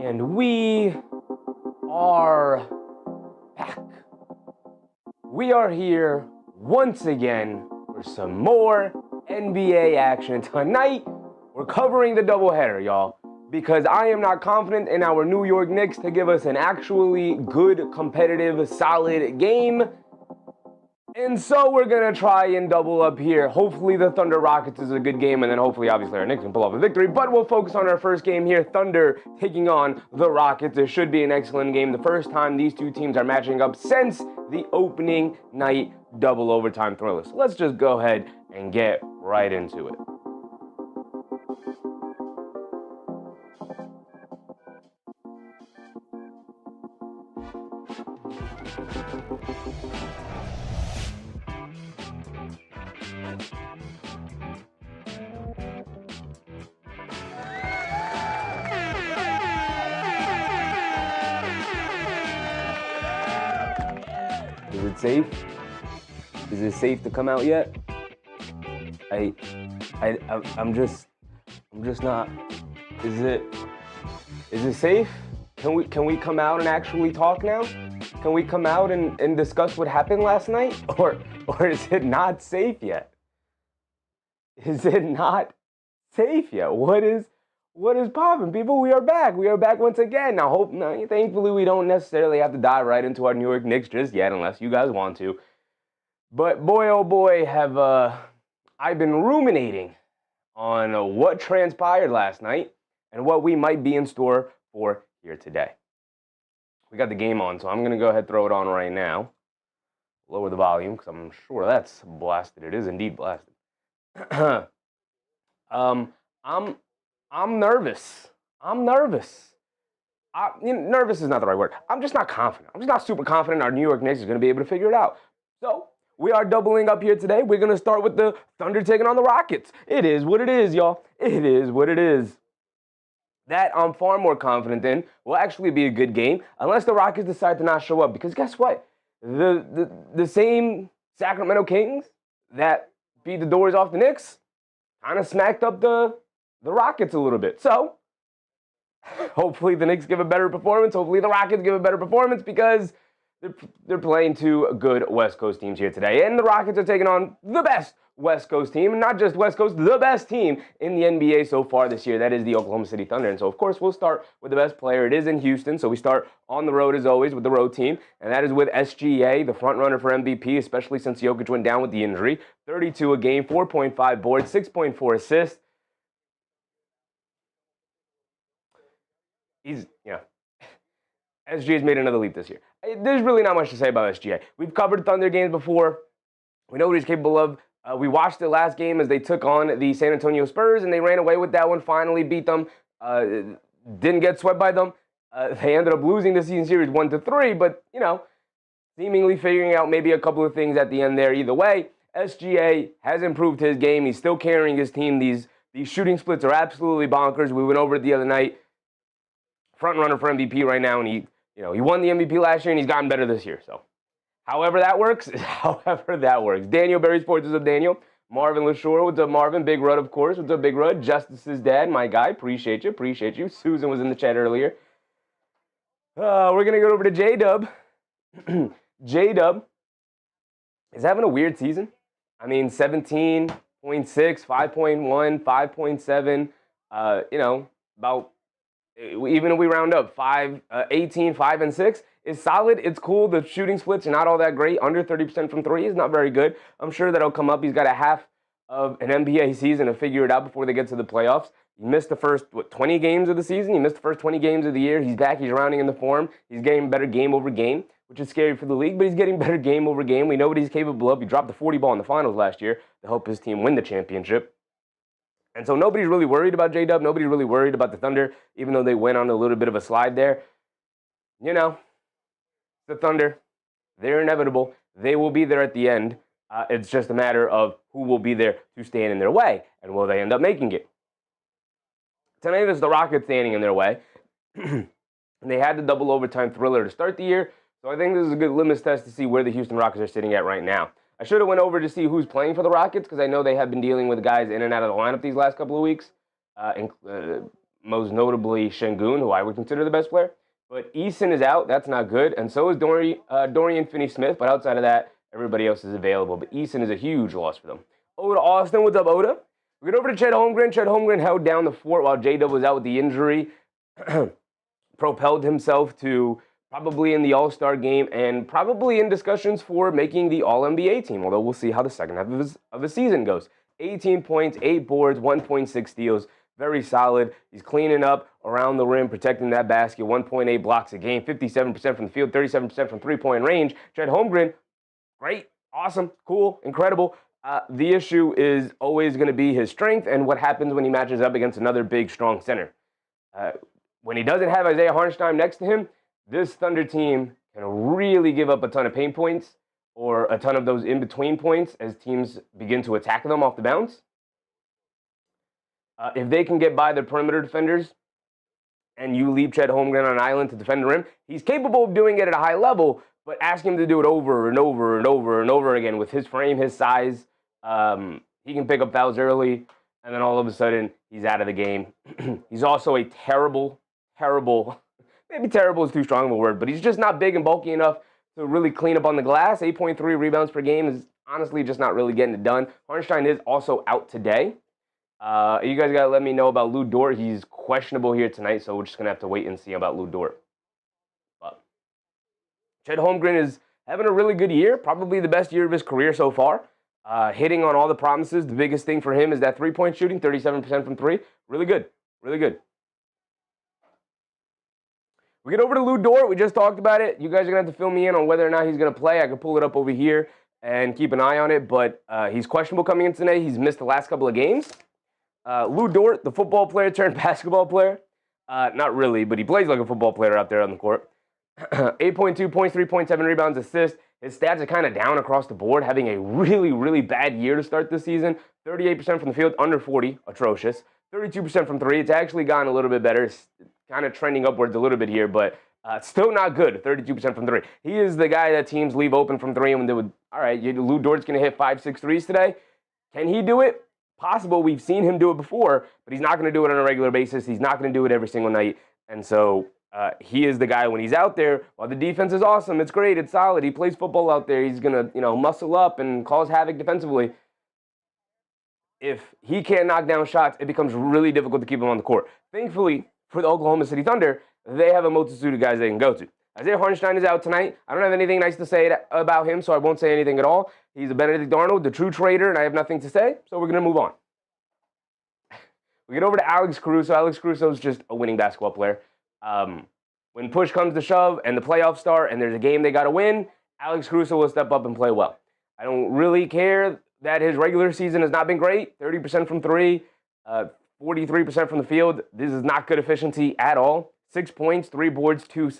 And we are back. We are here once again for some more NBA action. Tonight, we're covering the doubleheader, y'all, because I am not confident in our New York Knicks to give us an actually good, competitive, solid game. And so we're going to try and double up here. Hopefully the Thunder Rockets is a good game, and then hopefully, obviously, our Knicks can pull off a victory. But we'll focus on our first game here. Thunder taking on the Rockets. It should be an excellent game. The first time these two teams are matching up since the opening night double overtime thriller. So let's just go ahead and get right into it. Is it safe? Is it safe to come out yet? I'm just not. Is it safe? Can we come out and actually talk now? Can we come out and discuss what happened last night? Or is it not safe yet? Is it not safe yet? What is poppin', people? We are back. We are back once again. Now, thankfully, we don't necessarily have to dive right into our New York Knicks just yet, unless you guys want to. But boy, oh boy, have I've been ruminating on what transpired last night and what we might be in store for here today. We got the game on, so I'm going to go ahead and throw it on right now. Lower the volume, because I'm sure that's blasted. It is indeed blasted. I'm nervous. Nervous is not the right word. I'm just not confident. I'm just not super confident our New York Knicks is going to be able to figure it out. So, we are doubling up here today. We're going to start with the Thunder taking on the Rockets. It is what it is, y'all. It is what it is. That I'm far more confident in will actually be a good game, unless the Rockets decide to not show up. Because guess what? The same Sacramento Kings that beat the doors off the Knicks kind of smacked up the Rockets a little bit. So, hopefully the Knicks give a better performance. Hopefully the Rockets give a better performance because they're playing two good West Coast teams here today. And the Rockets are taking on the best West Coast team. And not just West Coast, the best team in the NBA so far this year. That is the Oklahoma City Thunder. And so, of course, we'll start with the best player. It is in Houston. So we start on the road, as always, with the road team. And that is with SGA, the front runner for MVP, especially since Jokic went down with the injury. 32 a game, 4.5 boards, 6.4 assists. SGA's made another leap this year. There's really not much to say about SGA. We've covered Thunder games before. We know what he's capable of. We watched the last game as they took on the San Antonio Spurs, and they ran away with that one, finally beat them. Didn't get swept by them. They ended up losing the season series 1-3, but, seemingly figuring out maybe a couple of things at the end there. Either way, SGA has improved his game. He's still carrying his team. These shooting splits are absolutely bonkers. We went over it the other night. Front runner for MVP right now, and he won the MVP last year, and he's gotten better this year. So, however that works. Daniel Berry Sports, what's up, Daniel? Marvin LaShore, what's up, Marvin? Big Rud, of course. What's up, Big Rud? Justice's dad, my guy. Appreciate you. Susan was in the chat earlier. We're going to go over to J-Dub. J-Dub is having a weird season. I mean, 17.6, 5.1, 5.7, about... Even if we round up 18, 5, and 6 is solid. It's cool. The shooting splits are not all that great. Under 30% from three is not very good. I'm sure that'll come up. He's got a half of an NBA season to figure it out before they get to the playoffs. He missed the first 20 games of the season. He missed the first 20 games of the year. He's back. He's rounding in the form. He's getting better game over game, which is scary for the league, but he's getting better game over game. We know what he's capable of. He dropped the 40 ball in the finals last year to help his team win the championship. And so nobody's really worried about J-Dub. Nobody's really worried about the Thunder, even though they went on a little bit of a slide there. The Thunder, they're inevitable. They will be there at the end. It's just a matter of who will be there to stand in their way, and will they end up making it? Tonight is the Rockets standing in their way. And they had the double overtime thriller to start the year, so I think this is a good litmus test to see where the Houston Rockets are sitting at right now. I should have went over to see who's playing for the Rockets because I know they have been dealing with guys in and out of the lineup these last couple of weeks. most notably Sengun, who I would consider the best player. But Eason is out. That's not good. And so is Dorian Finney-Smith. But outside of that, everybody else is available. But Eason is a huge loss for them. Oda Austin, what's up, Oda? We get over to Chet Holmgren. Chet Holmgren held down the fort while J-Dub was out with the injury. Propelled himself to probably in the All-Star game and probably in discussions for making the All-NBA team, although we'll see how the second half of the season goes. 18 points, 8 boards, 1.6 steals. Very solid. He's cleaning up around the rim, protecting that basket. 1.8 blocks a game, 57% from the field, 37% from three-point range. Chet Holmgren, great, awesome, cool, incredible. The issue is always going to be his strength and what happens when he matches up against another big, strong center. When he doesn't have Isaiah Hartenstein next to him, this Thunder team can really give up a ton of paint points or a ton of those in-between points as teams begin to attack them off the bounce. If they can get by the perimeter defenders and you leave Chet Holmgren on an island to defend the rim, he's capable of doing it at a high level, but ask him to do it over and over and over and over again with his frame, his size. He can pick up fouls early, and then all of a sudden, he's out of the game. He's also a terrible, maybe terrible is too strong of a word, but he's just not big and bulky enough to really clean up on the glass. 8.3 rebounds per game is honestly just not really getting it done. Hartenstein is also out today. You guys got to let me know about Lu Dort. He's questionable here tonight, so we're just going to have to wait and see about Lu Dort. But Chet Holmgren is having a really good year, probably the best year of his career so far. Hitting on all the promises. The biggest thing for him is that three-point shooting, 37% from three. Really good. Really good. We get over to Lu Dort. We just talked about it. You guys are going to have to fill me in on whether or not he's going to play. I can pull it up over here and keep an eye on it, but he's questionable coming in today. He's missed the last couple of games. Lu Dort, the football player turned basketball player. Not really, but he plays like a football player out there on the court. 8.2 points, 3.7 rebounds, assists. His stats are kind of down across the board, having a really bad year to start this season. 38% from the field, under 40, atrocious. 32% from three. It's actually gotten a little bit better. It's kind of trending upwards a little bit here, but still not good. 32% from three. He is the guy that teams leave open from three, and they would, all right, Lu Dort's going to hit 5-6 threes today. Can he do it? Possible. We've seen him do it before, but he's not going to do it on a regular basis. He's not going to do it every single night, and so he is the guy when he's out there. While the defense is awesome, it's great, it's solid. He plays football out there. He's going to, muscle up and cause havoc defensively. If he can't knock down shots, it becomes really difficult to keep him on the court. Thankfully, for the Oklahoma City Thunder, they have a multitude of guys they can go to. Isaiah Hartenstein is out tonight. I don't have anything nice to say about him, so I won't say anything at all. He's a Benedict Arnold, the true trader, and I have nothing to say, so we're going to move on. We get over to Alex Caruso. Alex Caruso is just a winning basketball player. When push comes to shove and the playoffs start and there's a game they got to win, Alex Caruso will step up and play well. I don't really care that his regular season has not been great. 30% from three, 43% from the field. This is not good efficiency at all. 6 points, 3 boards, 2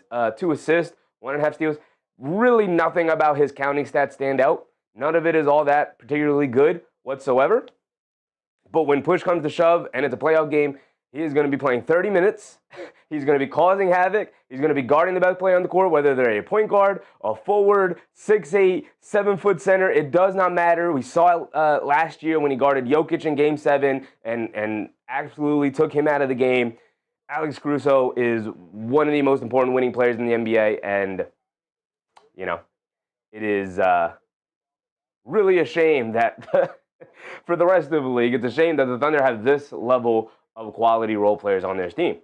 assists, 1.5 steals. Really nothing about his counting stats stand out. None of it is all that particularly good whatsoever. But when push comes to shove and it's a playoff game, he is going to be playing 30 minutes. He's going to be causing havoc. He's going to be guarding the best player on the court, whether they're a point guard, a forward, 6'8", 7-foot center. It does not matter. We saw it last year when he guarded Jokic in Game 7 and absolutely took him out of the game. Alex Caruso is one of the most important winning players in the NBA, and, it is really a shame that for the rest of the league, it's a shame that the Thunder have this level of quality role players on their team.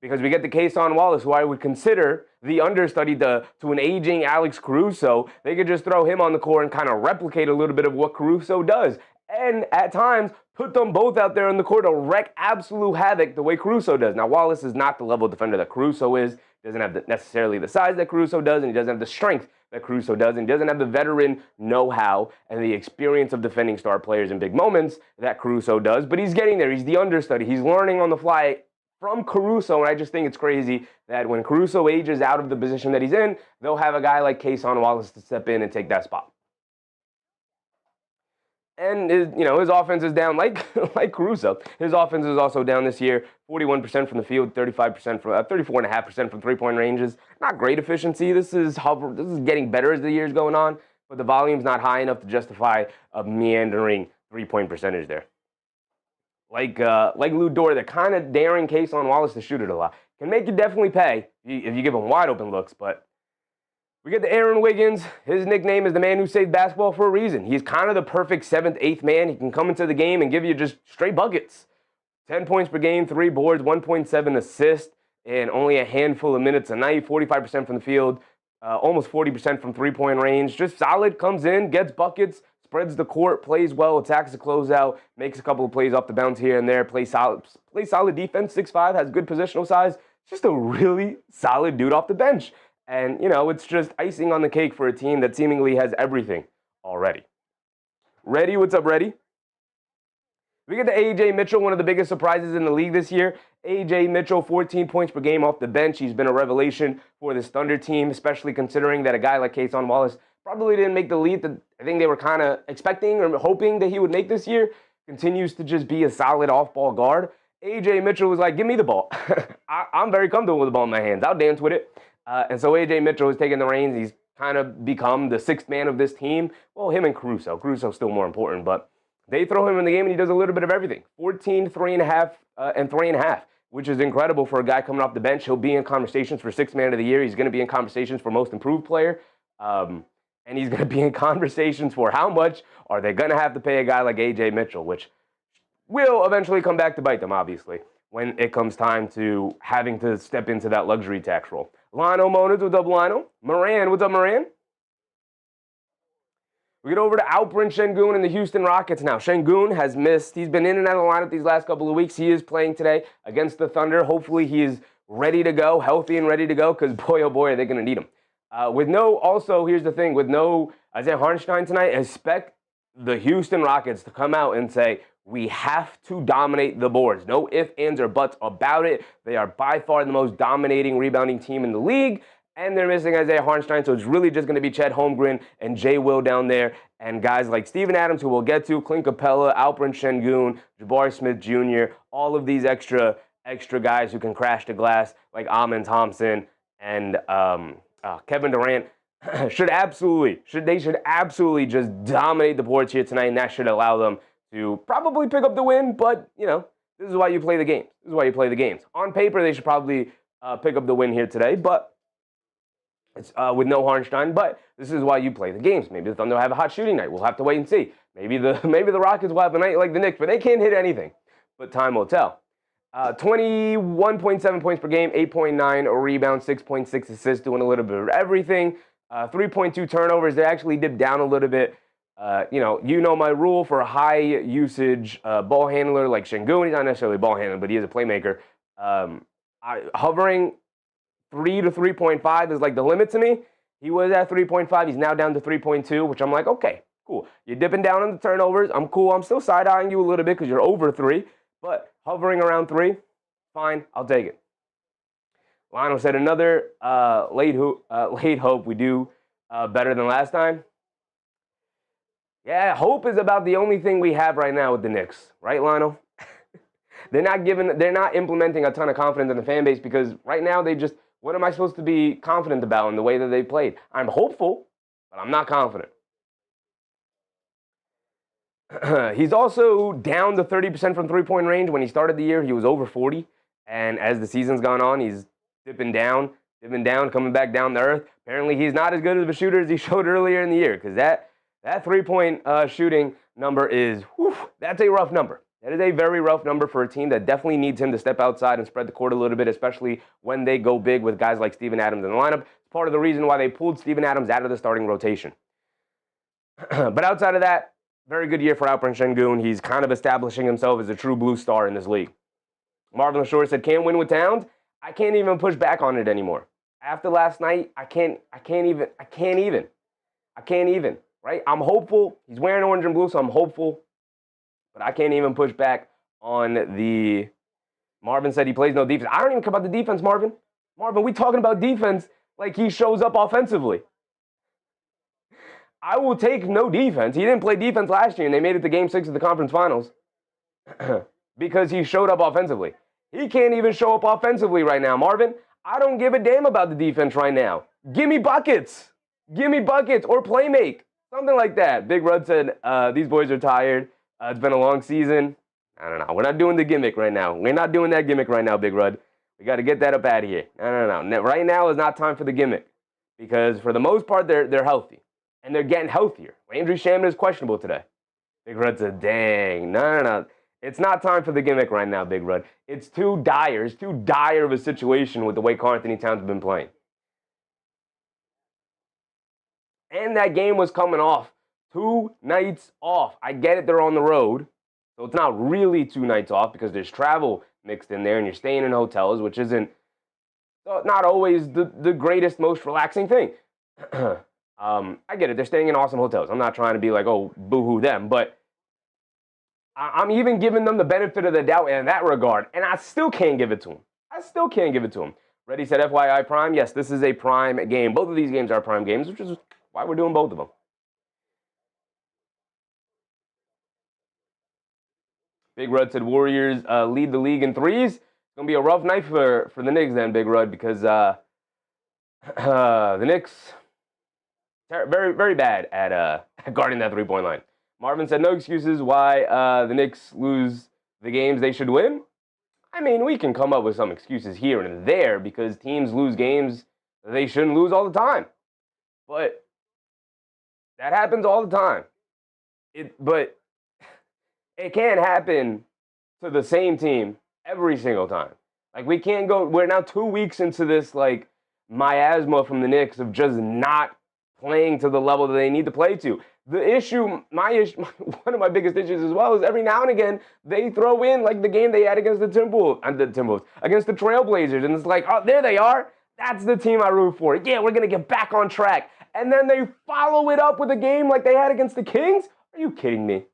Because we get the Kayson Wallace, who I would consider the understudy to an aging Alex Caruso. They could just throw him on the court and kind of replicate a little bit of what Caruso does. And at times, put them both out there on the court to wreak absolute havoc the way Caruso does. Now, Wallace is not the level of defender that Caruso is. He doesn't have necessarily the size that Caruso does, and he doesn't have the strength that Caruso does, and he doesn't have the veteran know-how and the experience of defending star players in big moments that Caruso does. But he's getting there. He's the understudy. He's learning on the fly from Caruso, and I just think it's crazy that when Caruso ages out of the position that he's in, they'll have a guy like Kayson Wallace to step in and take that spot. And his offense is down like Caruso. His offense is also down this year. 41% from the field, 34.5% from three-point ranges. Not great efficiency. This is getting better as the year's going on, but the volume's not high enough to justify a meandering three-point percentage there. like Lou Dort, they're kind of daring Cason Wallace to shoot it a lot. Can make you definitely pay if you give him wide open looks, but we get to Aaron Wiggins. His nickname is the man who saved basketball for a reason. He's kind of the perfect 7th, 8th man. He can come into the game and give you just straight buckets. 10 points per game, 3 boards, 1.7 assists, and only a handful of minutes a night, 45% from the field, almost 40% from three-point range. Just solid, comes in, gets buckets, spreads the court, plays well, attacks the closeout, makes a couple of plays off the bounce here and there, plays solid defense, 6'5", has good positional size. Just a really solid dude off the bench. And, it's just icing on the cake for a team that seemingly has everything already. Reddy, what's up, Reddy? We get to A.J. Mitchell, one of the biggest surprises in the league this year. A.J. Mitchell, 14 points per game off the bench. He's been a revelation for this Thunder team, especially considering that a guy like Cason Wallace probably didn't make the leap that I think they were kind of expecting or hoping that he would make this year. Continues to just be a solid off-ball guard. A.J. Mitchell was like, give me the ball. I'm very comfortable with the ball in my hands. I'll dance with it. And so A.J. Mitchell has taken the reins. He's kind of become the 6th man of this team. Well, him and Caruso. Caruso's still more important, but they throw him in the game and he does a little bit of everything. 14, 3.5, and 3.5, which is incredible for a guy coming off the bench. He'll be in conversations for 6th man of the year. He's going to be in conversations for most improved player. And he's going to be in conversations for how much are they going to have to pay a guy like A.J. Mitchell, which will eventually come back to bite them, obviously, when it comes time to having to step into that luxury tax role. Lionel Monas, what's up, Lionel? Moran, what's up, Moran? We get over to Alperen Sengun and the Houston Rockets now. Sengun has missed. He's been in and out of the lineup these last couple of weeks. He is playing today against the Thunder. Hopefully he is ready to go, healthy and ready to go, because boy, oh boy, are they going to need him. Here's the thing, with no Isaiah Hartenstein tonight, expect the Houston Rockets to come out and say, we have to dominate the boards. No ifs, ands, or buts about it. They are by far the most dominating rebounding team in the league, and they're missing Isaiah Hartenstein, so it's really just going to be Chet Holmgren and Jay Will down there, and guys like Steven Adams, who we'll get to, Clint Capella, Alperen Sengun, Jabari Smith Jr., all of these extra guys who can crash the glass, like Thompson and Kevin Durant. should absolutely just dominate the boards here tonight, and that should allow them to probably pick up the win, but, this is why you play the games. On paper, they should probably pick up the win here today, but it's with no Hartenstein, but this is why you play the games. Maybe the Thunder will have a hot shooting night. We'll have to wait and see. Maybe the Rockets will have a night like the Knicks, but they can't hit anything. But time will tell. 21.7 points per game, 8.9 rebounds, 6.6 assists, doing a little bit of everything. 3.2 turnovers. They actually dipped down a little bit. My rule for a high usage ball handler like Sengun. He's not necessarily a ball handler, but he is a playmaker. Hovering 3 to 3.5 is like the limit to me. He was at 3.5. He's now down to 3.2, which I'm like, okay, cool. You're dipping down on the turnovers. I'm cool. I'm still side-eyeing you a little bit because you're over 3, but hovering around 3, fine. I'll take it. Lionel said another late hope. We do better than last time. Yeah, hope is about the only thing we have right now with the Knicks, right, Lionel? They're not implementing a ton of confidence in the fan base because right now what am I supposed to be confident about in the way that they played? I'm hopeful, but I'm not confident. He's also down to 30% from three-point range. When he started the year, he was over 40, and as the season's gone on, he's dipping down, coming back down to earth. Apparently, he's not as good of a shooter as he showed earlier in the year because that three-point shooting number that's a rough number. That is a very rough number for a team that definitely needs him to step outside and spread the court a little bit, especially when they go big with guys like Steven Adams in the lineup. It's part of the reason why they pulled Steven Adams out of the starting rotation. But outside of that, very good year for Alperen Sengun. He's kind of establishing himself as a true blue star in this league. Marvin LaShore said, can't win with Towns. I can't even push back on it anymore. After last night, I can't even. Right? I'm hopeful. He's wearing orange and blue, so I'm hopeful. But I can't even push back on the... Marvin said he plays no defense. I don't even care about the defense, Marvin. Marvin, we talking about defense like he shows up offensively. I will take no defense. He didn't play defense last year, and they made it to Game 6 of the conference finals because he showed up offensively. He can't even show up offensively right now, Marvin. I don't give a damn about the defense right now. Give me buckets. Or play make. Something like that. Big Rud said, these boys are tired. It's been a long season. No. We're not doing the gimmick right now. We're not doing that gimmick right now, Big Rud. We got to get that up out of here. No. Right now is not time for the gimmick because for the most part, they're healthy. And they're getting healthier. Landry Shaman is questionable today. Big Rud said, dang. No. It's not time for the gimmick right now, Big Rud. It's too dire. It's too dire of a situation with the way Karl-Anthony Towns have been playing. And that game was coming off 2 nights off. I get it, they're on the road. So it's not really 2 nights off because there's travel mixed in there and you're staying in hotels, which isn't not always the greatest, most relaxing thing. I get it. They're staying in awesome hotels. I'm not trying to be like, oh, boo-hoo them. But I'm even giving them the benefit of the doubt in that regard. And I still can't give it to them. Reddy said, FYI Prime. Yes, this is a Prime game. Both of these games are Prime games, which is why we're doing both of them. Big Rud said Warriors lead the league in threes. It's going to be a rough night for the Knicks then, Big Rud, because the Knicks, very, very bad at guarding that three-point line. Marvin said no excuses why the Knicks lose the games they should win. I mean, we can come up with some excuses here and there because teams lose games they shouldn't lose all the time. But that happens all the time. But it can't happen to the same team every single time. Like, we can't go, we're now 2 weeks into this, like, miasma from the Knicks of just not playing to the level that they need to play to. The issue, one of my biggest issues as well is every now and again, they throw in, like, the game they had against the Timberwolves, against the Trailblazers, and it's like, oh, there they are. That's the team I root for. Yeah, we're going to get back on track. And then they follow it up with a game like they had against the Kings? Are you kidding me?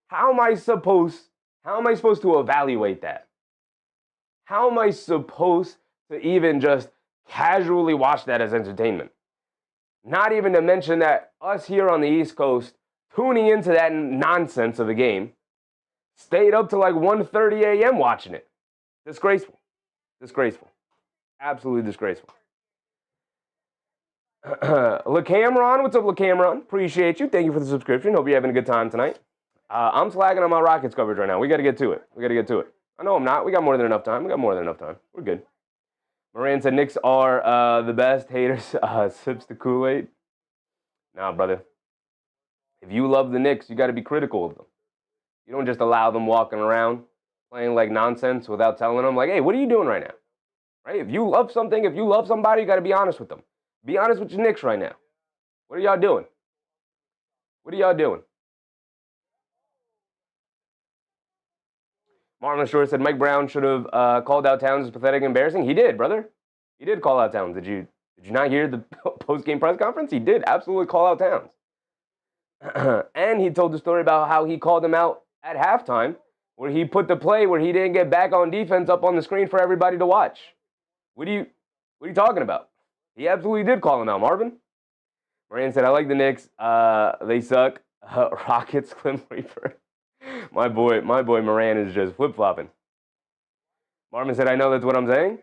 How am I supposed to evaluate that? How am I supposed to even just casually watch that as entertainment? Not even to mention that us here on the East Coast, tuning into that nonsense of a game, stayed up to like 1:30 a.m. watching it. Disgraceful. Absolutely disgraceful. LaCameron, what's up, LaCameron? Appreciate you. Thank you for the subscription. Hope you're having a good time tonight. I'm slacking on my Rockets coverage right now. We got to get to it. I know I'm not. We got more than enough time. We're good. Moran said Knicks are the best. Haters sips the Kool-Aid. Nah, brother. If you love the Knicks, you got to be critical of them. You don't just allow them walking around playing like nonsense without telling them, like, hey, what are you doing right now? Right? If you love something, if you love somebody, you got to be honest with them. Be honest with your Knicks right now. What are y'all doing? Marlon Shore said Mike Brown should have called out Towns as pathetic and embarrassing. He did, brother. He did call out Towns. Did you not hear the post-game press conference? He did absolutely call out Towns. And he told the story about how he called him out at halftime, where he put the play where he didn't get back on defense up on the screen for everybody to watch. What are you talking about? He absolutely did call him out, Marvin. Moran said, I like the Knicks. They suck. Rockets, Slim Reaper. My boy Moran is just flip-flopping. Marvin said, I know that's what I'm saying.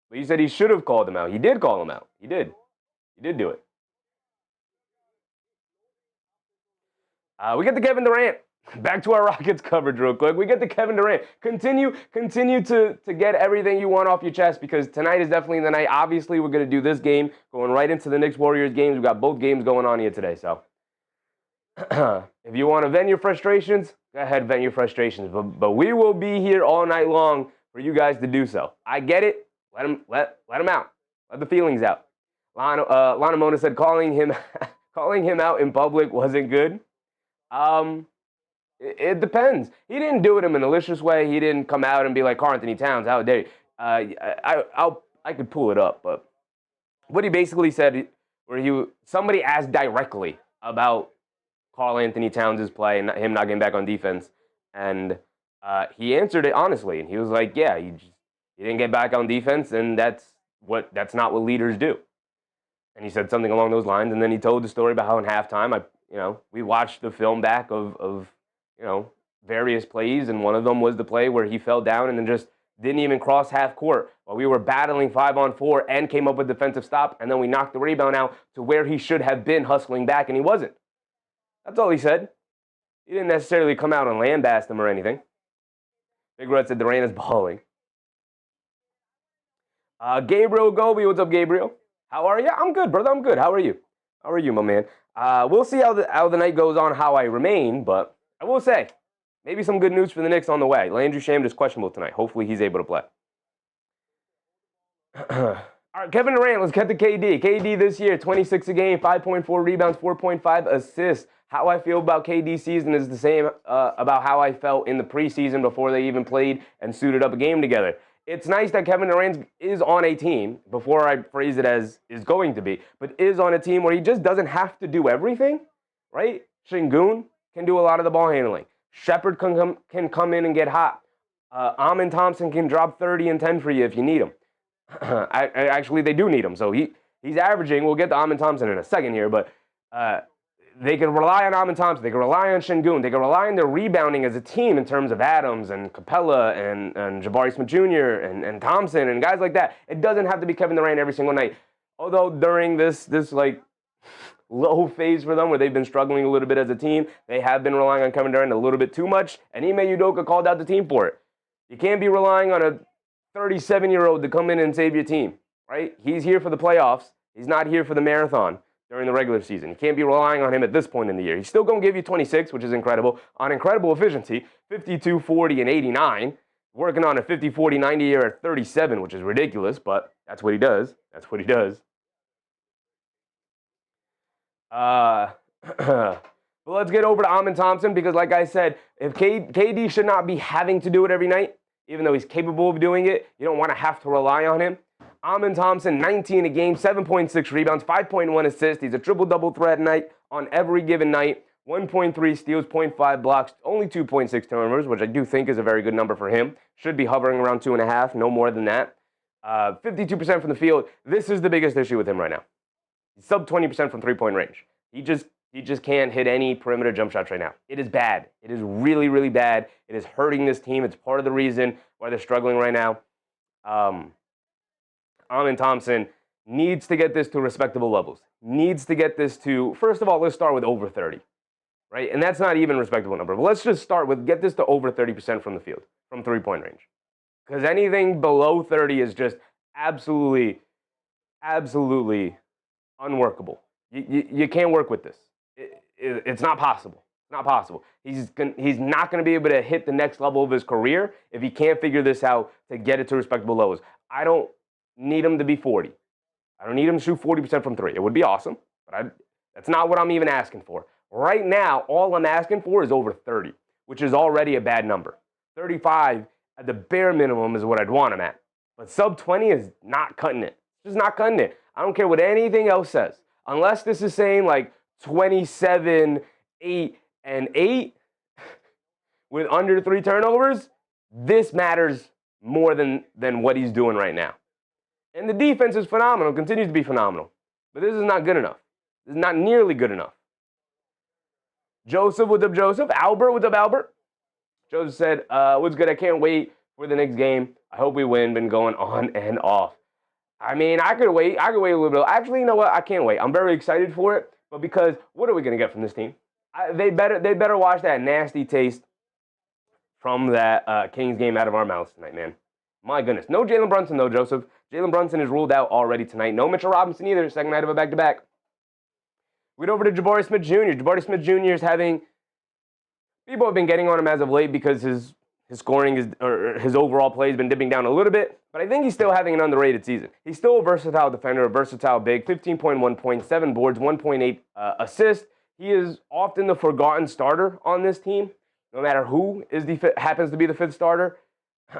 But you said he should have called him out. He did call him out. He did do it. We get to Kevin Durant. Back to our Rockets coverage real quick. We get to Kevin Durant. Continue to get everything you want off your chest because tonight is definitely the night. Obviously, we're going to do this game, going right into the Knicks-Warriors games. We've got both games going on here today, so. If you want to vent your frustrations, go ahead, vent your frustrations. But we will be here all night long for you guys to do so. I get it. Let them out. Let the feelings out. Lana Mona said calling him out in public wasn't good. It depends. He didn't do it in a malicious way. He didn't come out and be like, Karl-Anthony Towns, how dare you? I could pull it up, but what he basically said, where somebody asked directly about Karl-Anthony Towns' play and him not getting back on defense, and he answered it honestly, and he was like, yeah, he didn't get back on defense, and that's not what leaders do. And he said something along those lines, and then he told the story about how in halftime, we watched the film back of various plays, and one of them was the play where he fell down and then just didn't even cross half court while we were battling 5-on-4 and came up with defensive stop, and then we knocked the rebound out to where he should have been hustling back, and he wasn't. That's all he said. He didn't necessarily come out and lambast him or anything. Big Red said Durant is balling. Gabriel Gobi, what's up, Gabriel? How are you? I'm good, brother. I'm good. How are you? How are you, my man? We'll see how the night goes on, how I remain, but I will say, maybe some good news for the Knicks on the way. Landry Shamet is questionable tonight. Hopefully he's able to play. All right, Kevin Durant, let's get to KD. KD this year, 26 a game, 5.4 rebounds, 4.5 assists. How I feel about KD's season is the same about how I felt in the preseason before they even played and suited up a game together. It's nice that Kevin Durant is on a team, before I phrase it as is going to be, but is on a team where he just doesn't have to do everything, right? Sengun can do a lot of the ball handling. Sheppard can come in and get hot. Thompson can drop 30 and 10 for you if you need him. Actually, they do need him, so he's averaging. We'll get to Thompson in a second here, but they can rely on Thompson. They can rely on Sengun. They can rely on their rebounding as a team in terms of Adams and Capella and Jabari Smith Jr. and Thompson and guys like that. It doesn't have to be Kevin Durant every single night. Although during this like low phase for them where they've been struggling a little bit as a team, they have been relying on Kevin Durant a little bit too much, and Ime Udoka called out the team for it. You can't be relying on a 37-year-old to come in and save your team, right? He's here for the playoffs. He's not here for the marathon during the regular season. You can't be relying on him at this point in the year. He's still going to give you 26, which is incredible, on incredible efficiency, 52, 40, and 89. Working on a 50, 40, 90 year at 37, which is ridiculous, but that's what he does. That's what he does. But let's get over to Thompson, because like I said, if KD should not be having to do it every night, even though he's capable of doing it, you don't want to have to rely on him. Thompson, 19 a game, 7.6 rebounds, 5.1 assists. He's a triple-double threat night on every given night. 1.3 steals, 0.5 blocks, only 2.6 turnovers, which I do think is a very good number for him. Should be hovering around 2.5, no more than that. 52% from the field. This is the biggest issue with him right now. He's sub 20% from three-point range. He just can't hit any perimeter jump shots right now. It is bad. It is really, really bad. It is hurting this team. It's part of the reason why they're struggling right now. Thompson needs to get this to respectable levels. Needs to get this to, first of all, let's start with over 30, right? And that's not even a respectable number. But let's just start with get this to over 30% from the field, from three-point range. Because anything below 30 is just absolutely unworkable. You can't work with this. It's not possible. It's not possible. He's not going to be able to hit the next level of his career if he can't figure this out to get it to respectable levels. I don't need him to be 40. I don't need him to shoot 40% from three. It would be awesome, but that's not what I'm even asking for. Right now, all I'm asking for is over 30, which is already a bad number. 35 at the bare minimum is what I'd want him at. But sub 20 is not cutting it. It's just not cutting it. I don't care what anything else says. Unless this is saying like 27, 8, and 8 with under 3 turnovers, this matters more than what he's doing right now. And the defense is phenomenal, continues to be phenomenal. But this is not good enough. This is not nearly good enough. Joseph, what's up, Joseph? Albert, what's up, Albert? Joseph said, what's good? I can't wait for the next game. I hope we win. Been going on and off. I mean, I could wait. I could wait a little bit. Actually, you know what? I can't wait. I'm very excited for it. But because what are we going to get from this team? They better wash that nasty taste from that Kings game out of our mouths tonight, man. My goodness. No Jalen Brunson, though, Joseph. Jalen Brunson is ruled out already tonight. No Mitchell Robinson either. Second night of a back-to-back. We get over to Jabari Smith Jr. Jabari Smith Jr. is having... People have been getting on him as of late because his scoring or his overall play has been dipping down a little bit. But I think he's still having an underrated season. He's still a versatile defender, a versatile big. 15.1 points, 7 boards, 1.8 assists. He is often the forgotten starter on this team. No matter who happens to be the fifth starter.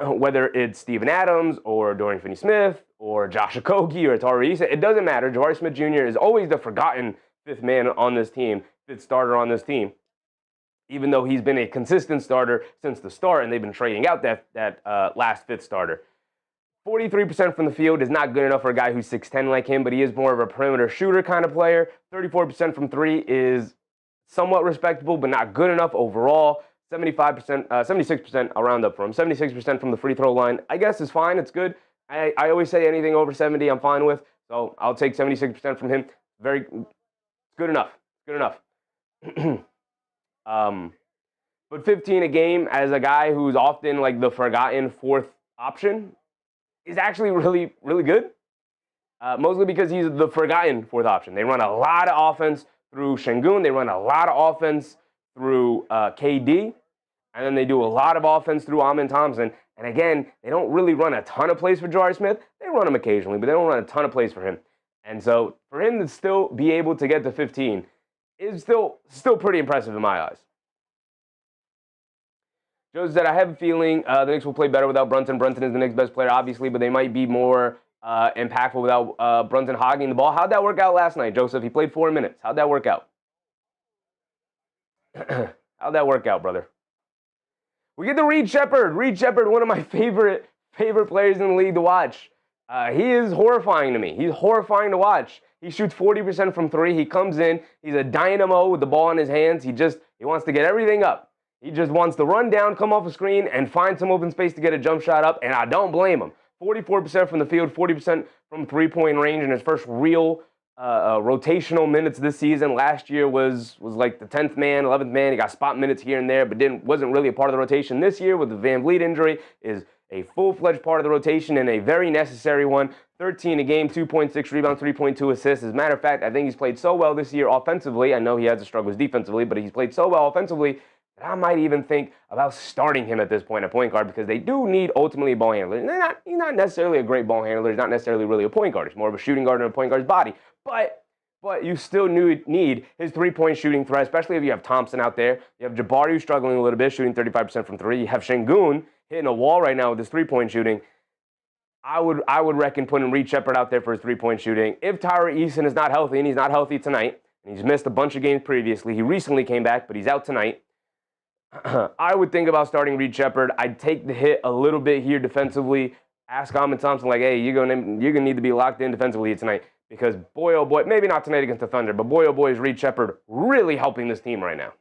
Whether it's Steven Adams or Dorian Finney-Smith or Josh Okogie or Tari Eason, it doesn't matter. Jabari Smith Jr. is always the forgotten fifth man on this team, fifth starter on this team, even though he's been a consistent starter since the start, and they've been trading out that last fifth starter. 43% from the field is not good enough for a guy who's 6'10 like him, but he is more of a perimeter shooter kind of player. 34% from three is somewhat respectable, but not good enough overall. 76%, I'll round up for him. 76% from the free throw line, I guess is fine. It's good. I always say anything over 70, I'm fine with. So I'll take 76% from him. Good enough. Good enough. But 15 a game as a guy who's often like the forgotten fourth option is actually really, really good. Mostly because he's the forgotten fourth option. They run a lot of offense through Sengun. They run a lot of offense through KD. And then they do a lot of offense through Thompson. And again, they don't really run a ton of plays for Jabari Smith. They run them occasionally, but they don't run a ton of plays for him. And so for him to still be able to get to 15 is still pretty impressive in my eyes. Joe said, I have a feeling the Knicks will play better without Brunson. Brunson is the Knicks' best player, obviously, but they might be more impactful without Brunson hogging the ball. How'd that work out last night, Joseph? He played 4 minutes. How'd that work out? How'd that work out, brother? We get to Reed Sheppard. Reed Sheppard, one of my favorite players in the league to watch. He is horrifying to me. He's horrifying to watch. He shoots 40% from three. He comes in. He's a dynamo with the ball in his hands. He wants to get everything up. He just wants to run down, come off a screen, and find some open space to get a jump shot up, and I don't blame him. 44% from the field, 40% from three-point range in his first real rotational minutes this season. Last year was like the 10th man, 11th man. He got spot minutes here and there, but wasn't really a part of the rotation. This year with the Van Vliet injury is a full-fledged part of the rotation and a very necessary one. 13 a game, 2.6 rebounds, 3.2 assists. As a matter of fact, I think he's played so well this year offensively. I know he has struggles defensively, but he's played so well offensively that I might even think about starting him at this point at point guard because they do need ultimately a ball handler. He's not necessarily a great ball handler. He's not necessarily really a point guard. He's more of a shooting guard in a point guard's body. But you still need his three-point shooting threat, especially if you have Thompson out there. You have Jabari who's struggling a little bit, shooting 35% from three. You have Sengun hitting a wall right now with his three-point shooting. I would reckon putting Reed Sheppard out there for his three-point shooting. If Tyree Eason is not healthy, and he's not healthy tonight, and he's missed a bunch of games previously, he recently came back, but he's out tonight. I would think about starting Reed Sheppard. I'd take the hit a little bit here defensively. Ask Thompson, like, hey, you're gonna need to be locked in defensively tonight because boy, oh boy, maybe not tonight against the Thunder, but boy, oh boy, is Reed Sheppard really helping this team right now.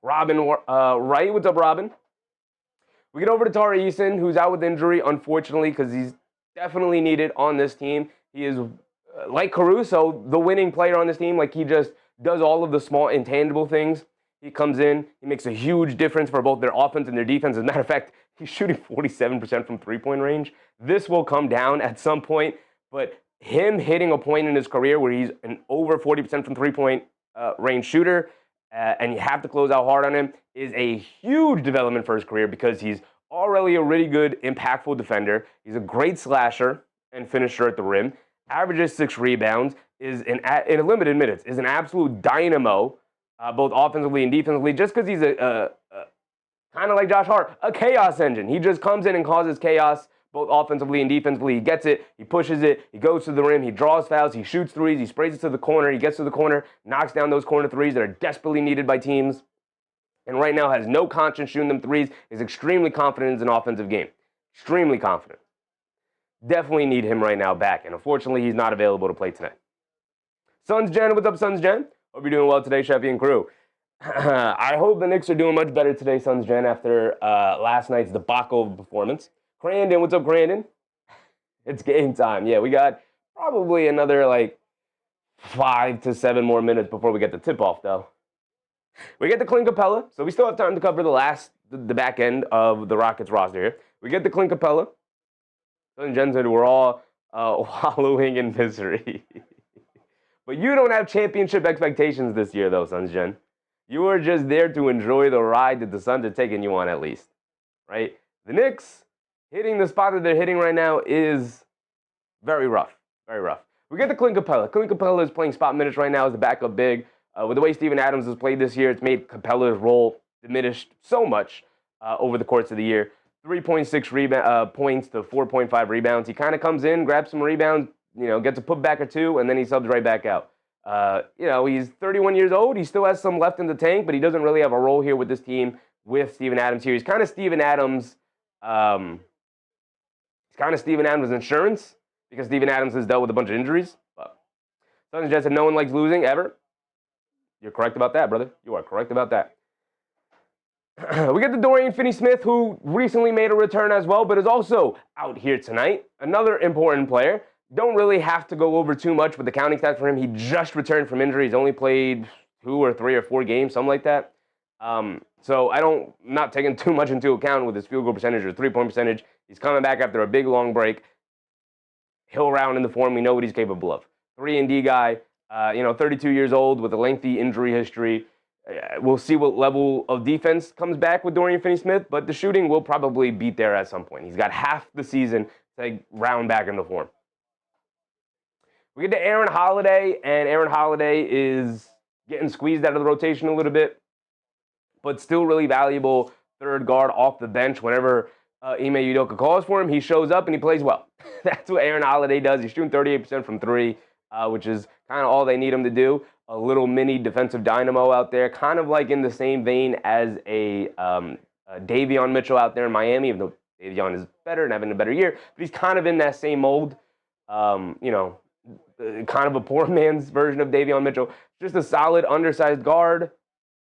Robin Wright, what's up, Robin? We get over to Tari Eason, who's out with injury, unfortunately, because he's definitely needed on this team. He is, like Caruso, the winning player on this team. Like, he just does all of the small, intangible things. He comes in, he makes a huge difference for both their offense and their defense. As a matter of fact, he's shooting 47% from three-point range. This will come down at some point, but him hitting a point in his career where he's an over 40% from three-point range shooter, and you have to close out hard on him, is a huge development for his career because he's already a really good, impactful defender. He's a great slasher and finisher at the rim, averages 6 rebounds, is in limited minutes, is an absolute dynamo, both offensively and defensively, just because he's a kind of like Josh Hart, a chaos engine. He just comes in and causes chaos, both offensively and defensively. He gets it, he pushes it, he goes to the rim, he draws fouls, he shoots threes, he sprays it to the corner, he gets to the corner, knocks down those corner threes that are desperately needed by teams, and right now has no conscience shooting them threes, is extremely confident in his offensive game. Extremely confident. Definitely need him right now back, and unfortunately, he's not available to play tonight. Suns Jen, what's up, Suns Jen? Hope you're doing well today, Sheffy and crew. I hope the Knicks are doing much better today, Suns Jen, after last night's debacle of performance. Crandon, what's up, Crandon? It's game time. Yeah, we got probably another, 5 to 7 more minutes before we get the tip-off, though. We get the Clint Capella, so we still have time to cover the back end of the Rockets roster here. We get the Clint Capella. Suns Jen said we're all wallowing in misery. But you don't have championship expectations this year, though, Suns Jen. You are just there to enjoy the ride that the Suns are taking you on, at least, right? The Knicks hitting the spot that they're hitting right now is very rough, very rough. We get the Clint Capella. Clint Capella is playing spot minutes right now as the backup big. With the way Steven Adams has played this year, it's made Capella's role diminished so much over the course of the year. 3.6 points to 4.5 rebounds. He kind of comes in, grabs some rebounds, gets a putback or two, and then he subs right back out. He's 31 years old. He still has some left in the tank, but he doesn't really have a role here with this team with Steven Adams here. He's kind of Steven Adams' insurance because Steven Adams has dealt with a bunch of injuries. But Suns Jets said no one likes losing ever. You're correct about that, brother. You are correct about that. We get the Dorian Finney-Smith, who recently made a return as well, but is also out here tonight. Another important player. Don't really have to go over too much with the counting stats for him. He just returned from injury. He's only played 2 or 3 or 4 games, something like that. So I'm not taking too much into account with his field goal percentage or three-point percentage. He's coming back after a big, long break. He'll round in the form. We know what he's capable of. 3-and-D guy, 32 years old with a lengthy injury history. We'll see what level of defense comes back with Dorian Finney-Smith, but the shooting will probably beat there at some point. He's got half the season to round back into form. We get to Aaron Holiday, and Aaron Holiday is getting squeezed out of the rotation a little bit, but still really valuable third guard off the bench. Whenever Ime Udoka calls for him, he shows up and he plays well. That's what Aaron Holiday does. He's shooting 38% from three, which is kind of all they need him to do. A little mini defensive dynamo out there, kind of like in the same vein as a Davion Mitchell out there in Miami, even though Davion is better and having a better year. But he's kind of in that same mold, kind of a poor man's version of Davion Mitchell. Just a solid, undersized guard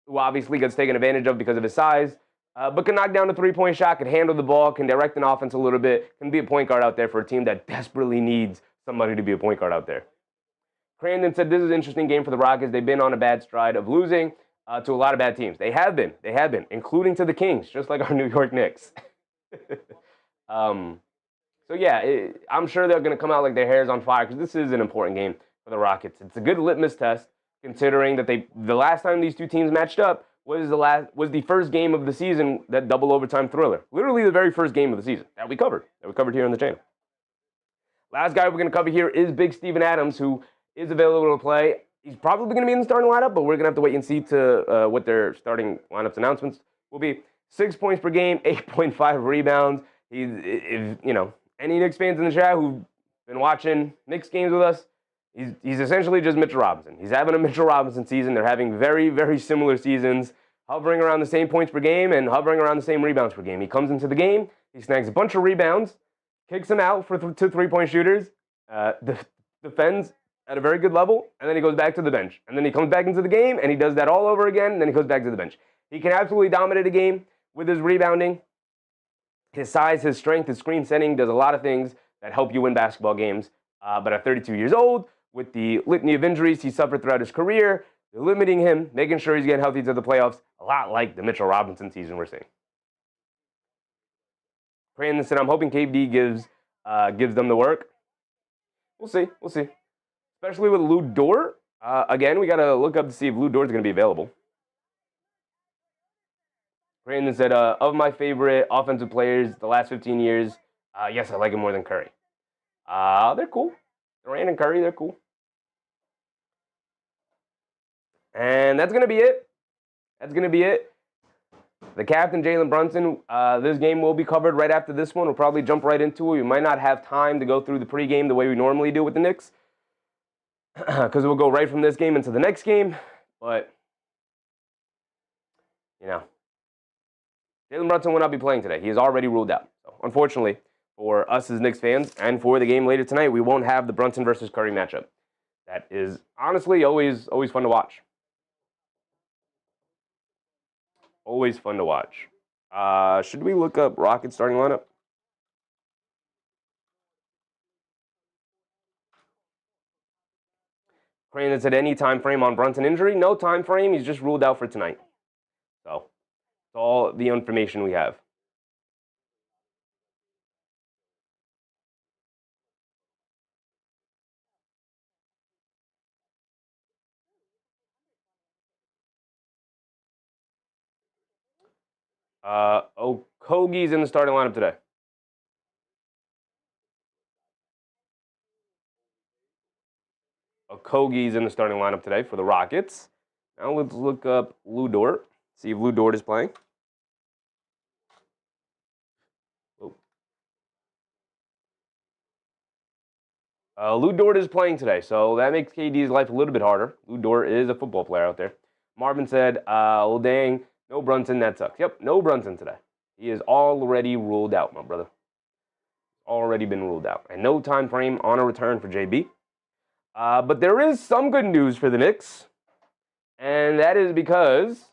who obviously gets taken advantage of because of his size, but can knock down a three-point shot, can handle the ball, can direct an offense a little bit, can be a point guard out there for a team that desperately needs somebody to be a point guard out there. Crandon said, this is an interesting game for the Rockets. They've been on a bad stride of losing to a lot of bad teams. They have been, including to the Kings, just like our New York Knicks. I'm sure they're going to come out like their hair's on fire because this is an important game for the Rockets. It's a good litmus test considering that the last time these two teams matched up was the first game of the season, that double overtime thriller. Literally the very first game of the season that we covered here on the channel. Last guy we're going to cover here is Big Steven Adams, who is available to play. He's probably going to be in the starting lineup, but we're going to have to wait and see to what their starting lineups announcements will be. 6 points per game, 8.5 rebounds. Any Knicks fans in the chat who've been watching Knicks games with us, he's essentially just Mitchell Robinson. He's having a Mitchell Robinson season. They're having very, very similar seasons, hovering around the same points per game and hovering around the same rebounds per game. He comes into the game, he snags a bunch of rebounds, kicks them out for two three-point shooters, defends at a very good level, and then he goes back to the bench. And then he comes back into the game, and he does that all over again, and then he goes back to the bench. He can absolutely dominate a game with his rebounding. His size, his strength, his screen setting does a lot of things that help you win basketball games. But at 32 years old, with the litany of injuries he suffered throughout his career, they're limiting him, making sure he's getting healthy to the playoffs, a lot like the Mitchell Robinson season we're seeing. Brandon said, I'm hoping KD gives them the work. We'll see. Especially with Lou Dort. Again, we got to look up to see if Lou Dort's going to be available. Brandon said, of my favorite offensive players the last 15 years, yes, I like him more than Curry. They're cool. Durant and Curry, they're cool. And that's going to be it. The captain, Jalen Brunson, this game will be covered right after this one. We'll probably jump right into it. We might not have time to go through the pregame the way we normally do with the Knicks, because we'll go right from this game into the next game. But, Jalen Brunson will not be playing today. He is already ruled out. So, unfortunately, for us as Knicks fans and for the game later tonight, we won't have the Brunson versus Curry matchup. That is honestly always fun to watch. Always fun to watch. Should we look up Rockets starting lineup? Crane said any time frame on Brunson injury? No time frame. He's just ruled out for tonight. So that's all the information we have. Okogie's in the starting lineup today. Okogie's in the starting lineup today for the Rockets. Now let's look up Lou Dort. See if Lou Dort is playing. Lou Dort is playing today, so that makes KD's life a little bit harder. Lou Dort is a football player out there. Marvin said, well, dang, no Brunson, that sucks. Yep, no Brunson today. He is already ruled out, my brother. Already been ruled out. And no time frame on a return for JB. But there is some good news for the Knicks. And that is because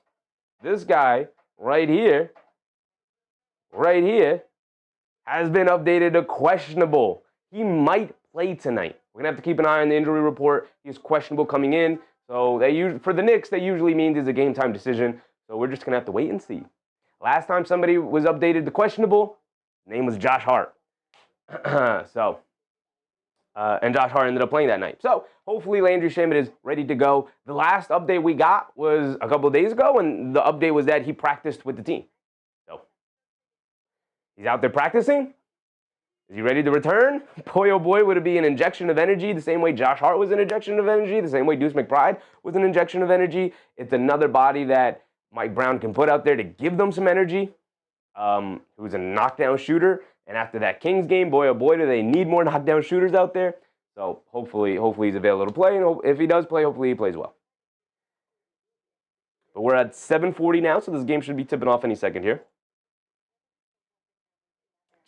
this guy right here, has been updated to questionable. He might play tonight. We're going to have to keep an eye on the injury report. He's questionable coming in. So for the Knicks, that usually means it's a game time decision. So we're just going to have to wait and see. Last time somebody was updated to questionable, name was Josh Hart. And Josh Hart ended up playing that night. So hopefully Landry Shamet is ready to go. The last update we got was a couple of days ago, and the update was that he practiced with the team. So he's out there practicing. Is he ready to return? Boy, oh boy, would it be an injection of energy the same way Josh Hart was an injection of energy, the same way Deuce McBride was an injection of energy. It's another body that Mike Brown can put out there to give them some energy. Who's a knockdown shooter. And after that Kings game, boy, oh boy, do they need more knockdown shooters out there. So hopefully he's available to play. And if he does play, hopefully he plays well. But we're at 7:40 now, so this game should be tipping off any second here.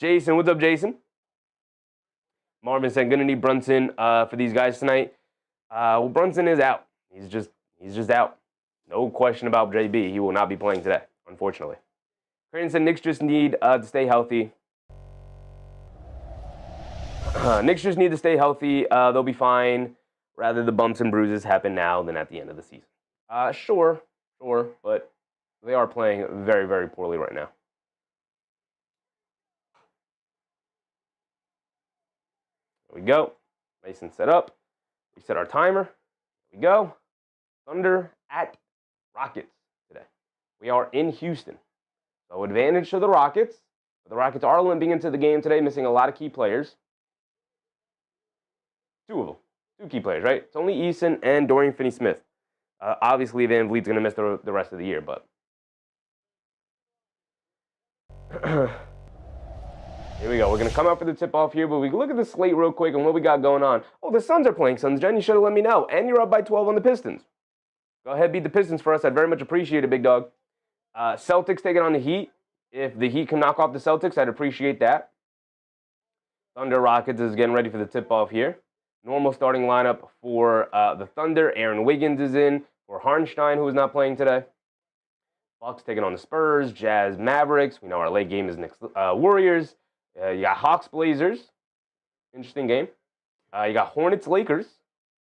Jason, what's up, Jason? Marvin said, gonna need Brunson for these guys tonight. Well, Brunson is out. He's just out. No question about JB. He will not be playing today, unfortunately. Creighton said Knicks just need to stay healthy. Knicks just need to stay healthy. They'll be fine. Rather the bumps and bruises happen now than at the end of the season. Sure, but they are playing very, very poorly right now. There we go. Mason set up. We set our timer. There we go. Thunder at Rockets today. We are in Houston. So advantage to the Rockets. The Rockets are limping into the game today, missing a lot of key players. Two of them. Two key players, right? It's only Eason and Dorian Finney-Smith. Obviously, Van Vliet's going to miss the rest of the year, but... Here we go. We're going to come out for the tip-off here, but we can look at the slate real quick and what we got going on. Oh, the Suns are playing. Suns, Jen, you should have let me know. And you're up by 12 on the Pistons. Go ahead, beat the Pistons for us. I'd very much appreciate it, big dog. Celtics taking on the Heat. If the Heat can knock off the Celtics, I'd appreciate that. Thunder Rockets is getting ready for the tip-off here. Normal starting lineup for the Thunder. Aaron Wiggins is in for Hartenstein, who is not playing today. Bucks taking on the Spurs. Jazz Mavericks. We know our late game is Knicks Warriors. You got Hawks Blazers. Interesting game. You got Hornets Lakers.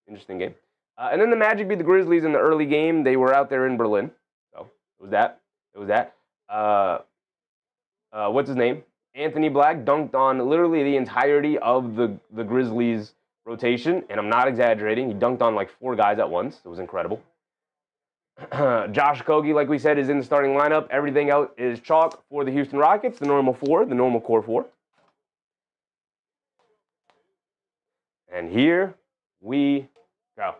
Interesting game. And then the Magic beat the Grizzlies in the early game. They were out there in Berlin. So it was that. What's his name? Anthony Black dunked on literally the entirety of the Grizzlies rotation, and I'm not exaggerating. He dunked on like 4 guys at once. It was incredible. Josh Okogie, like we said, is in the starting lineup. Everything else is chalk for the Houston Rockets, the normal core 4. And here we go.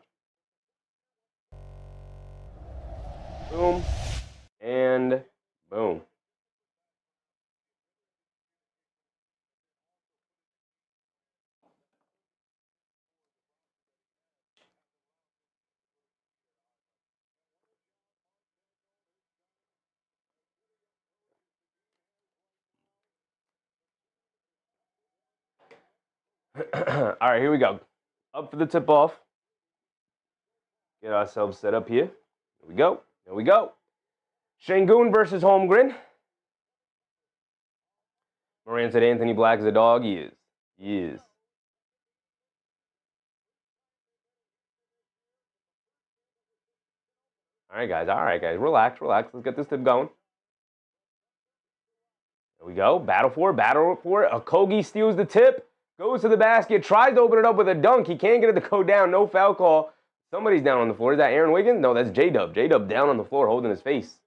Boom and boom. All right, here we go. Up for the tip-off. Get ourselves set up here. Here we go. Here we go. Sengun versus Holmgren. Moran said Anthony Black is a dog. He is. He is. All right, guys. Relax. Let's get this tip going. There we go. Battle for it. Okogie steals the tip. Goes to the basket. Tries to open it up with a dunk. He can't get it to go down. No foul call. Somebody's down on the floor. Is that Aaron Wiggins? No, that's J-Dub. J-Dub down on the floor holding his face.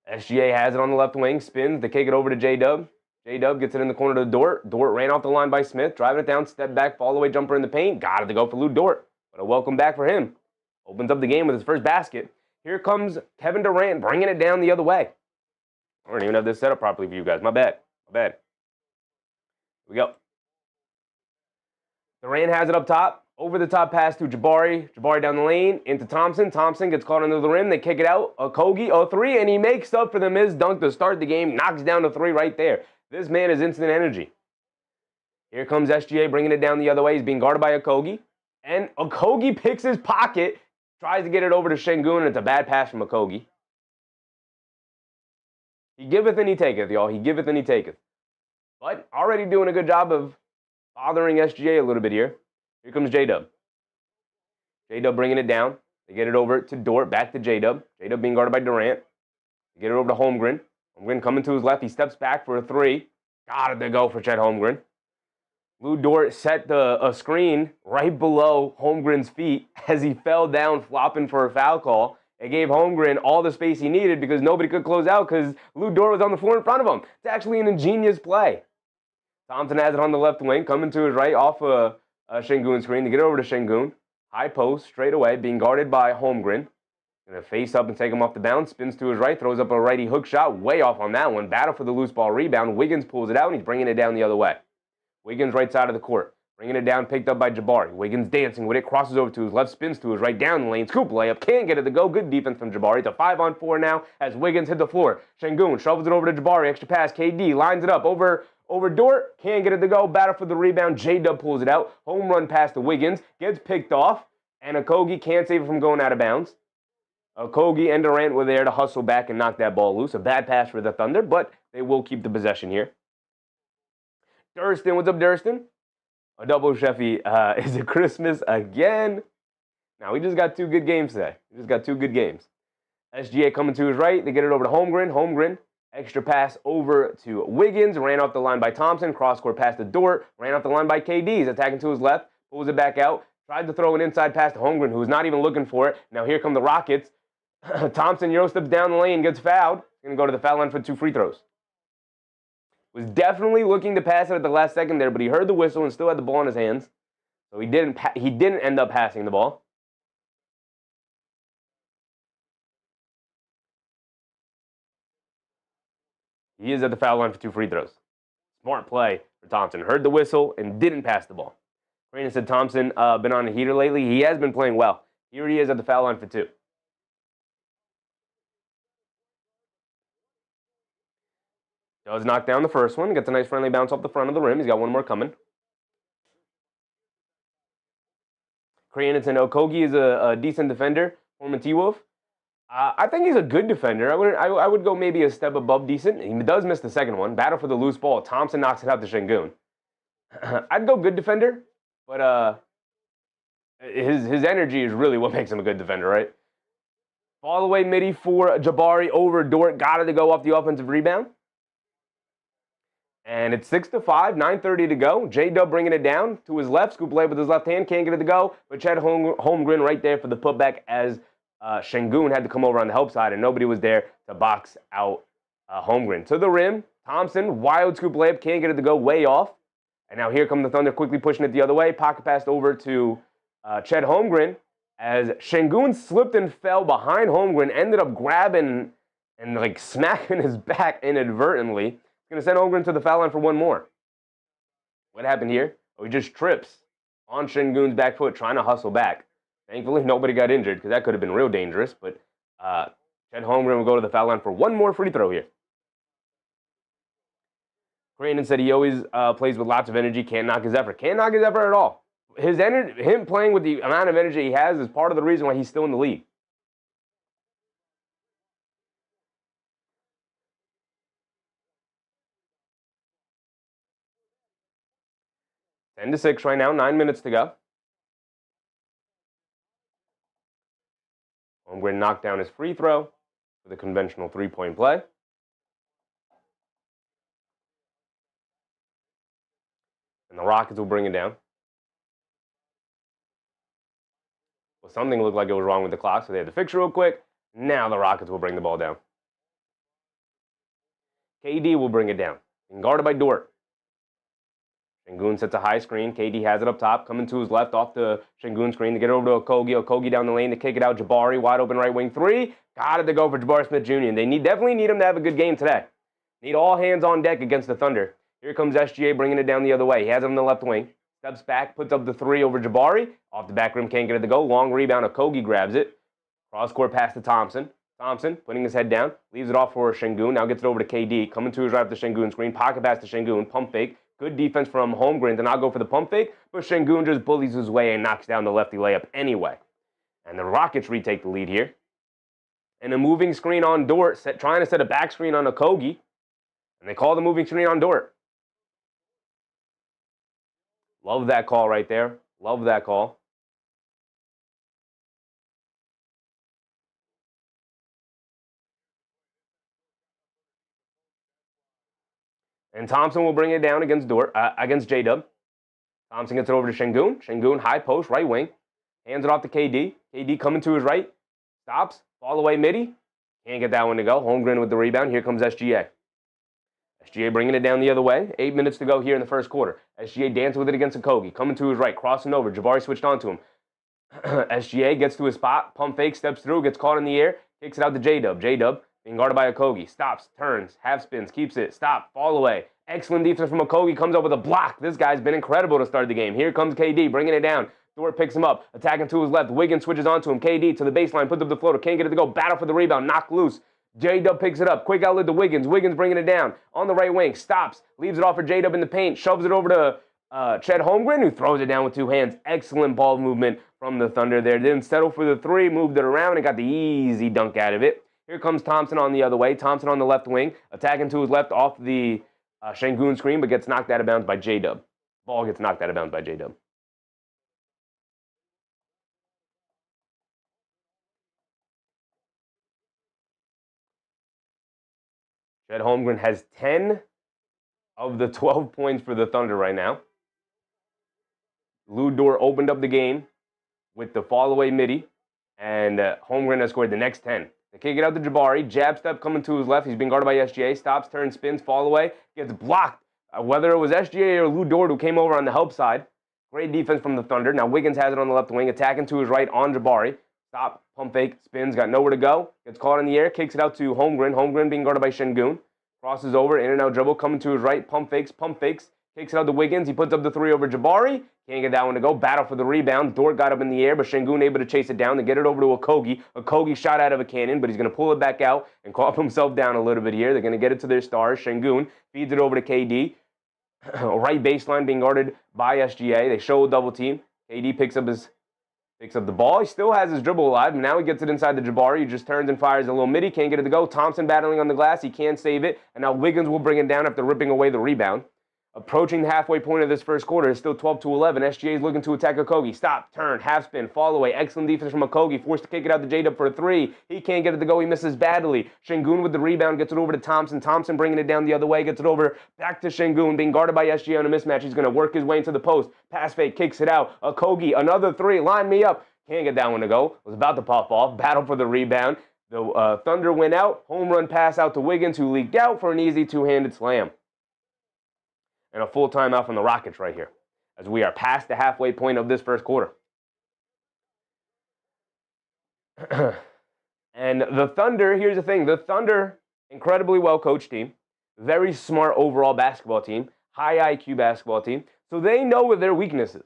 SGA has it on the left wing. Spins to kick it over to J-Dub. J-Dub gets it in the corner to Dort. Dort ran off the line by Smith. Driving it down. Step back. Fall away jumper in the paint. Got it to go for Lou Dort. But a welcome back for him. Opens up the game with his first basket. Here comes Kevin Durant bringing it down the other way. I don't even have this set up properly for you guys. My bad. Here we go. Durant has it up top. Over the top pass to Jabari. Jabari down the lane. Into Thompson. Thompson gets caught under the rim. They kick it out. Okogie, 0-3. And he makes up for the missed dunk to start the game. Knocks down the 3 right there. This man is instant energy. Here comes SGA bringing it down the other way. He's being guarded by Okogie. And Okogie picks his pocket. Tries to get it over to Sengun. And it's a bad pass from Okogie. He giveth and he taketh, y'all. He giveth and he taketh. But already doing a good job of bothering SGA a little bit here. Here comes J-Dub. J-Dub bringing it down. They get it over to Dort, back to J-Dub. J-Dub being guarded by Durant. They get it over to Holmgren. Holmgren coming to his left. He steps back for a three. Got it to go for Chet Holmgren. Lou Dort set a screen right below Holmgren's feet as he fell down flopping for a foul call. It gave Holmgren all the space he needed because nobody could close out because Lou Dort was on the floor in front of him. It's actually an ingenious play. Thompson has it on the left wing, coming to his right off a Sengun screen to get over to Sengun. High post, straight away, being guarded by Holmgren. Going to face up and take him off the bounce. Spins to his right, throws up a righty hook shot. Way off on that one. Battle for the loose ball rebound. Wiggins pulls it out, and he's bringing it down the other way. Wiggins right side of the court. Bringing it down, picked up by Jabari. Wiggins dancing with it, crosses over to his left, spins to his right, down the lane, scoop layup, can't get it to go. Good defense from Jabari. It's a 5-on-4 now as Wiggins hit the floor. Sengun shovels it over to Jabari, extra pass, KD lines it up over Dort, can't get it to go. Battle for the rebound, J-Dub pulls it out. Home run pass to Wiggins, gets picked off, and Okogie can't save it from going out of bounds. Okogie and Durant were there to hustle back and knock that ball loose. A bad pass for the Thunder, but they will keep the possession here. Durston, what's up, Durston? A double Sheffy. Is it Christmas again? Now, we just got 2 good games today. SGA coming to his right. They get it over to Holmgren. Holmgren, extra pass over to Wiggins. Ran off the line by Thompson. Cross-court pass to Dort. Ran off the line by KD. He's attacking to his left. Pulls it back out. Tried to throw an inside pass to Holmgren, who's not even looking for it. Now, here come the Rockets. Thompson Euro steps down the lane, gets fouled. He's going to go to the foul line for 2 free throws. Was definitely looking to pass it at the last second there, but he heard the whistle and still had the ball in his hands. So he didn't end up passing the ball. He is at the foul line for 2 free throws. Smart play for Thompson. Heard the whistle and didn't pass the ball. Brandon said Thompson been on a heater lately. He has been playing well. Here he is at the foul line for 2. Does knock down the first one. Gets a nice friendly bounce off the front of the rim. He's got one more coming. Krianiton Okogie is a decent defender. Former T-Wolf. I think he's a good defender. I would go maybe a step above decent. He does miss the second one. Battle for the loose ball. Thompson knocks it out to Sengun. I'd go good defender, but his energy is really what makes him a good defender, right? All the way midi for Jabari over Dort. Got it to go off the offensive rebound. And it's 6-5, 9:30 to go. J-Dub bringing it down to his left. Scoop layup with his left hand. Can't get it to go. But Chet Holmgren right there for the putback as Sengun had to come over on the help side, and nobody was there to box out Holmgren. To the rim, Thompson, wild scoop layup. Can't get it to go, way off. And now here come the Thunder quickly pushing it the other way. Pocket passed over to Chet Holmgren as Sengun slipped and fell behind Holmgren. Ended up grabbing and like smacking his back inadvertently. Going to send Holmgren to the foul line for one more. What happened here? Oh, he just trips on Sengun's back foot, trying to hustle back. Thankfully, nobody got injured because that could have been real dangerous. But Chet Holmgren will go to the foul line for one more free throw here. Brandon said he always plays with lots of energy, can't knock his effort. Can't knock his effort at all. Him playing with the amount of energy he has is part of the reason why he's still in the league. Ten to 6 right now, 9 minutes to go. Holmgren knocked down his free throw with a conventional 3-point play. And the Rockets will bring it down. Well, something looked like it was wrong with the clock, so they had to fix it real quick. Now the Rockets will bring the ball down. KD will bring it down. And guarded by Dort. Sengun sets a high screen. KD has it up top. Coming to his left off the Sengun screen to get over to Okogie. Okogie down the lane to kick it out. Jabari, wide open right wing 3. Got it to go for Jabari Smith Jr. And they definitely need him to have a good game today. Need all hands on deck against the Thunder. Here comes SGA bringing it down the other way. He has it on the left wing. Steps back, puts up the 3 over Jabari. Off the back rim, can't get it to go. Long rebound. Okogie grabs it. Cross-court pass to Thompson. Thompson putting his head down. Leaves it off for Sengun. Now gets it over to KD. Coming to his right off the Sengun screen. Pocket pass to Sengun. Pump fake. Good defense from Holmgren to not go for the pump fake, but Sengun just bullies his way and knocks down the lefty layup anyway. And the Rockets retake the lead here. And a moving screen on Dort, trying to set a back screen on Okogie. And they call the moving screen on Dort. Love that call right there. Love that call. And Thompson will bring it down against J-Dub. Thompson gets it over to Sengun. Sengun, high post, right wing. Hands it off to KD. KD coming to his right. Stops. Fall away midi. Can't get that one to go. Holmgren with the rebound. Here comes SGA. SGA bringing it down the other way. 8 minutes to go here in the first quarter. SGA dancing with it against Okogie. Coming to his right. Crossing over. Jabari switched on to him. SGA gets to his spot. Pump fake. Steps through. Gets caught in the air. Kicks it out to J-Dub. J-Dub being guarded by Okogie. Stops. Turns. Half spins. Keeps it. Stop. Fall away. Excellent defense from Okogie. Comes up with a block. This guy's been incredible to start the game. Here comes KD. Bringing it down. Durant picks him up. Attacking to his left. Wiggins switches onto him. KD to the baseline. Puts up the floater. Can't get it to go. Battle for the rebound. Knocked loose. J-Dub picks it up. Quick outlet to Wiggins. Wiggins bringing it down. On the right wing. Stops. Leaves it off for J-Dub in the paint. Shoves it over to Chet Holmgren, who throws it down with two hands. Excellent ball movement from the Thunder there. Didn't settle for the three. Moved it around and got the easy dunk out of it. Here comes Thompson on the other way. Thompson on the left wing. Attacking to his left off the Sengun screen, but gets knocked out of bounds by J-Dub. Ball gets knocked out of bounds by J-Dub. Chet Holmgren has 10 of the 12 points for the Thunder right now. Lou Dort opened up the game with the fall-away midi, and Holmgren has scored the next 10. They kick it out to Jabari. Jab step coming to his left. He's being guarded by SGA. Stops, turns, spins, fall away. Gets blocked. Whether it was SGA or Lou Dort who came over on the help side. Great defense from the Thunder. Now Wiggins has it on the left wing. Attacking to his right on Jabari. Stop, pump fake, spins, got nowhere to go. Gets caught in the air. Kicks it out to Holmgren. Holmgren being guarded by Sengun. Crosses over, in and out dribble. Coming to his right. Pump fakes. Kicks it out to Wiggins. He puts up the three over Jabari. Can't get that one to go. Battle for the rebound. Dort got up in the air, but Sengun able to chase it down to get it over to Okogie. Okogie shot out of a cannon, but he's going to pull it back out and calm himself down a little bit here. They're going to get it to their stars. Sengun feeds it over to KD. Right baseline being guarded by SGA. They show a double team. KD picks up the ball. He still has his dribble alive. Now he gets it inside the Jabari. He just turns and fires a little midi. Can't get it to go. Thompson battling on the glass. He can't save it. And now Wiggins will bring it down after ripping away the rebound. Approaching the halfway point of this first quarter. It's still 12-11. SGA is looking to attack Okogie. Stop, turn, half spin, fall away. Excellent defense from Okogie. Forced to kick it out to J-Dub for a three. He can't get it to go. He misses badly. Sengun with the rebound. Gets it over to Thompson. Thompson bringing it down the other way. Gets it over back to Sengun. Being guarded by SGA on a mismatch. He's going to work his way into the post. Pass fake. Kicks it out. Okogie. Another three. Line me up. Can't get that one to go. Was about to pop off. Battle for the rebound. The Thunder went out. Home run pass out to Wiggins, who leaked out for an easy two-handed slam. And a full timeout from the Rockets right here, as we are past the halfway point of this first quarter. And the Thunder, here's the thing. The Thunder, incredibly well-coached team. Very smart overall basketball team. High IQ basketball team. So they know what their weaknesses.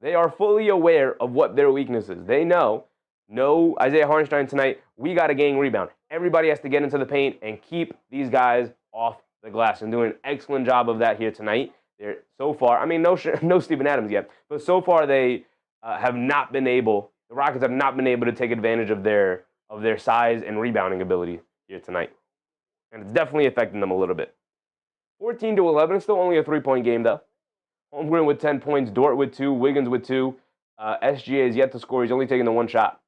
They are fully aware of what their weaknesses. They know, no Isaiah Hartenstein tonight, we got to gain rebound. Everybody has to get into the paint and keep these guys off the glass, and doing an excellent job of that here tonight. They're so far, I mean, no Steven Adams yet, but so far they have not been able. The Rockets have not been able to take advantage of their size and rebounding ability here tonight, and it's definitely affecting them a little bit. 14-11. It's still only a 3-point game though. Holmgren with 10 points, Dort with 2, Wiggins with 2. SGA is yet to score. He's only taking the one shot.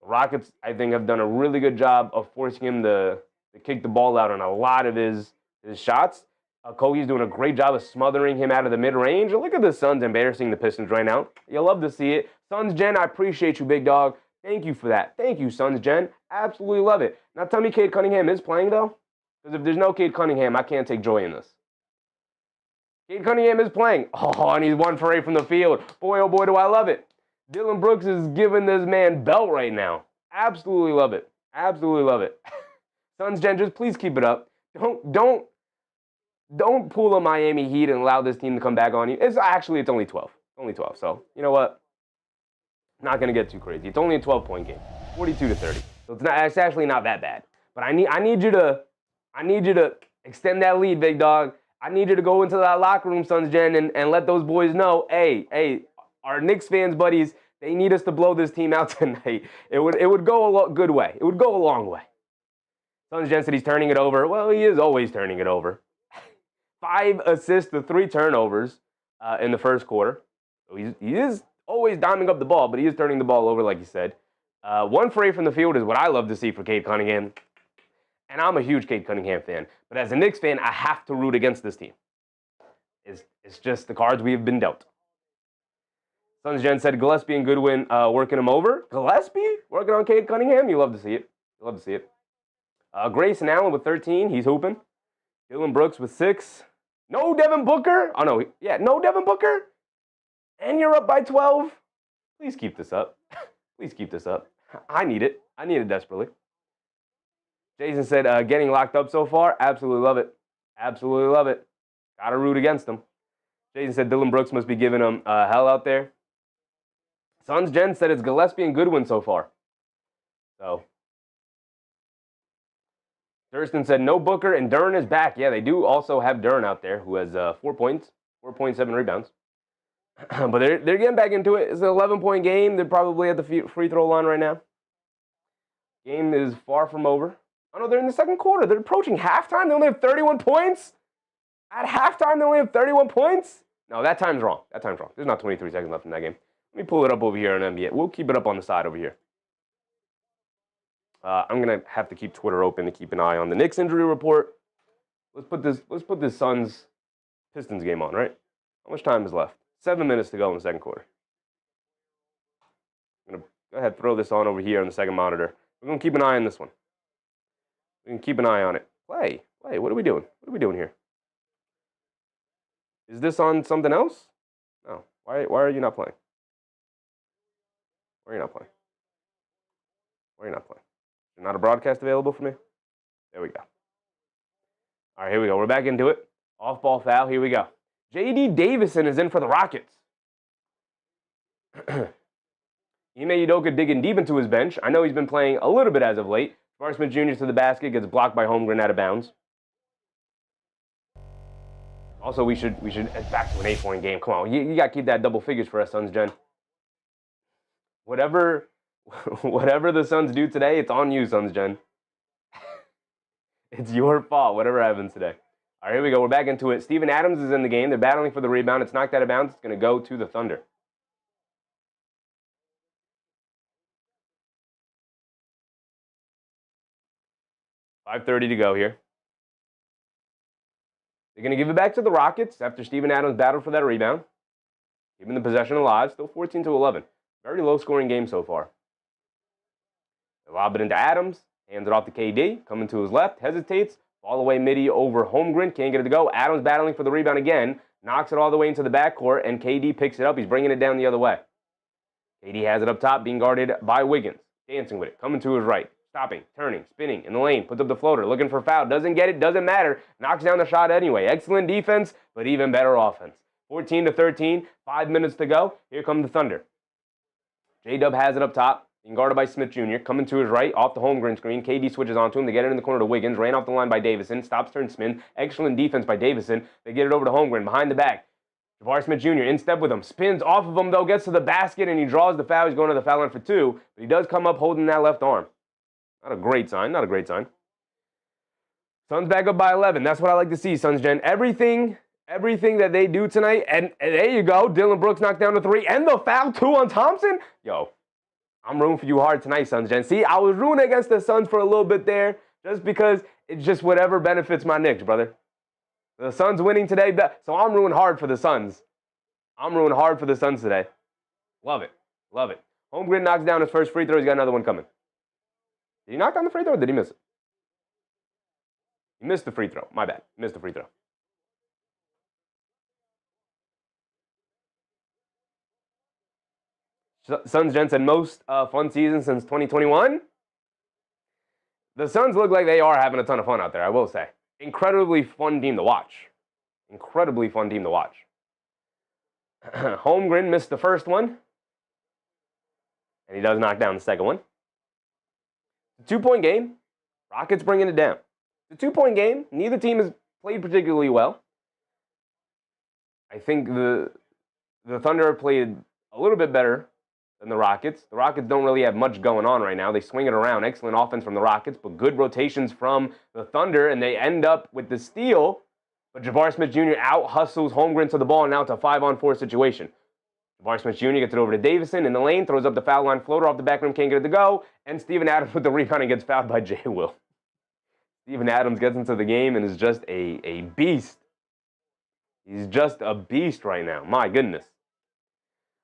The Rockets, I think, have done a really good job of forcing him to kick the ball out on a lot of his shots. Okogie's doing a great job of smothering him out of the mid-range. And look at the Suns embarrassing the Pistons right now. You'll love to see it. Suns Gen, I appreciate you, big dog. Thank you for that. Thank you, Suns Gen. Absolutely love it. Now tell me Cade Cunningham is playing, though? Because if there's no Cade Cunningham, I can't take joy in this. Cade Cunningham is playing. Oh, and he's 1 for 8 from the field. Boy, oh boy, do I love it. Dylan Brooks is giving this man belt right now. Absolutely love it. Absolutely love it. Suns Gen, just please keep it up. Don't pull a Miami Heat and allow this team to come back on you. It's only 12. Only 12. So, you know what? Not going to get too crazy. It's only a 12-point game. 42-30. So it's actually not that bad. But I need you to extend that lead, big dog. I need you to go into that locker room, Suns Gen, and let those boys know, hey, our Knicks fans buddies, they need us to blow this team out tonight. It would go a good way. It would go a long way. Suns Gen said he's turning it over. Well, he is always turning it over. 5 assists to 3 turnovers in the first quarter. So he is always diming up the ball, but he is turning the ball over, like you said. 1 for 8 from the field is what I love to see for Cade Cunningham. And I'm a huge Cade Cunningham fan. But as a Knicks fan, I have to root against this team. It's just the cards we have been dealt. Suns Gen said Gillespie and Goodwin working him over. Gillespie working on Cade Cunningham? You love to see it. You love to see it. Grayson Allen with 13. He's hooping. Dylan Brooks with 6. No Devin Booker. Oh, no. Yeah, no Devin Booker. And you're up by 12. Please keep this up. Please keep this up. I need it. I need it desperately. Jason said, getting locked up so far. Absolutely love it. Absolutely love it. Gotta root against them. Jason said Dylan Brooks must be giving them hell out there. Suns Gen said it's Gillespie and Goodwin so far. So. Thurston said no Booker and Durant is back. Yeah, they do also have Durant out there who has 4 points, 4.7 rebounds. But they're getting back into it. It's an 11-point game. They're probably at the free throw line right now. Game is far from over. Oh, no, they're in the second quarter. They're approaching halftime. They only have 31 points. At halftime, they only have 31 points. No, that time's wrong. That time's wrong. There's not 23 seconds left in that game. Let me pull it up over here on NBA. We'll keep it up on the side over here. I'm gonna have to keep Twitter open to keep an eye on the Knicks injury report. Let's put this Suns Pistons game on, right? How much time is left? 7 minutes to go in the second quarter. I'm gonna go ahead and throw this on over here on the second monitor. We're gonna keep an eye on this one. We can keep an eye on it. Play. What are we doing? What are we doing here? Is this on something else? No. Why are you not playing? Why are you not playing? Why are you not playing? Is there not a broadcast available for me? There we go. All right, here we go. We're back into it. Off-ball foul. Here we go. J.D. Davison is in for the Rockets. Ime Udoka digging deep into his bench. I know he's been playing a little bit as of late. Jabari Smith Jr. to the basket, gets blocked by Holmgren out of bounds. Also, we should it's back to an 8-point game. Come on, you got to keep that double figures for us, Suns Gen. Whatever the Suns do today, it's on you, Suns Gen. It's your fault, whatever happens today. All right, here we go. We're back into it. Steven Adams is in the game. They're battling for the rebound. It's knocked out of bounds. It's going to go to the Thunder. .5:30 to go here. They're going to give it back to the Rockets after Steven Adams battled for that rebound. Keeping the possession alive. Still 14-11. Very low-scoring game so far. They lob it into Adams. Hands it off to KD. Coming to his left. Hesitates. Fall away midi over Holmgren. Can't get it to go. Adams battling for the rebound again. Knocks it all the way into the backcourt. And KD picks it up. He's bringing it down the other way. KD has it up top. Being guarded by Wiggins. Dancing with it. Coming to his right. Stopping, turning, spinning in the lane, puts up the floater, looking for foul, doesn't get it, doesn't matter, knocks down the shot anyway. Excellent defense, but even better offense. 14-13, 5 minutes to go. Here come the Thunder. J-Dub has it up top, being guarded by Smith Jr., coming to his right, off the Holmgren screen. KD switches onto him, they get it in the corner to Wiggins, ran off the line by Davison, stops, turn, spin. Excellent defense by Davison. They get it over to Holmgren, behind the back. Jabari Smith Jr. in step with him, spins off of him though, gets to the basket, and he draws the foul. He's going to the foul line for 2, but he does come up holding that left arm. Not a great sign, not a great sign. Suns back up by 11. That's what I like to see, Suns Gen. Everything that they do tonight, and there you go. Dylan Brooks knocked down the 3, and the foul, 2 on Thompson. Yo, I'm rooting for you hard tonight, Suns Gen. See, I was rooting against the Suns for a little bit there, just because it's just whatever benefits my Knicks, brother. The Suns winning today, so I'm rooting hard for the Suns. I'm rooting hard for the Suns today. Love it, love it. Holmgren knocks down his first free throw. He's got another one coming. Did he knock down the free throw or did he miss it? He missed the free throw. My bad. He missed the free throw. Suns Gen said most fun season since 2021. The Suns look like they are having a ton of fun out there, I will say. Incredibly fun team to watch. Incredibly fun team to watch. Holmgren missed the first one. And he does knock down the second one. It's a 2-point game. Rockets bringing it down. It's a 2-point game. Neither team has played particularly well. I think the Thunder have played a little bit better than the Rockets. The Rockets don't really have much going on right now. They swing it around. Excellent offense from the Rockets, but good rotations from the Thunder, and they end up with the steal. But Jabari Smith Jr. out-hustles Holmgren to the ball, and now it's a 5-on-4 situation. Jabari Smith Jr. gets it over to Davison in the lane, throws up the foul line floater off the back rim, can't get it to go, and Steven Adams with the rebound and gets fouled by J. Will. Steven Adams gets into the game and is just a beast. He's just a beast right now. My goodness.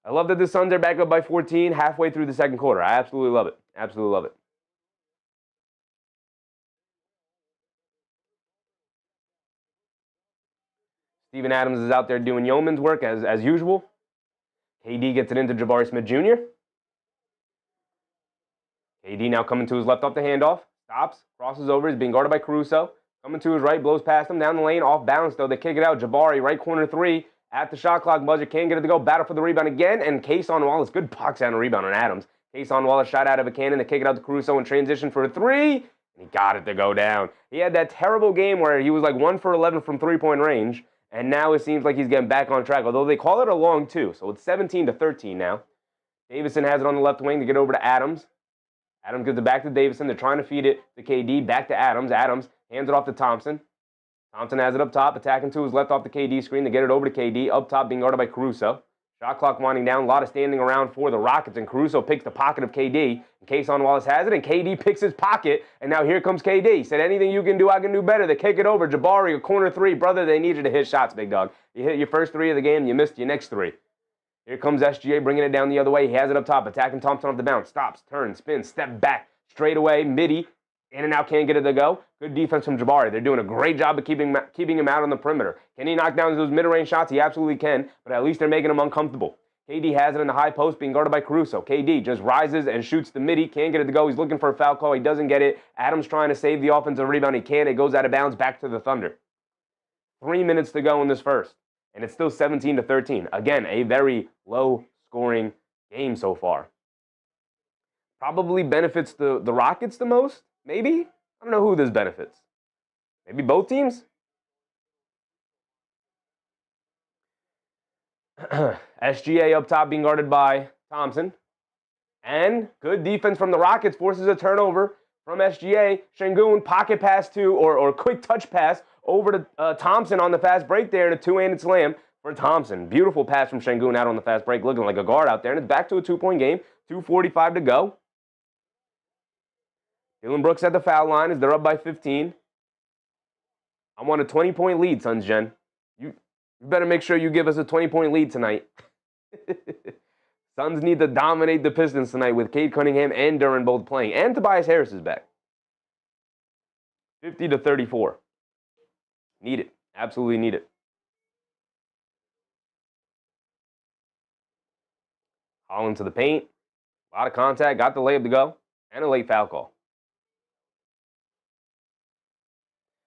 I love that the Suns are back up by 14 halfway through the second quarter. I absolutely love it. Absolutely love it. Steven Adams is out there doing yeoman's work as usual. KD gets it into Jabari Smith Jr. KD now coming to his left off the handoff. Stops, crosses over, is being guarded by Caruso. Coming to his right, blows past him, down the lane, off balance though. They kick it out. Jabari, right corner three, at the shot clock buzzer, can't get it to go. Battle for the rebound again, and Cason Wallace, good box out and rebound on Adams. Cason Wallace shot out of a cannon, they kick it out to Caruso in transition for a three, and he got it to go down. He had that terrible game where he was like 1 for 11 from three-point range, and now it seems like he's getting back on track, although they call it a long two, so it's 17-13 now. Davison has it on the left wing to get over to Adams. Adams gives it back to Davison. They're trying to feed it to KD. Back to Adams. Adams hands it off to Thompson. Thompson has it up top, attacking to his left off the KD screen. They get it over to KD. Up top, being guarded by Caruso. Shot clock winding down. A lot of standing around for the Rockets, and Caruso picks the pocket of KD. And Cason Wallace has it, and KD picks his pocket. And now here comes KD. He said, anything you can do, I can do better. They kick it over. Jabari, a corner three. Brother, they need you to hit shots, big dog. You hit your first three of the game, you missed your next three. Here comes SGA bringing it down the other way. He has it up top, attacking Thompson off the bounce. Stops, turns, spins, step back, straight away, midi. In and out, can't get it to go. Good defense from Jabari. They're doing a great job of keeping him out on the perimeter. Can he knock down those mid-range shots? He absolutely can, but at least they're making him uncomfortable. KD has it in the high post, being guarded by Caruso. KD just rises and shoots the midi. Can't get it to go. He's looking for a foul call. He doesn't get it. Adams trying to save the offensive rebound. He can't. It goes out of bounds back to the Thunder. 3 minutes to go in this first, and it's still 17-13. Again, a very low-scoring game so far. Probably benefits the Rockets the most, maybe? I don't know who this benefits. Maybe both teams? SGA up top being guarded by Thompson. And good defense from the Rockets forces a turnover from SGA. Sengun, pocket pass to, or quick touch pass over to Thompson on the fast break there, and a two-handed slam for Thompson. Beautiful pass from Sengun out on the fast break, looking like a guard out there, and it's back to a two-point game. 2:45 to go. Dylan Brooks at the foul line as they're up by 15. I want a 20-point lead, Suns Gen. You better make sure you give us a 20-point lead tonight. Suns need to dominate the Pistons tonight with Cade Cunningham and Durant both playing. And Tobias Harris is back. 50-34. Need it. Absolutely need it. Holland to the paint. A lot of contact. Got the layup to go. And a late foul call.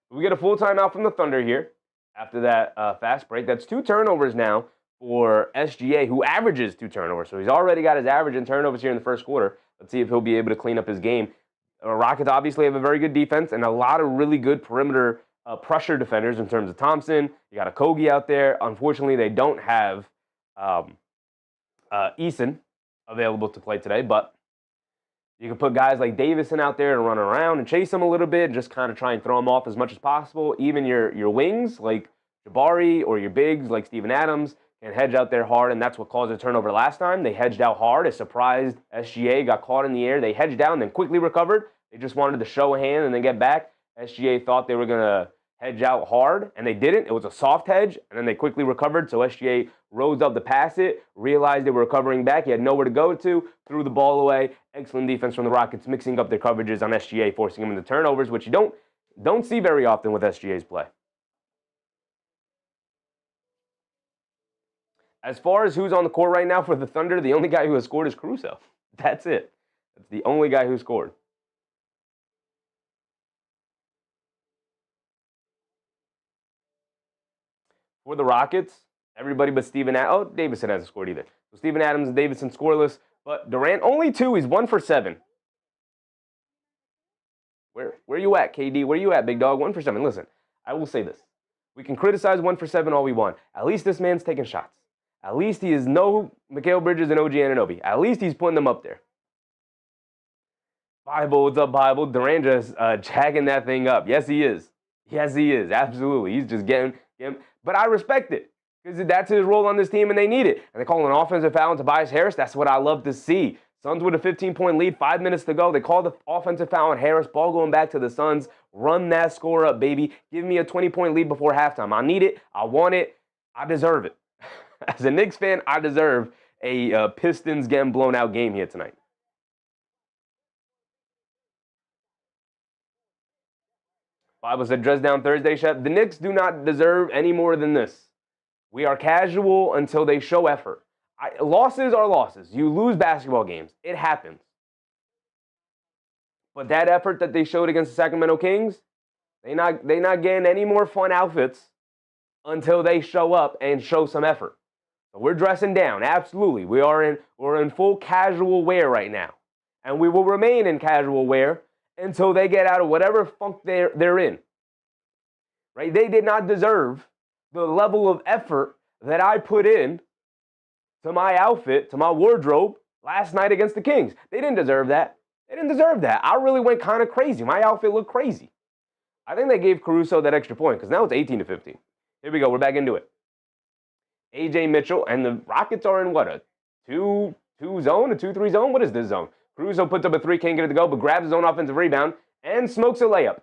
We get a full timeout from the Thunder here after that fast break. That's 2 turnovers now for SGA, who averages 2 turnovers. So he's already got his average in turnovers here in the first quarter. Let's see if he'll be able to clean up his game. Rockets obviously have a very good defense and a lot of really good perimeter pressure defenders in terms of Thompson. You got a Kogi out there. Unfortunately, they don't have Eason available to play today, but you can put guys like Davison out there to run around and chase them a little bit and just kind of try and throw them off as much as possible. Even your wings like Jabari or your bigs like Steven Adams can hedge out there hard, and that's what caused a turnover last time. They hedged out hard. It surprised SGA, got caught in the air. They hedged down, then quickly recovered. They just wanted to show a hand and then get back. SGA thought they were going to hedge out hard, and they didn't. It was a soft hedge, and then they quickly recovered. So SGA rose up to pass it, realized they were recovering back. He had nowhere to go to, threw the ball away. Excellent defense from the Rockets, mixing up their coverages on SGA, forcing him into turnovers, which you don't see very often with SGA's play. As far as who's on the court right now for the Thunder, the only guy who has scored is Caruso. That's it. That's the only guy who scored. For the Rockets, everybody but Steven Adams. Oh, Davison hasn't scored either. So Steven Adams and Davison scoreless. But Durant, only 2. He's 1 for 7. Where you at, KD? Where you at, big dog? 1 for 7. Listen, I will say this. We can criticize 1 for 7 all we want. At least this man's taking shots. At least he is no Mikal Bridges and OG Anunoby. At least he's putting them up there. Bible, what's up, Bible? Durant just jacking that thing up. Yes, he is. Yes, he is. Absolutely. He's just getting. But I respect it because that's his role on this team, and they need it. And they call an offensive foul on Tobias Harris. That's what I love to see. Suns with a 15-point lead, 5 minutes to go. They call the offensive foul on Harris. Ball going back to the Suns. Run that score up, baby. Give me a 20-point lead before halftime. I need it. I want it. I deserve it. As a Knicks fan, I deserve a Pistons getting blown out game here tonight. Bible said, dress down Thursday, Shep. The Knicks do not deserve any more than this. We are casual until they show effort. Losses are losses. You lose basketball games. It happens. But that effort that they showed against the Sacramento Kings, they not getting any more fun outfits until they show up and show some effort. So we're dressing down. Absolutely. We're in full casual wear right now. And we will remain in casual wear until they get out of whatever funk they're in. Right? They did not deserve the level of effort that I put in to my outfit, to my wardrobe last night against the Kings. They didn't deserve that. They didn't deserve that. I really went kind of crazy. My outfit looked crazy. I think they gave Caruso that extra point because now it's 18-15. Here we go. We're back into it. A.J. Mitchell, and the Rockets are in what, a 2-2 zone, a 2-3 zone? What is this zone? Caruso puts up a three, can't get it to go, but grabs his own offensive rebound and smokes a layup.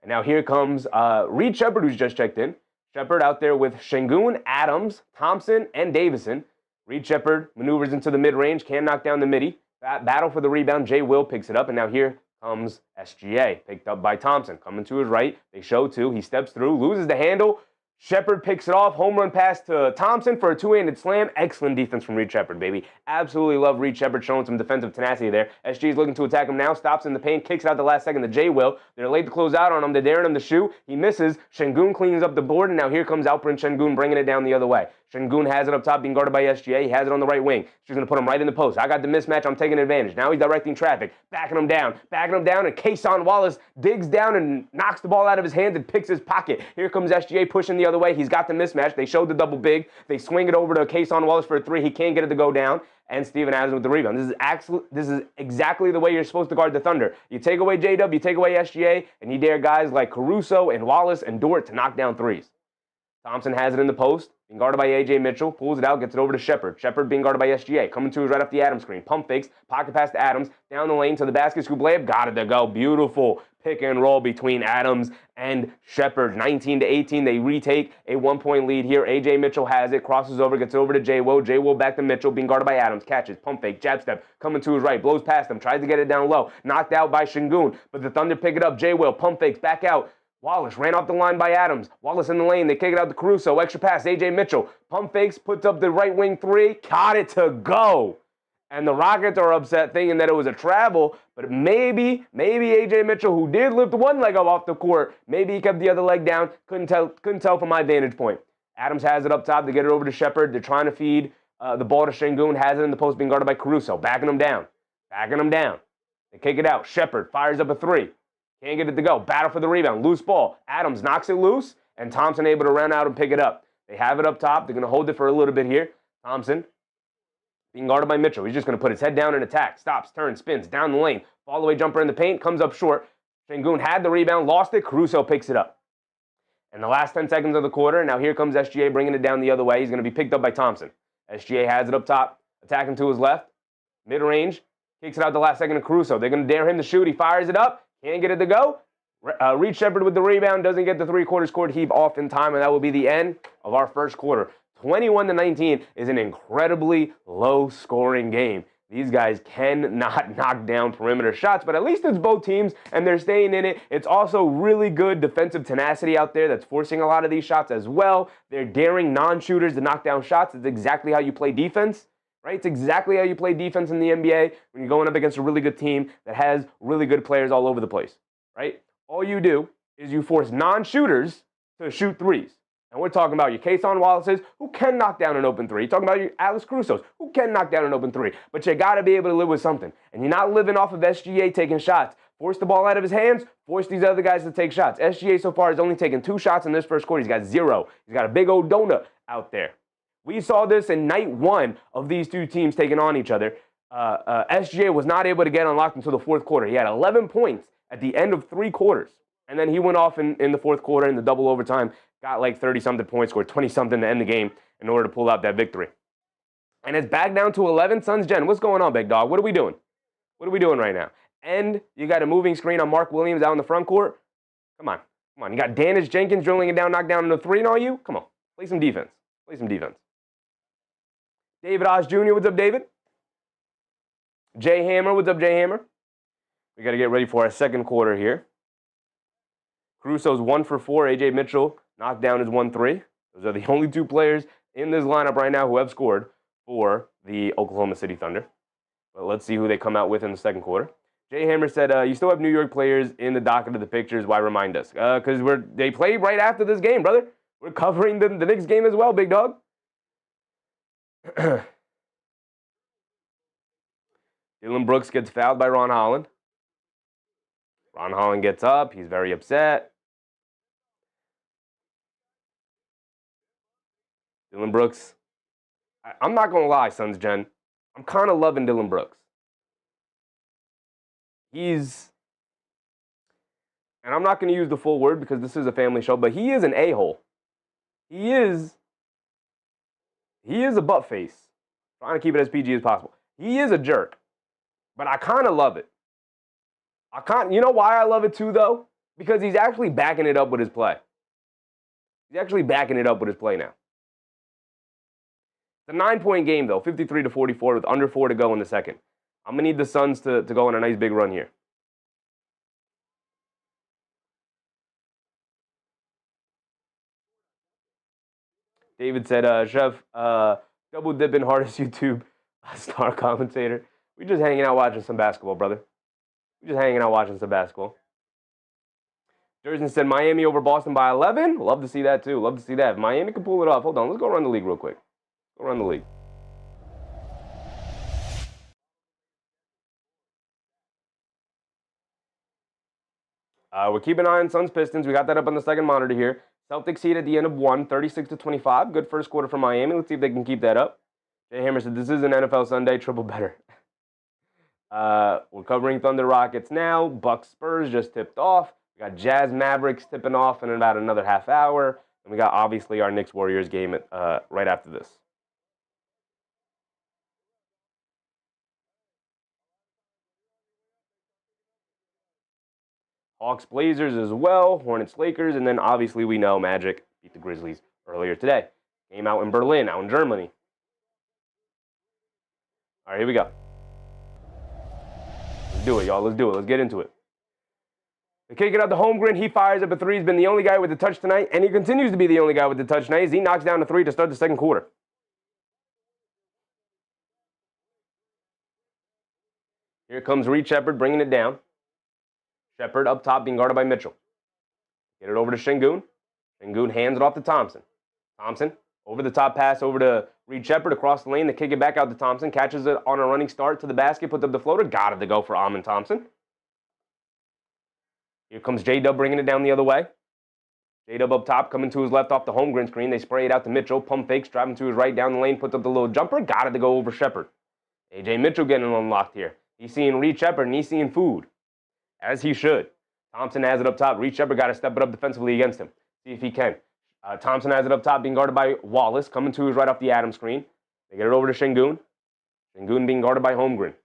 And now here comes Reed Sheppard, who's just checked in. Sheppard out there with Sengun, Adams, Thompson, and Davison. Reed Sheppard maneuvers into the mid-range, can knock down the midi. Battle for the rebound, Jay Will picks it up, and now here comes SGA, picked up by Thompson. Coming to his right, they show two, he steps through, loses the handle. Sheppard picks it off, home run pass to Thompson for a two-handed slam. Excellent defense from Reed Sheppard, baby. Absolutely love Reed Sheppard showing some defensive tenacity there. SG is looking to attack him now, stops in the paint, kicks it out the last second to Jay Will. They're late to close out on him, they're daring him to shoot. He misses, Sengun cleans up the board, and now here comes Alperen Sengun bringing it down the other way. Sengun has it up top, being guarded by SGA. He has it on the right wing. She's going to put him right in the post. I got the mismatch. I'm taking advantage. Now he's directing traffic, backing him down, and Kason Wallace digs down and knocks the ball out of his hands and picks his pocket. Here comes SGA pushing the other way. He's got the mismatch. They showed the double big. They swing it over to Kason Wallace for a three. He can't get it to go down. And Steven Adams with the rebound. This is exactly the way you're supposed to guard the Thunder. You take away J-Dub, you take away SGA, and you dare guys like Caruso and Wallace and Durant to knock down threes. Thompson has it in the post, being guarded by A.J. Mitchell, pulls it out, gets it over to Sheppard. Sheppard being guarded by SGA, coming to his right off the Adams screen. Pump fakes, pocket pass to Adams, down the lane to the basket, scoop layup, got it to go. Beautiful pick and roll between Adams and Sheppard. 19-18, they retake a 1-point lead here. A.J. Mitchell has it, crosses over, gets it over to J. Will. J. Will back to Mitchell, being guarded by Adams, catches, pump fake, jab step, coming to his right, blows past him, tries to get it down low, knocked out by Sengun, but the Thunder pick it up. J. Will, pump fakes, back out. Wallace ran off the line by Adams. Wallace in the lane. They kick it out to Caruso. Extra pass. A.J. Mitchell. Pump fakes. Puts up the right wing three. Got it to go. And the Rockets are upset thinking that it was a travel. But maybe A.J. Mitchell, who did lift one leg up off the court, maybe he kept the other leg down. Couldn't tell from my vantage point. Adams has it up top to get it over to Sheppard. They're trying to feed the ball to Sengun. Has it in the post being guarded by Caruso. Backing him down. They kick it out. Sheppard fires up a three. Can't get it to go. Battle for the rebound. Loose ball. Adams knocks it loose, and Thompson able to run out and pick it up. They have it up top. They're going to hold it for a little bit here. Thompson being guarded by Mitchell. He's just going to put his head down and attack. Stops, turns, spins, down the lane. Fall-away jumper in the paint. Comes up short. Sengun had the rebound, lost it. Caruso picks it up. And the last 10 seconds of the quarter, now here comes SGA bringing it down the other way. He's going to be picked up by Thompson. SGA has it up top. Attacking to his left. Mid-range. Kicks it out the last second to Caruso. They're going to dare him to shoot. He fires it up. Can't get it to go. Reed Sheppard with the rebound. Doesn't get the three-quarters court heave off in time, and that will be the end of our first quarter. 21-19 is an incredibly low-scoring game. These guys cannot knock down perimeter shots, but at least it's both teams, and they're staying in it. It's also really good defensive tenacity out there that's forcing a lot of these shots as well. They're daring non-shooters to knock down shots. It's exactly how you play defense. Right? It's exactly how you play defense in the NBA when you're going up against a really good team that has really good players all over the place. Right? All you do is you force non-shooters to shoot threes. And we're talking about your Kason Wallace's, who can knock down an open three. You're talking about your Alex Caruso's, who can knock down an open three. But you got to be able to live with something. And you're not living off of SGA taking shots. Force the ball out of his hands, force these other guys to take shots. SGA so far has only taken 2 shots in this first quarter. He's got 0. He's got a big old donut out there. We saw this in night 1 of these two teams taking on each other. SGA was not able to get unlocked until the fourth quarter. He had 11 points at the end of 3 quarters. And then he went off in the fourth quarter in the double overtime, got like 30-something points, scored 20-something to end the game in order to pull out that victory. And it's back down to 11. Suns Gen, what's going on, big dog? What are we doing? What are we doing right now? And you got a moving screen on Mark Williams out in the front court. Come on. Come on. You got Danish Jenkins drilling it down, knocked down into 3 and all you. Come on. Play some defense. Play some defense. David Osh Jr., what's up, David? Jay Hammer, what's up, Jay Hammer? We got to get ready for our second quarter here. Caruso's 1 for 4. AJ Mitchell knocked down his 1-3. Those are the only 2 players in this lineup right now who have scored for the Oklahoma City Thunder. But let's see who they come out with in the second quarter. Jay Hammer said, you still have New York players in the docket of the pictures. Why remind us? Because they play right after this game, brother. We're covering the Knicks game as well, big dog. Dylan Brooks gets fouled by Ron Holland. Ron Holland gets up. He's very upset. Dylan Brooks. I'm not going to lie, Suns Gen. I'm kind of loving Dylan Brooks. And I'm not going to use the full word because this is a family show, but he is an a-hole. He is a butt face. Trying to keep it as PG as possible. He is a jerk. But I kind of love it. You know why I love it too, though? Because he's actually backing it up with his play. He's actually backing it up with his play now. It's a 9-point game, though, 53-44 with under 4 to go in the second. I'm going to need the Suns to go on a nice big run here. David said, Chef, double dipping hardest YouTube star commentator. We just hanging out watching some basketball, brother. We just hanging out watching some basketball. Durant said Miami over Boston by 11. Love to see that, too. Love to see that. If Miami can pull it off. Hold on. Let's go run the league real quick. Go run the league. We're keeping an eye on Suns Pistons. We got that up on the second monitor here. Celtics heat at the end of 1, 36-25. Good first quarter for Miami. Let's see if they can keep that up. Jay Hammer said, this is an NFL Sunday. Triple better. We're covering Thunder Rockets now. Bucks Spurs just tipped off. We got Jazz Mavericks tipping off in about another half hour. And we got, obviously, our Knicks Warriors game right after this. Hawks Blazers as well. Hornets Lakers. And then, obviously, we know Magic beat the Grizzlies earlier today. Game out in Berlin, out in Germany. All right, here we go. Let's do it, y'all. Let's do it. Let's get into it. They kick it out to Holmgren. He fires up a 3. He's been the only guy with the touch tonight, and he continues to be the only guy with the touch tonight as he knocks down a 3 to start the second quarter. Here comes Reed Sheppard bringing it down. Sheppard up top being guarded by Mitchell. Get it over to Sengun. Sengun hands it off to Thompson. Thompson, over the top pass over to Reed Sheppard across the lane. They kick it back out to Thompson. Catches it on a running start to the basket. Puts up the floater. Got it to go for Amon Thompson. Here comes J-Dub bringing it down the other way. J-Dub up top, coming to his left off the Holmgren screen. They spray it out to Mitchell. Pump fakes, driving to his right down the lane. Puts up the little jumper. Got it to go over Sheppard. AJ Mitchell getting unlocked here. He's seeing Reed Sheppard, and he's seeing food. As he should. Thompson has it up top. Reed Sheppard got to step it up defensively against him. See if he can. Thompson has it up top, being guarded by Wallace. Coming to his right off the Adams screen. They get it over to Sengun. Sengun being guarded by Holmgren.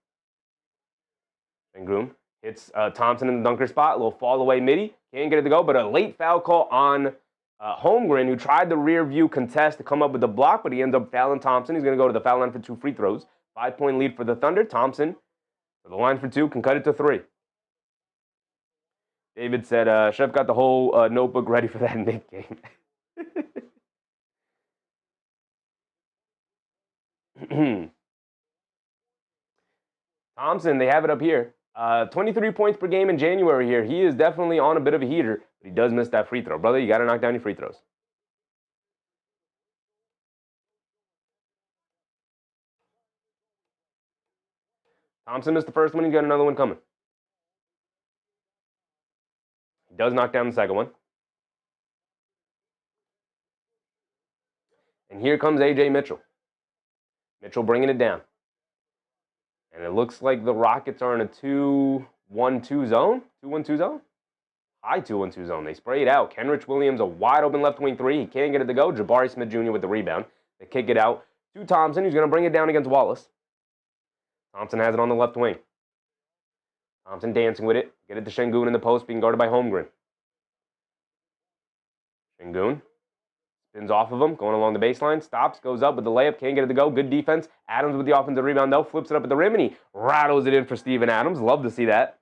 Sengun hits Thompson in the dunker spot. A little fall away midi. Can't get it to go, but a late foul call on Holmgren, who tried the rear view contest to come up with the block, but he ends up fouling Thompson. He's going to go to the foul line for 2 free throws. 5-point lead for the Thunder. Thompson, for the line for 2, can cut it to 3. David said, Chef got the whole notebook ready for that Knicks game. Thompson, they have it up here. 23 points per game in January here. He is definitely on a bit of a heater, but he does miss that free throw. Brother, you got to knock down your free throws. Thompson missed the first one. He's got another one coming. He does knock down the second one. And here comes A.J. Mitchell. Mitchell bringing it down. And it looks like the Rockets are in a 2-1-2 zone. 2-1-2 zone? High 2-1-2 zone. They spray it out. Kenrich Williams, a wide open left wing 3. He can't get it to go. Jabari Smith Jr. with the rebound. They kick it out to Thompson, who's going to bring it down against Wallace. Thompson has it on the left wing. Thompson dancing with it. Get it to Sengun in the post, being guarded by Holmgren. Sengun spins off of him, going along the baseline. Stops, goes up with the layup. Can't get it to go. Good defense. Adams with the offensive rebound, though. Flips it up at the rim, and he rattles it in for Steven Adams. Love to see that.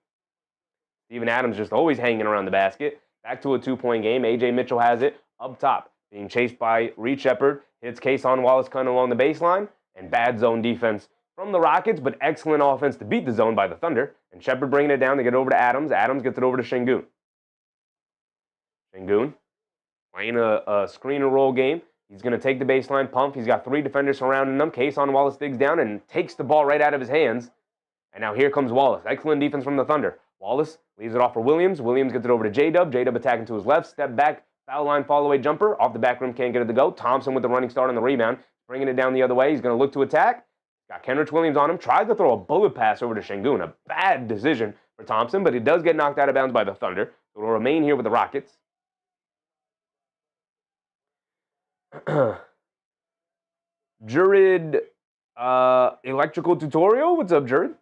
Steven Adams just always hanging around the basket. Back to a 2-point game. A.J. Mitchell has it up top. Being chased by Reed Sheppard. Hits Kason Wallace cutting along the baseline. And bad zone defense from the Rockets, but excellent offense to beat the zone by the Thunder. And Sheppard bringing it down to get over to Adams. Adams gets it over to Sengun. Sengun playing a screen and roll game. He's going to take the baseline pump. He's got 3 defenders surrounding him. Kason Wallace digs down and takes the ball right out of his hands. And now here comes Wallace. Excellent defense from the Thunder. Wallace leaves it off for Williams. Williams gets it over to J-Dub. J-Dub attacking to his left. Step back, foul line, fall away jumper. Off the back rim, can't get it to go. Thompson with the running start on the rebound. Bringing it down the other way. He's going to look to attack. Got Kenrich Williams on him. Tries to throw a bullet pass over to Sengun. A bad decision for Thompson, but he does get knocked out of bounds by the Thunder. So it'll remain here with the Rockets. Jared Electrical Tutorial. What's up, Jared?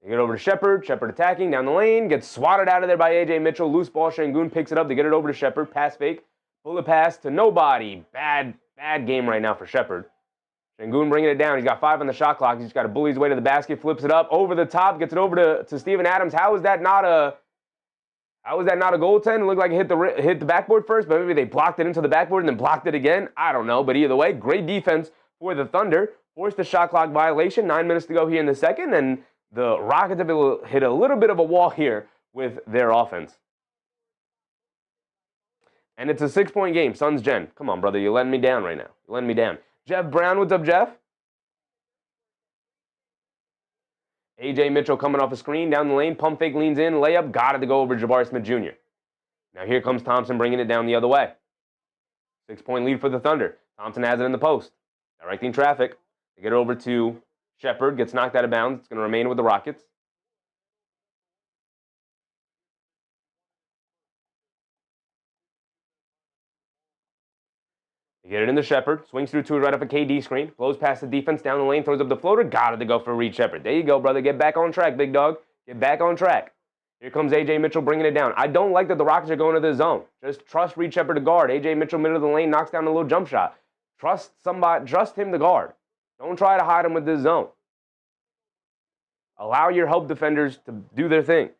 They get over to Sheppard. Sheppard attacking down the lane. Gets swatted out of there by A.J. Mitchell. Loose ball. Sengun picks it up. They get it over to Sheppard. Pass fake. Bullet pass to nobody. Bad game right now for Sheppard. Sengun bringing it down. He's got 5 on the shot clock. He's just got to bully his way to the basket. Flips it up. Over the top. Gets it over to Steven Adams. How is that not a goaltend? It looked like it hit the backboard first, but maybe they blocked it into the backboard and then blocked it again. I don't know. But either way, great defense for the Thunder. Forced the shot clock violation. 9 minutes to go here in the second. And the Rockets have hit a little bit of a wall here with their offense. And it's a 6-point game. Suns Gen. Come on, brother. You're letting me down right now. You're letting me down. Jeff Brown, what's up, Jeff? A.J. Mitchell coming off a screen, down the lane, pump fake, leans in, layup, got it to go over Jabari Smith Jr. Now here comes Thompson bringing it down the other way. 6-point lead for the Thunder. Thompson has it in the post. Directing traffic. They get it over to Sheppard, gets knocked out of bounds. It's going to remain with the Rockets. They get it into Sheppard. Swings through to it right off a KD screen. Blows past the defense, down the lane, throws up the floater. Got it to go for Reed Sheppard. There you go, brother. Get back on track, big dog. Get back on track. Here comes A.J. Mitchell bringing it down. I don't like that the Rockets are going to the zone. Just trust Reed Sheppard to guard. A.J. Mitchell, middle of the lane, knocks down a little jump shot. Trust him to guard. Don't try to hide him with this zone. Allow your help defenders to do their thing.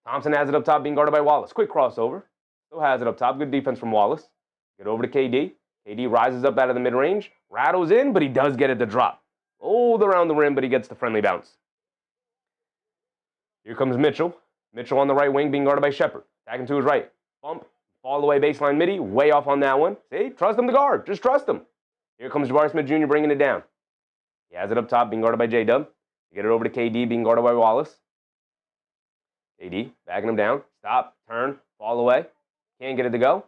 Thompson has it up top, being guarded by Wallace. Quick crossover. Still has it up top. Good defense from Wallace. Get over to KD. KD rises up out of the mid-range. Rattles in, but he does get it to drop. Old around the rim, but he gets the friendly bounce. Here comes Mitchell. Mitchell on the right wing, being guarded by Sheppard. Attacking to his right. Bump. Fall away baseline midi. Way off on that one. See? Trust him to guard. Just trust him. Here comes Jabari Smith Jr. bringing it down. He has it up top, being guarded by J-Dub. Get it over to KD, being guarded by Wallace. KD, backing him down. Stop, turn, fall away. Can't get it to go.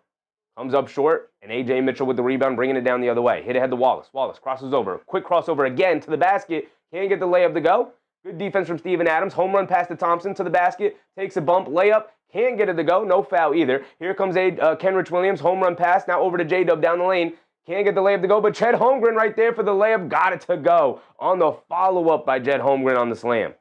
Comes up short, and A.J. Mitchell with the rebound, bringing it down the other way. Hit ahead to Wallace. Wallace crosses over. Quick crossover again to the basket. Can't get the layup to go. Good defense from Steven Adams. Home run pass to Thompson to the basket. Takes a bump. Layup. Can't get it to go. No foul either. Here comes Kenrich Williams. Home run pass. Now over to J-Dub down the lane. Can't get the layup to go, but Chet Holmgren right there for the layup. Got it to go on the follow-up by Chet Holmgren on the slam.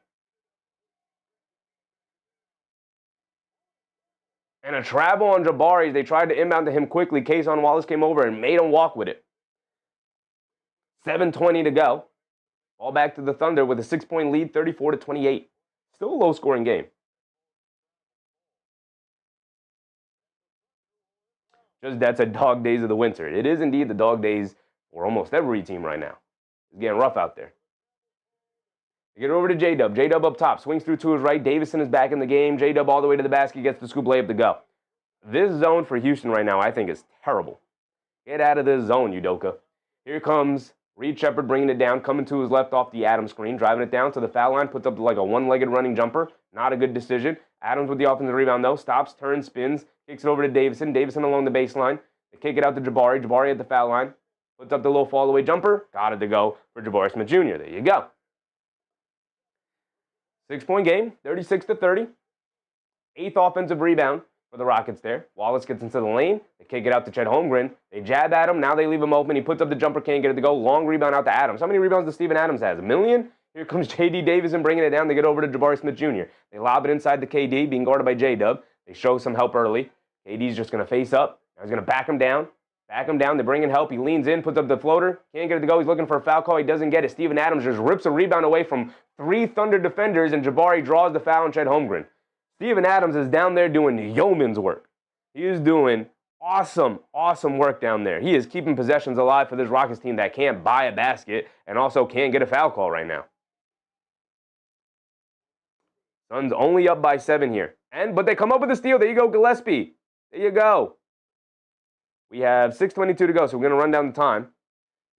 And a travel on Jabari. They tried to inbound to him quickly. Kason Wallace came over and made him walk with it. 7:20 to go. All back to the Thunder with a 6-point lead, 34-28. Still a low-scoring game. Just that's a dog days of the winter. It is indeed the dog days for almost every team right now. It's getting rough out there. They get over to J-Dub. J-Dub up top. Swings through to his right. Davison is back in the game. J-Dub all the way to the basket. Gets the scoop layup to go. This zone for Houston right now, I think, is terrible. Get out of this zone, Udoka. Here comes Reed Sheppard bringing it down. Coming to his left off the Adams screen. Driving it down to the foul line. Puts up like a one-legged running jumper. Not a good decision. Adams with the offensive rebound, though. Stops, turns, spins. Kicks it over to Davison. Davison along the baseline. They kick it out to Jabari. Jabari at the foul line. Puts up the little fall-away jumper. Got it to go for Jabari Smith Jr. There you go. 6-point game, 36-30. 8th offensive rebound for the Rockets there. Wallace gets into the lane. They kick it out to Chet Holmgren. They jab at him. Now they leave him open. He puts up the jumper, can't get it to go. Long rebound out to Adams. How many rebounds does Steven Adams has? 1 million? Here comes J.D. Davison bringing it down. They get over to Jabari Smith Jr. They lob it inside the KD, being guarded by J-Dub. They show some help early. KD's just going to face up. Now he's going to back him down. Back him down. They bring in help. He leans in, puts up the floater. Can't get it to go. He's looking for a foul call. He doesn't get it. Steven Adams just rips a rebound away from 3 Thunder defenders, and Jabari draws the foul on Chet Holmgren. Steven Adams is down there doing yeoman's work. He is doing awesome work down there. He is keeping possessions alive for this Rockets team that can't buy a basket and also can't get a foul call right now. Suns only up by 7 here. But they come up with a steal. There you go, Gillespie. There you go. We have 6:22 to go, so we're going to run down the time.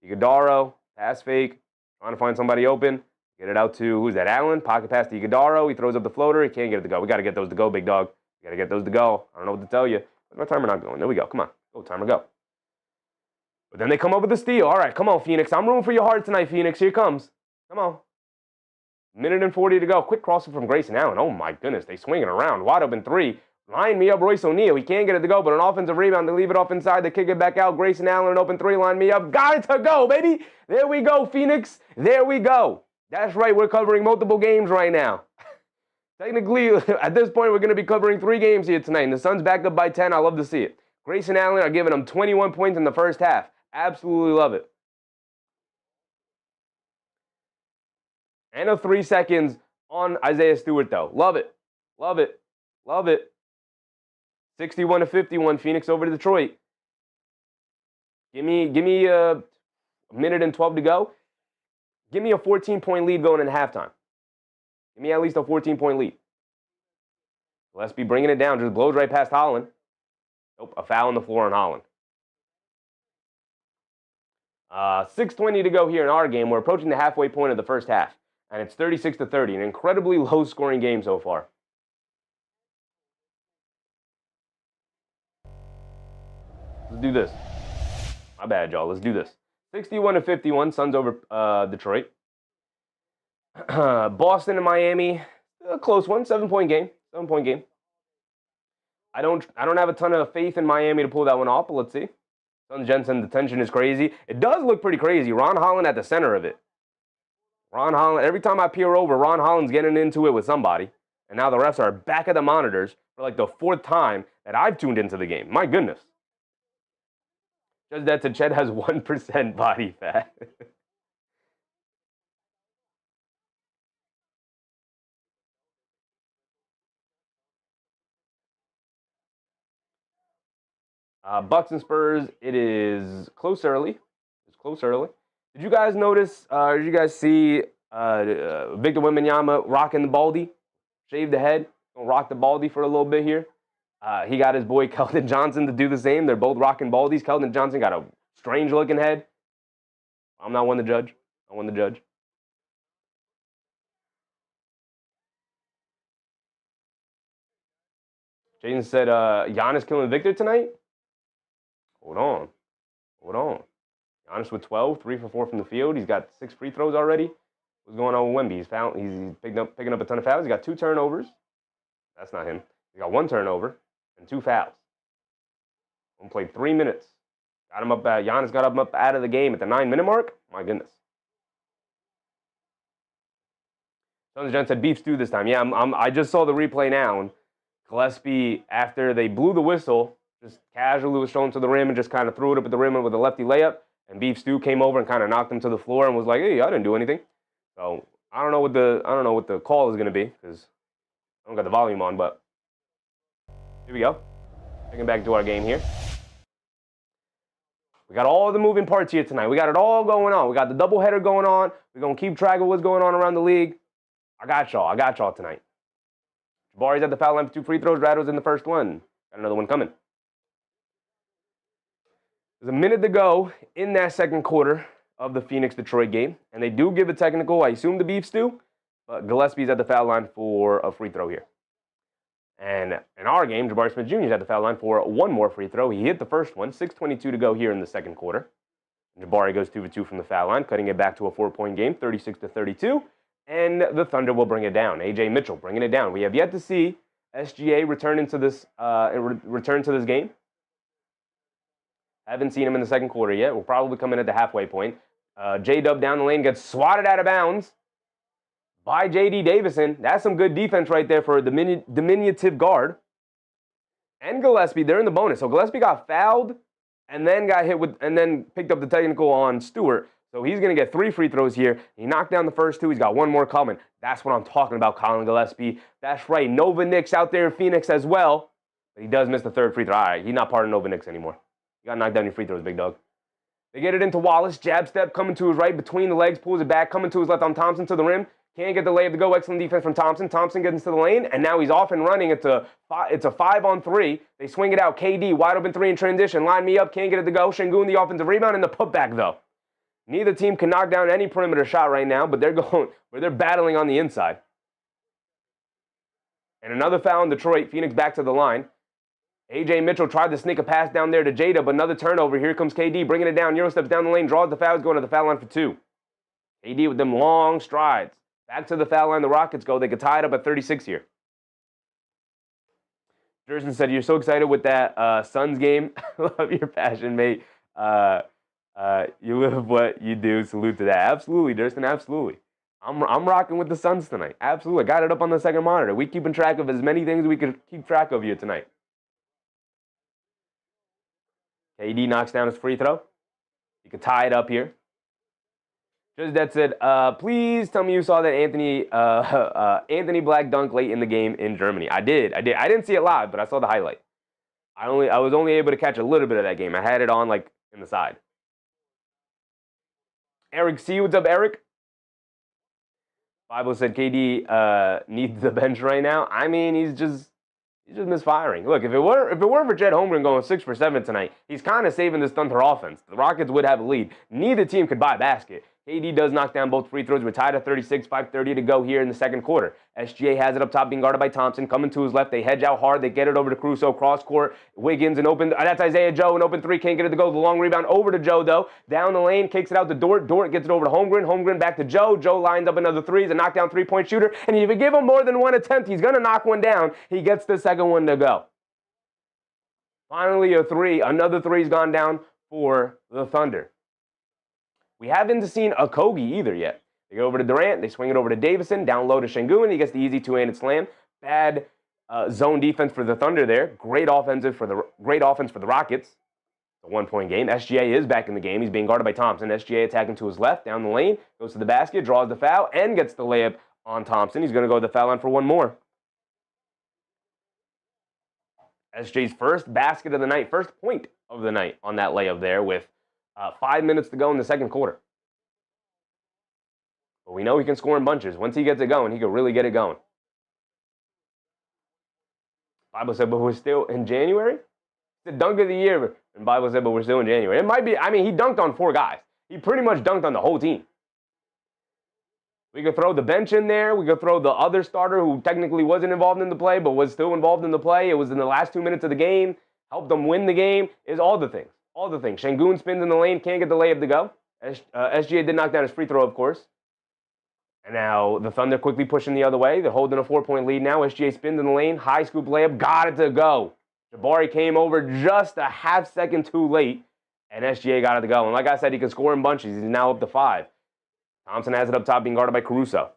Iguodaro, pass fake, trying to find somebody open. Get it out to, who's that, Allen? Pocket pass to Iguodaro. He throws up the floater. He can't get it to go. We got to get those to go, big dog. We got to get those to go. I don't know what to tell you. Where's my timer not going? There we go. Come on. Go, timer, go. But then they come up with a steal. All right, come on, Phoenix. I'm rooting for your heart tonight, Phoenix. Here it comes. Come on. 1:40 to go. Quick crosser from Grayson Allen. Oh, my goodness. They swing it around. Wide open 3. Line me up, Royce O'Neal. He can't get it to go, but an offensive rebound. They leave it off inside. They kick it back out. Grayson Allen, an open 3. Line me up. Got it to go, baby. There we go, Phoenix. There we go. That's right. We're covering multiple games right now. Technically, at this point, we're going to be covering 3 games here tonight. And the Suns back up by 10. I love to see it. Grayson Allen are giving them 21 points in the first half. Absolutely love it. And a 3 seconds on Isaiah Stewart, though. Love it. Love it. Love it. 61-51, Phoenix over to Detroit. Give me a 1:12 to go. Give me a 14-point lead going into halftime. Give me at least a 14-point lead. Gillespie bringing it down, just blows right past Holland. Nope, a foul on the floor on Holland. 6:20 to go here in our game. We're approaching the halfway point of the first half, and it's 36-30, an incredibly low-scoring game so far. Let's do this. My bad, y'all. Let's do this. 61-51, Suns over Detroit. Boston and Miami, a close one, 7-point game. 7-point game. I don't have a ton of faith in Miami to pull that one off, but let's see. Suns Jensen, the tension is crazy. It does look pretty crazy. Ron Holland at the center of it. Ron Holland, every time I peer over, Ron Holland's getting into it with somebody. And now the refs are back at the monitors for like the 4th time that I've tuned into the game. My goodness. Just that to Chet has 1% body fat. Bucks and Spurs, it is close early. It's close early. Did you guys notice, did you guys see Victor Wembanyama rocking the baldy? Shaved the head. Gonna rock the baldy for a little bit here. He got his boy Keldon Johnson to do the same. They're both rocking baldies. Keldon Johnson got a strange-looking head. I'm not one to judge. I want to judge. Jason said, Giannis killing Victor tonight? Hold on. Hold on. Giannis with 12, 3 for 4 from the field. He's got 6 free throws already. What's going on with Wemby? He's picking up a ton of fouls. He got 2 turnovers. That's not him. He got 1 turnover and 2 fouls. One played 3 minutes. Got him up. Giannis got him up out of the game at the 9-minute mark. My goodness. Suns Gent said beef stew this time. Yeah, I just saw the replay now. And Gillespie, after they blew the whistle, just casually was thrown to the rim and just kind of threw it up at the rim with a lefty layup. And Beef Stew came over and kind of knocked him to the floor and was like, "Hey, I didn't do anything." So I don't know what the call is going to be because I don't got the volume on. But here we go. Taking back to our game here. We got all the moving parts here tonight. We got it all going on. We got the doubleheader going on. We're gonna keep track of what's going on around the league. I got y'all tonight. Jabari's at the foul line for 2 free throws. Rattle's in the first one. Got another one coming. There's a minute to go in that second quarter of the Phoenix-Detroit game. And they do give a technical, I assume, to Beef Stew. But Gillespie's at the foul line for a free throw here. And in our game, Jabari Smith Jr. is at the foul line for 1 more free throw. He hit the first one. 6:22 to go here in the second quarter. Jabari goes 2 for 2 from the foul line, cutting it back to a 4-point game, 36-32. And the Thunder will bring it down. A.J. Mitchell bringing it down. We have yet to see SGA return to this game. Haven't seen him in the second quarter yet. We'll probably come in at the halfway point. J-Dub down the lane gets swatted out of bounds by J.D. Davison. That's some good defense right there for a diminutive guard. And Gillespie, they're in the bonus. So Gillespie got fouled and then got hit and then picked up the technical on Stewart. So he's going to get 3 free throws here. He knocked down the first 2. He's got 1 more coming. That's what I'm talking about, Colin Gillespie. That's right. Nova Knicks out there in Phoenix as well. But he does miss the 3rd free throw. All right, he's not part of Nova Knicks anymore. You got to knock down your free throws, big dog. They get it into Wallace. Jab step coming to his right between the legs. Pulls it back. Coming to his left on Thompson to the rim. Can't get the layup to go. Excellent defense from Thompson. Thompson gets into the lane, and now he's off and running. It's a 5-on-3. They swing it out. KD, wide open 3 in transition. Line me up. Can't get it to go. Sengun, the offensive rebound, and the putback, though. Neither team can knock down any perimeter shot right now, but they're battling on the inside. And another foul in Detroit. Phoenix back to the line. A.J. Mitchell tried to sneak a pass down there to Jada, but another turnover. Here comes KD, bringing it down. Euro steps down the lane, draws the foul, going to the foul line for 2. KD with them long strides. Back to the foul line, the Rockets go. They could tie it up at 36 here. Jerson said, you're so excited with that Suns game. Love your passion, mate. You live what you do. Salute to that. Absolutely, Durston, absolutely. I'm rocking with the Suns tonight. Absolutely. I got it up on the second monitor. We keeping track of as many things we could keep track of here tonight. KD knocks down his free throw. He could tie it up here. Just that said, please tell me you saw that Anthony Black dunk late in the game in Germany. I did. I didn't see it live, but I saw the highlight. I was only able to catch a little bit of that game. I had it on like in the side. Eric C, what's up, Eric? Bible said KD needs the bench right now. I mean, he's just misfiring. Look, if it weren't for Chet Holmgren going 6 for 7 tonight, he's kind of saving this Thunder offense. The Rockets would have a lead. Neither team could buy a basket. KD does knock down both free throws. We're tied at 36, 5:30 to go here in the second quarter. SGA has it up top, being guarded by Thompson. Coming to his left, they hedge out hard. They get it over to Caruso, cross court. Wiggins and open. That's Isaiah Joe, an open 3. Can't get it to go. The long rebound over to Joe, though. Down the lane, kicks it out to Dort. Dort gets it over to Holmgren. Holmgren back to Joe. Joe lines up another 3. He's a knockdown 3-point shooter. And if you give him more than one attempt, he's going to knock one down. He gets the second one to go. Finally, a 3. Another 3's gone down for the Thunder. We haven't seen a Kogi either yet. They go over to Durant. They swing it over to Davison. Down low to Sengun. He gets the easy 2-handed slam. Bad zone defense for the Thunder there. Great offense for the Rockets. A 1-point game. SGA is back in the game. He's being guarded by Thompson. SGA attacking to his left. Down the lane. Goes to the basket. Draws the foul. And gets the layup on Thompson. He's going to go to the foul line for 1 more. SJ's first basket of the night. First point of the night on that layup there with 5 minutes to go in the second quarter. But we know he can score in bunches. Once he gets it going, he can really get it going. Bible said, but we're still in January? It's the dunk of the year. And Bible said, but we're still in January. It might be, I mean, he dunked on 4 guys. He pretty much dunked on the whole team. We could throw the bench in there. We could throw the other starter who technically wasn't involved in the play, but was still involved in the play. It was in the last 2 minutes of the game. Helped them win the game. Is all the things. All the things. Sengun spins in the lane. Can't get the layup to go. SGA did knock down his free throw, of course. And now the Thunder quickly pushing the other way. They're holding a 4-point lead now. SGA spins in the lane. High scoop layup. Got it to go. Jabari came over just a half second too late. And SGA got it to go. And like I said, he can score in bunches. He's now up to 5. Thompson has it up top, being guarded by Caruso.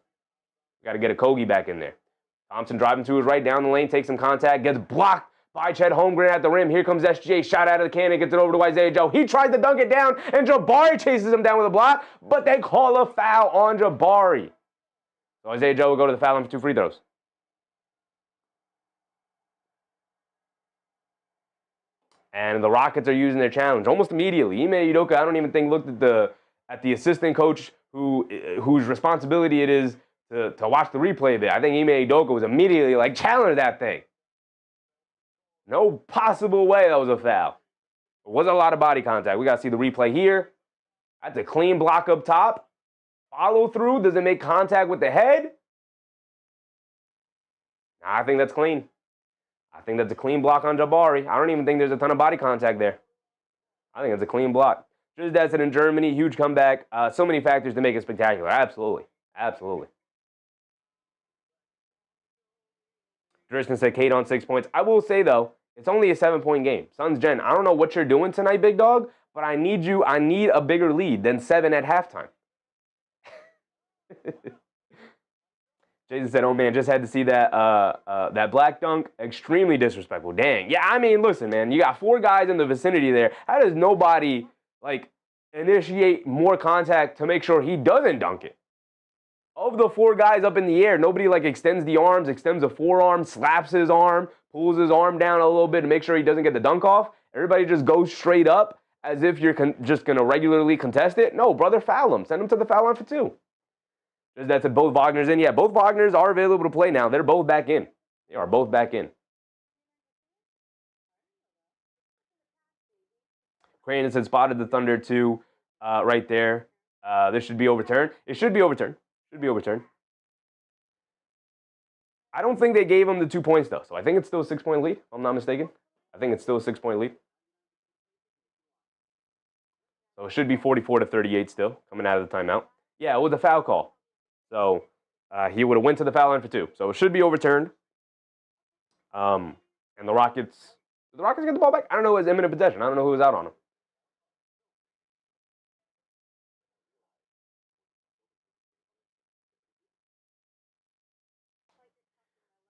Got to get a Kogi back in there. Thompson driving to his right, down the lane, takes some contact, gets blocked by Chet Holmgren at the rim. Here comes SGA, shot out of the cannon, gets it over to Isaiah Joe. He tries to dunk it down, and Jabari chases him down with a block, but they call a foul on Jabari. So Isaiah Joe will go to the foul line for 2 free throws. And the Rockets are using their challenge almost immediately. Ime Udoka, I don't even think looked at the assistant coach whose responsibility it is to watch the replay of it. I think Ime Udoka was immediately like, challenge that thing. No possible way that was a foul. It wasn't a lot of body contact. We got to see the replay here. That's a clean block up top. Follow through. Does it make contact with the head? Nah, I think that's clean. I think that's a clean block on Jabari. I don't even think there's a ton of body contact there. I think it's a clean block. Just that's it in Germany. Huge comeback. So many factors to make it spectacular. Absolutely. Absolutely. Tristan said Kate on 6 points. I will say, though, it's only a 7-point game. Suns Gen, I don't know what you're doing tonight, big dog, but I need a bigger lead than 7 at halftime. Jason said, oh, man, just had to see that that black dunk. Extremely disrespectful. Dang. Yeah, I mean, listen, man, you got 4 guys in the vicinity there. How does nobody, like, initiate more contact to make sure he doesn't dunk it? Of the 4 guys up in the air, nobody, like, extends the arms, extends a forearm, slaps his arm, pulls his arm down a little bit to make sure he doesn't get the dunk off. Everybody just goes straight up as if you're just going to regularly contest it. No, brother, foul him. Send him to the foul line for 2. That's it. Both Wagner's in. Yeah, both Wagner's are available to play now. They're both back in. They are both back in. Crane said spotted the Thunder too, right there. This should be overturned. It should be overturned. Should be overturned. I don't think they gave him the 2 points though, so I think it's still a 6-point lead. If I'm not mistaken. I think it's still a 6-point lead. So it should be 44-38 still coming out of the timeout. Yeah, it was a foul call. So he would have went to the foul line for 2. So it should be overturned. And the Rockets, did the Rockets get the ball back? I don't know. It was imminent possession. I don't know who was out on him.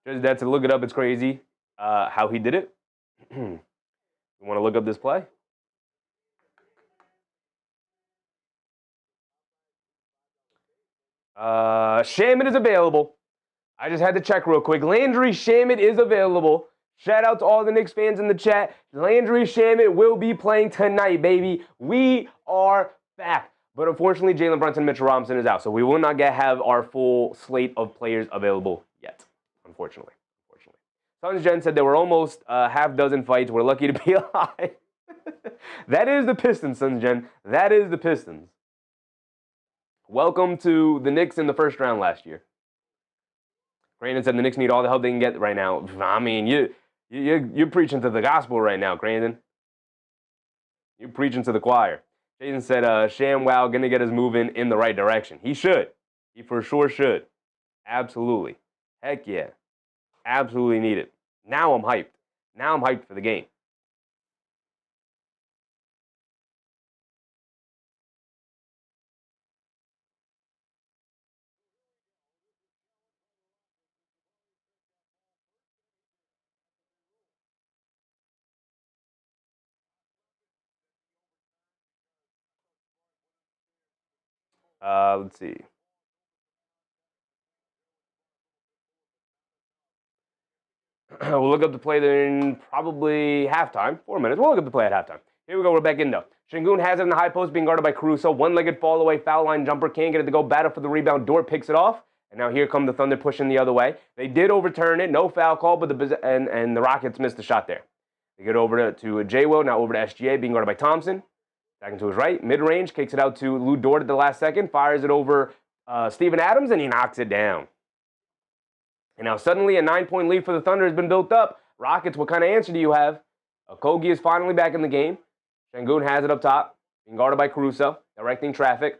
Just that to look it up. It's crazy how he did it. You want to look up this play? Shamet is available. I just had to check real quick. Landry Shamet is available. Shout out to all the Knicks fans in the chat. Landry Shamet will be playing tonight, baby. We are back. But unfortunately, Jalen Brunson and Mitchell Robinson is out, so we will not have our full slate of players available yet, unfortunately. Suns Gen said there were almost half dozen fights. We're lucky to be alive. That is the Pistons, Suns Gen. That is the Pistons. Welcome to the Knicks in the first round last year. Crandon said the Knicks need all the help they can get right now. I mean, you're preaching to the gospel right now, Crandon. You're preaching to the choir. Jason said ShamWow going to get us moving in the right direction. He should. He for sure should. Absolutely. Heck yeah. Absolutely need it. Now I'm hyped. Now I'm hyped for the game. Let's see. We'll look up the play in probably halftime. 4 minutes. We'll look up the play at halftime. Here we go. We're back in, though. Sengun has it in the high post, being guarded by Caruso. One-legged fall away, foul line jumper. Can't get it to go. Battle for the rebound. Dort picks it off. And now here come the Thunder pushing the other way. They did overturn it. No foul call, but the Rockets missed the shot there. They get over to J-Will, now over to SGA, being guarded by Thompson. Back into his right. Mid-range, kicks it out to Lou Dort at the last second. Fires it over Steven Adams, and he knocks it down. And now suddenly a 9-point lead for the Thunder has been built up. Rockets, what kind of answer do you have? Okogie is finally back in the game. Sengun has it up top, being guarded by Caruso, directing traffic.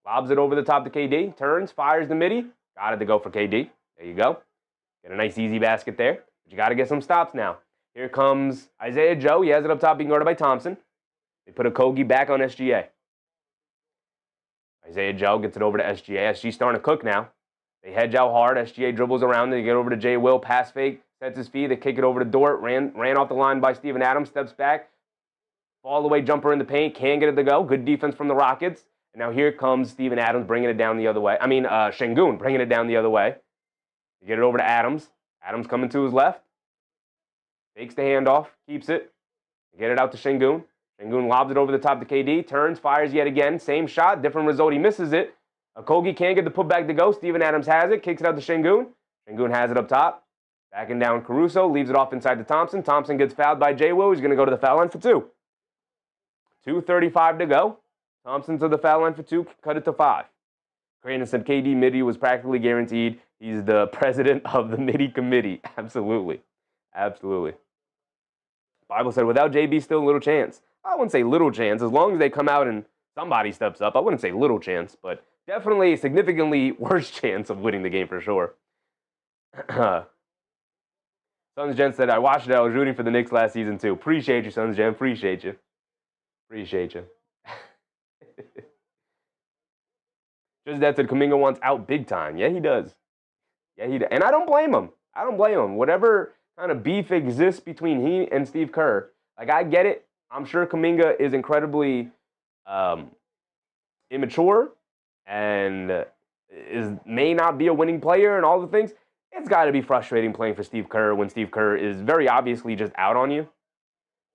Lobs it over the top to KD. Turns, fires the midi. Got it to go for KD. There you go. Get a nice easy basket there. But you got to get some stops now. Here comes Isaiah Joe. He has it up top, being guarded by Thompson. They put Okogie back on SGA. Isaiah Joe gets it over to SGA. SG's starting to cook now. They hedge out hard. SGA dribbles around. They get over to J. Will. Pass fake. Sets his feet. They kick it over to Dort. Ran off the line by Steven Adams. Steps back. Fall away jumper in the paint. Can't get it to go. Good defense from the Rockets. And now here comes Steven Adams bringing it down the other way. Sengun bringing it down the other way. They get it over to Adams. Adams coming to his left. Takes the handoff. Keeps it. They get it out to Sengun. Sengun lobs it over the top to KD. Turns. Fires yet again. Same shot. Different result. He misses it. Okogie can't get the putback to go. Steven Adams has it. Kicks it out to Sengun. Sengun has it up top. Backing down Caruso. Leaves it off inside to Thompson. Thompson gets fouled by J. Will. He's going to go to the foul line for 2. 2:35 to go. Thompson to the foul line for 2. Cut it to 5. Crandon said KD midi was practically guaranteed. He's the president of the midi committee. Absolutely. Absolutely. Bible said without JB, still a little chance. I wouldn't say little chance. As long as they come out and somebody steps up, I wouldn't say little chance, but definitely a significantly worse chance of winning the game for sure. Sons Gen said, I watched it. I was rooting for the Knicks last season, too. Appreciate you, Sons Gen. Appreciate you. Appreciate you. Just that said, Kuminga wants out big time. Yeah, he does. Yeah, he does. And I don't blame him. I don't blame him. Whatever kind of beef exists between he and Steve Kerr, like, I get it. I'm sure Kuminga is incredibly immature and may not be a winning player and all the things. It's got to be frustrating playing for Steve Kerr when Steve Kerr is very obviously just out on you.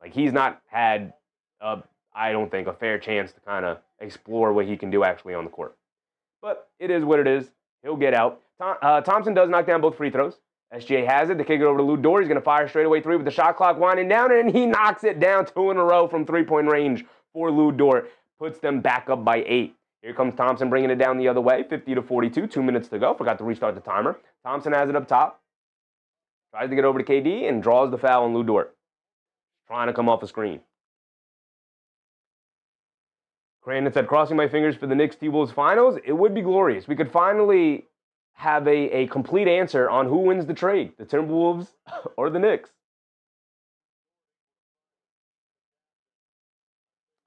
Like, he's not had, I don't think, a fair chance to kind of explore what he can do actually on the court. But it is what it is. He'll get out. Thompson does knock down both free throws. SGA has it. They kick it over to Lou Dort. He's going to fire straight away three with the shot clock winding down, and he knocks it down 2 in a row from three-point range for Lou Dort. Puts them back up by 8. Here comes Thompson bringing it down the other way, 50-42, 2 minutes to go. Forgot to restart the timer. Thompson has it up top. Tries to get over to KD and draws the foul on Lou Dort. Trying to come off a screen. Crandon said, crossing my fingers for the Knicks T-Wolves finals. It would be glorious. We could finally have a complete answer on who wins the trade, the Timberwolves or the Knicks.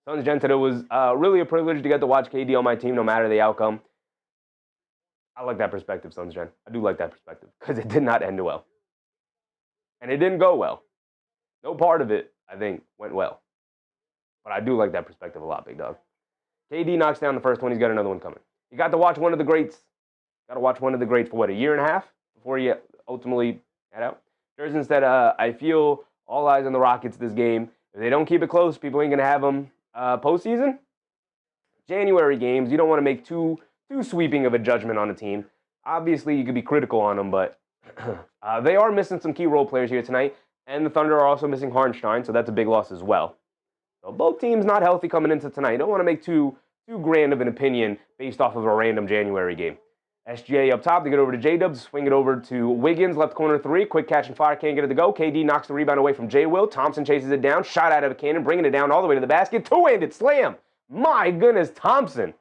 Sons Gen said it was really a privilege to get to watch KD on my team no matter the outcome. I like that perspective, Sons Gen. I do like that perspective because it did not end well. And it didn't go well. No part of it, I think, went well. But I do like that perspective a lot, big dog. KD knocks down the first one. He's got another one coming. You got to watch one of the greats. Got to watch one of the greats for, what, a year and a half before you ultimately head out? Durant said, I feel all eyes on the Rockets this game. If they don't keep it close, people ain't going to have them postseason. January games, you don't want to make too sweeping of a judgment on a team. Obviously, you could be critical on them, but they are missing some key role players here tonight, and the Thunder are also missing Hartenstein, so that's a big loss as well. So both teams not healthy coming into tonight. Don't want to make too grand of an opinion based off of a random January game. SGA up top to get over to J-Dub, swing it over to Wiggins, left corner 3, quick catch and fire, can't get it to go. KD knocks the rebound away from J-Will. Thompson chases it down, shot out of a cannon, bringing it down all the way to the basket. Two-handed slam. My goodness, Thompson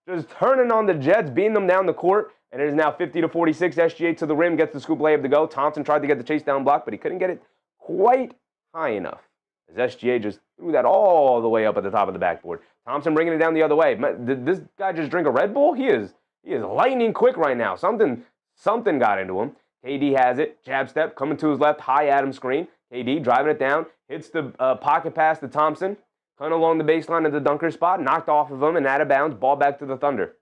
just turning on the Jets, beating them down the court, and it is now 50-46. SGA to the rim, gets the scoop layup to go. Thompson tried to get the chase down block, but he couldn't get it quite high enough, as SGA just threw that all the way up at the top of the backboard. Thompson bringing it down the other way. Did this guy just drink a Red Bull? He is lightning quick right now. Something got into him. KD has it. Jab step, coming to his left, high Adam screen. KD driving it down, hits the pocket pass to Thompson. Kind of along the baseline of the dunker spot, knocked off of him and out of bounds. Ball back to the Thunder.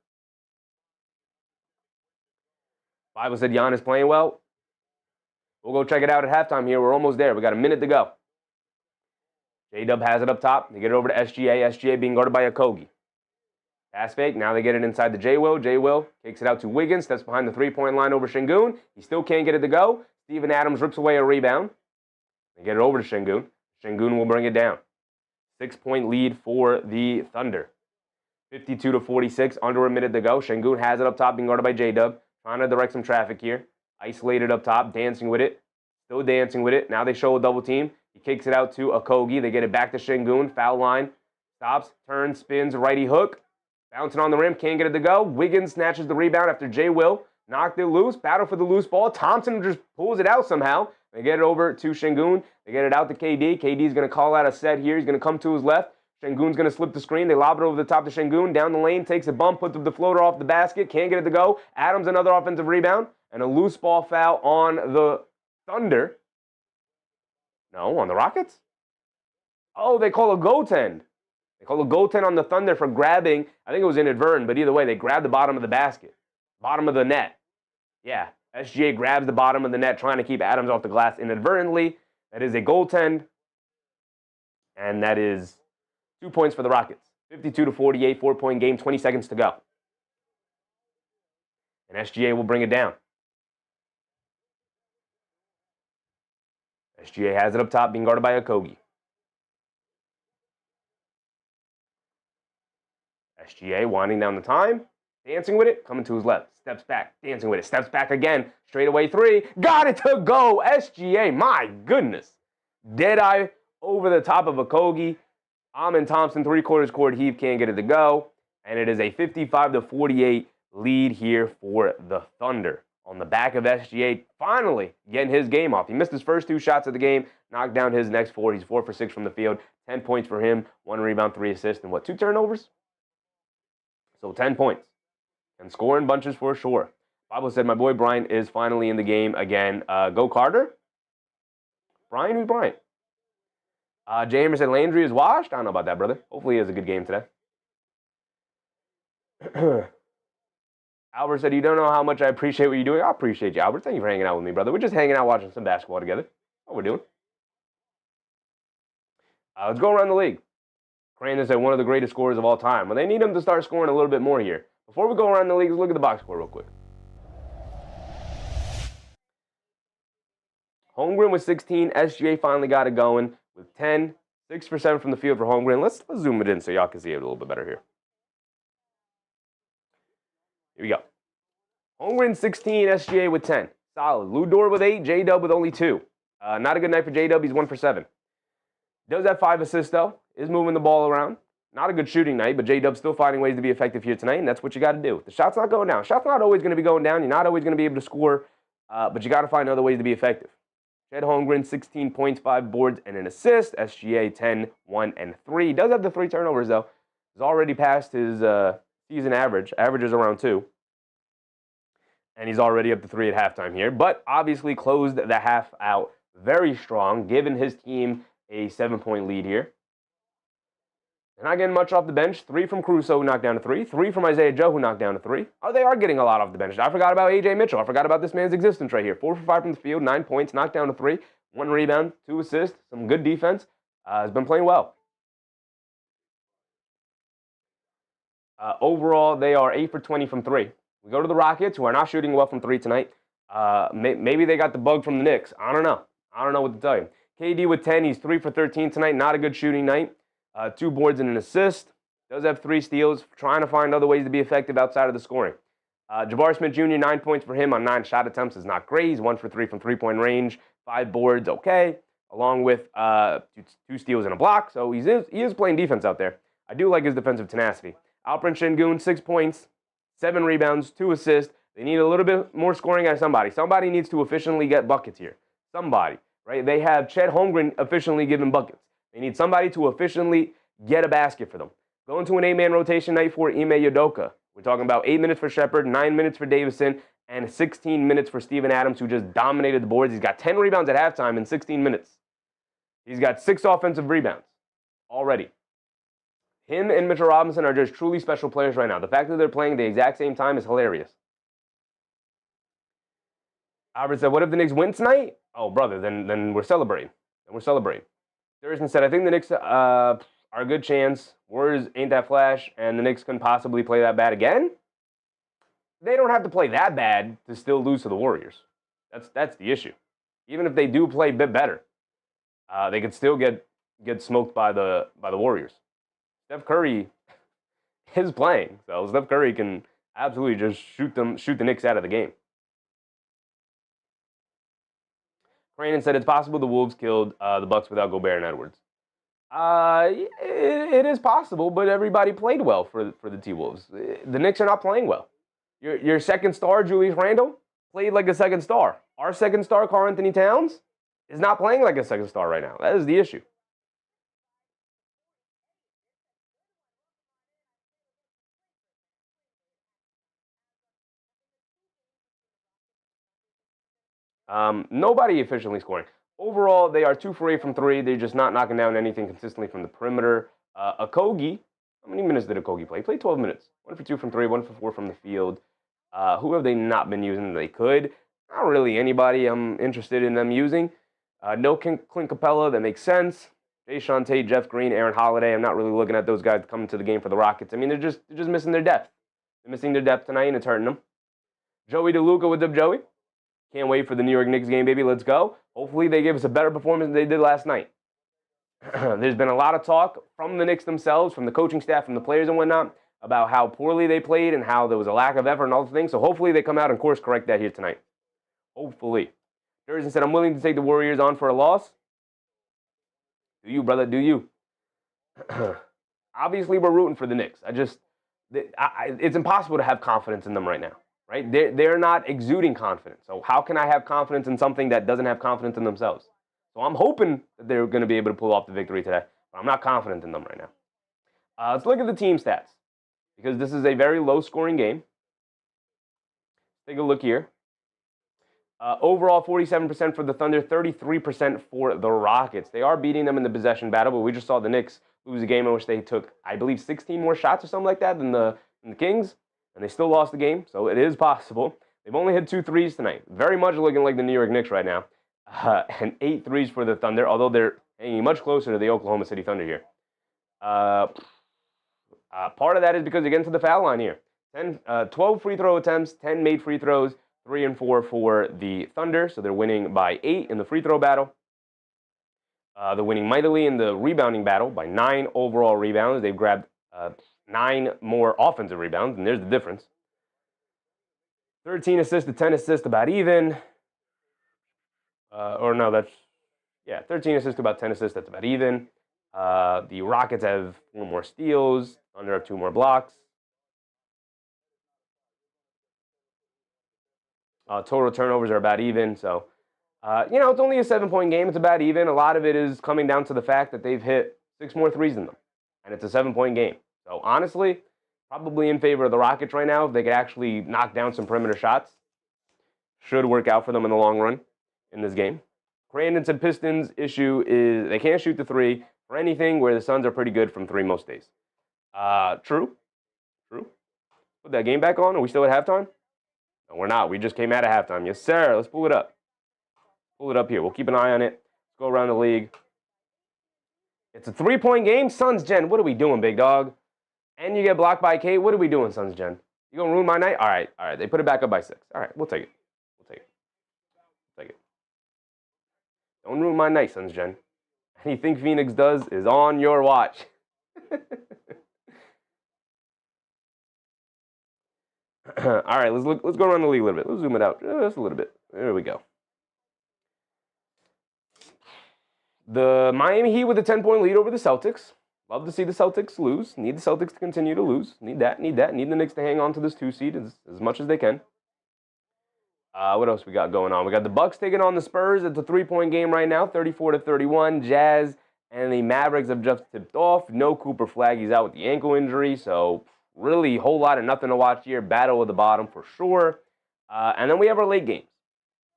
Bible said Giannis playing well. We'll go check it out at halftime here. We're almost there. We got a minute to go. J-Dub has it up top. They get it over to SGA. SGA being guarded by Okogie. Pass fake. Now they get it inside the J-Will. J-Will kicks it out to Wiggins. Steps behind the three-point line over Sengun. He still can't get it to go. Steven Adams rips away a rebound. They get it over to Sengun. Sengun will bring it down. 6-point lead for the Thunder. 52-46, under a minute to go. Sengun has it up top, being guarded by J-Dub. Trying to direct some traffic here. Isolated up top, dancing with it. Still dancing with it. Now they show a double team. He kicks it out to Okogie. They get it back to Sengun. Foul line. Stops, turns, spins, righty hook. Bouncing on the rim, can't get it to go. Wiggins snatches the rebound after J-Will. Knocked it loose. Battle for the loose ball. Thompson just pulls it out somehow. They get it over to Sengun. They get it out to KD. KD's going to call out a set here. He's going to come to his left. Sengun's going to slip the screen. They lob it over the top to Sengun. Down the lane, takes a bump, puts the floater off the basket. Can't get it to go. Adams, another offensive rebound. And a loose ball foul on the Thunder. No, on the Rockets? Oh, they call a goaltend. They call a goaltend on the Thunder for grabbing. I think it was inadvertent, but either way, they grabbed the bottom of the basket. Bottom of the net. Yeah, SGA grabs the bottom of the net, trying to keep Adams off the glass inadvertently. That is a goaltend. And that is 2 points for the Rockets. 52-48, 4-point game, 20 seconds to go. And SGA will bring it down. SGA has it up top, being guarded by Okogie. SGA winding down the time, dancing with it, coming to his left, steps back, dancing with it, steps back again, straight away three, got it to go, SGA, my goodness. Dead-eye over the top of Okogie. Amen Thompson, three-quarters court heave, can't get it to go, and it is a 55-48 lead here for the Thunder. on the back of SGA finally getting his game off. He missed his first 2 shots of the game, knocked down his next 4. He's 4 for 6 from the field. 10 points for him, 1 rebound, 3 assists, and 2 turnovers? So 10 points. And scoring bunches for sure. Bible said my boy Bryant is finally in the game again. Go Carter? Brian? Who's Bryant? Jamer said Landry is washed. I don't know about that, brother. Hopefully he has a good game today. Albert said, you don't know how much I appreciate what you're doing. I appreciate you, Albert. Thank you for hanging out with me, brother. We're just hanging out watching some basketball together. What we're doing. Let's go around the league. Crandon said one of the greatest scorers of all time. Well, they need him to start scoring a little bit more here. Before we go around the league, let's look at the box score real quick. Holmgren with 16. SGA finally got it going with 10. 6 for 7 from the field for Holmgren. Let's zoom it in so y'all can see it a little bit better here. Here we go. Holmgren 16, SGA with 10. Solid. Lou Dort with 8, J-Dub with only 2. Not a good night for J-Dub. He's 1 for 7. Does have 5 assists, though. Is moving the ball around. Not a good shooting night, but J-Dub's still finding ways to be effective here tonight, and that's what you got to do. The shot's not going down. Shot's not always going to be going down. You're not always going to be able to score, but you got to find other ways to be effective. Chet Holmgren, 16 points, 5 boards, and an assist. SGA, 10, 1, and 3. He does have the 3 turnovers, though. He's already passed his season average. Average is around 2. And he's already up to 3 at halftime here. But obviously closed the half out very strong, giving his team a 7-point lead here. They're not getting much off the bench. 3 from Caruso, who knocked down to 3. 3 from Isaiah Joe, who knocked down to 3. Oh, they are getting a lot off the bench. I forgot about A.J. Mitchell. I forgot about this man's existence right here. 4 for 5 from the field, 9 points, knocked down to 3. 1 rebound, 2 assists, some good defense. Has been playing well. Overall, they are 8 for 20 from 3. We go to the Rockets, who are not shooting well from 3 tonight. Maybe they got the bug from the Knicks. I don't know. I don't know what to tell you. KD with 10. He's 3 for 13 tonight. Not a good shooting night. 2 boards and an assist. Does have 3 steals. Trying to find other ways to be effective outside of the scoring. Jabari Smith Jr., 9 points for him on 9 shot attempts is not great. He's 1 for 3 from 3-point range. 5 boards, okay. Along with 2 steals and a block. So he is playing defense out there. I do like his defensive tenacity. Alperen Sengun, 6 points. 7 rebounds, 2 assists. They need a little bit more scoring out of somebody. Somebody needs to efficiently get buckets here. Somebody, right? They have Chet Holmgren efficiently giving buckets. They need somebody to efficiently get a basket for them. Go into an 8-man rotation night for Ime Udoka. We're talking about 8 minutes for Sheppard, 9 minutes for Davison, and 16 minutes for Steven Adams, who just dominated the boards. He's got 10 rebounds at halftime in 16 minutes. He's got 6 offensive rebounds already. Him and Mitchell Robinson are just truly special players right now. The fact that they're playing at the exact same time is hilarious. Albert said, what if the Knicks win tonight? Oh, brother, then we're celebrating. Thurston said, I think the Knicks are a good chance. Warriors ain't that flash, and the Knicks couldn't possibly play that bad again. They don't have to play that bad to still lose to the Warriors. That's the issue. Even if they do play a bit better, they could still get smoked by the Warriors. Steph Curry is playing, so Steph Curry can absolutely just shoot the Knicks out of the game. Crandon said it's possible the Wolves killed the Bucks without Gobert and Edwards. It is possible, but everybody played well for the T-Wolves. The Knicks are not playing well. Your second star, Julius Randle, played like a second star. Our second star, Karl Anthony Towns, is not playing like a second star right now. That is the issue. Nobody efficiently scoring. Overall, they are 2 for 8 from 3. They're just not knocking down anything consistently from the perimeter. Okogie, how many minutes did Okogie play? He played 12 minutes. 1 for 2 from 3, 1 for 4 from the field. Who have they not been using that they could? Not really anybody I'm interested in them using. No Clint Capella, that makes sense. Jay Shante, Jeff Green, Aaron Holiday. I'm not really looking at those guys coming to the game for the Rockets. I mean, they're just missing their depth. They're missing their depth tonight, and it's hurting them. Joey DeLuca, what's up, Joey? Can't wait for the New York Knicks game, baby. Let's go. Hopefully they give us a better performance than they did last night. There's been a lot of talk from the Knicks themselves, from the coaching staff, from the players and whatnot, about how poorly they played and how there was a lack of effort and all the things. So hopefully they come out and course correct that here tonight. Hopefully. Thurston said, I'm willing to take the Warriors on for a loss. Do you, brother? Do you? Obviously, we're rooting for the Knicks. It's impossible to have confidence in them right now. right? They're not exuding confidence. So how can I have confidence in something that doesn't have confidence in themselves? So I'm hoping that they're going to be able to pull off the victory today, but I'm not confident in them right now. Let's look at the team stats, because this is a very low-scoring game. Take a look here. Overall, 47% for the Thunder, 33% for the Rockets. They are beating them in the possession battle, but we just saw the Knicks lose a game in which they took, I believe, 16 more shots or something like that than the Kings, and they still lost the game, so it is possible. They've only hit 2 threes tonight. Very much looking like the New York Knicks right now. And 8 threes for the Thunder, although they're hanging much closer to the Oklahoma City Thunder here. Part of that is because they get into the foul line here. 12 free throw attempts, 10 made free throws, 3 and 4 for the Thunder, so they're winning by 8 in the free throw battle. They're winning mightily in the rebounding battle by 9 overall rebounds. They've grabbed 9 more offensive rebounds, and there's the difference. 13 assists to 10 assists, about even. 13 assists to about 10 assists, that's about even. The Rockets have 4 more steals, Thunder have 2 more blocks. Total turnovers are about even, so, it's only a 7-point game. It's about even. A lot of it is coming down to the fact that they've hit 6 more threes than them, and it's a 7-point game. So, honestly, probably in favor of the Rockets right now. If they could actually knock down some perimeter shots, should work out for them in the long run in this game. Crandon's and Pistons' issue is they can't shoot the 3 for anything, where the Suns are pretty good from 3 most days. True. Put that game back on. Are we still at halftime? No, we're not. We just came out of halftime. Yes, sir. Let's pull it up. Pull it up here. We'll keep an eye on it. Let's go around the league. It's a 3-point game. Suns Gen, what are we doing, big dog? And you get blocked by Kate. What are we doing, Suns Gen? You gonna ruin my night? All right. They put it back up by 6. All right, we'll take it. Don't ruin my night, Suns Gen. Anything Phoenix does is on your watch. All right, let's go around the league a little bit. Let's zoom it out just a little bit. There we go. The Miami Heat with a 10-point lead over the Celtics. Love to see the Celtics lose. Need the Celtics to continue to lose. Need that. Need the Knicks to hang on to this 2 seed as much as they can. What else we got going on? We got the Bucks taking on the Spurs. It's a 3-point game right now, 34-31. Jazz and the Mavericks have just tipped off. No Cooper Flag. He's out with the ankle injury, so really a whole lot of nothing to watch here. Battle of the bottom for sure. And then we have our late games.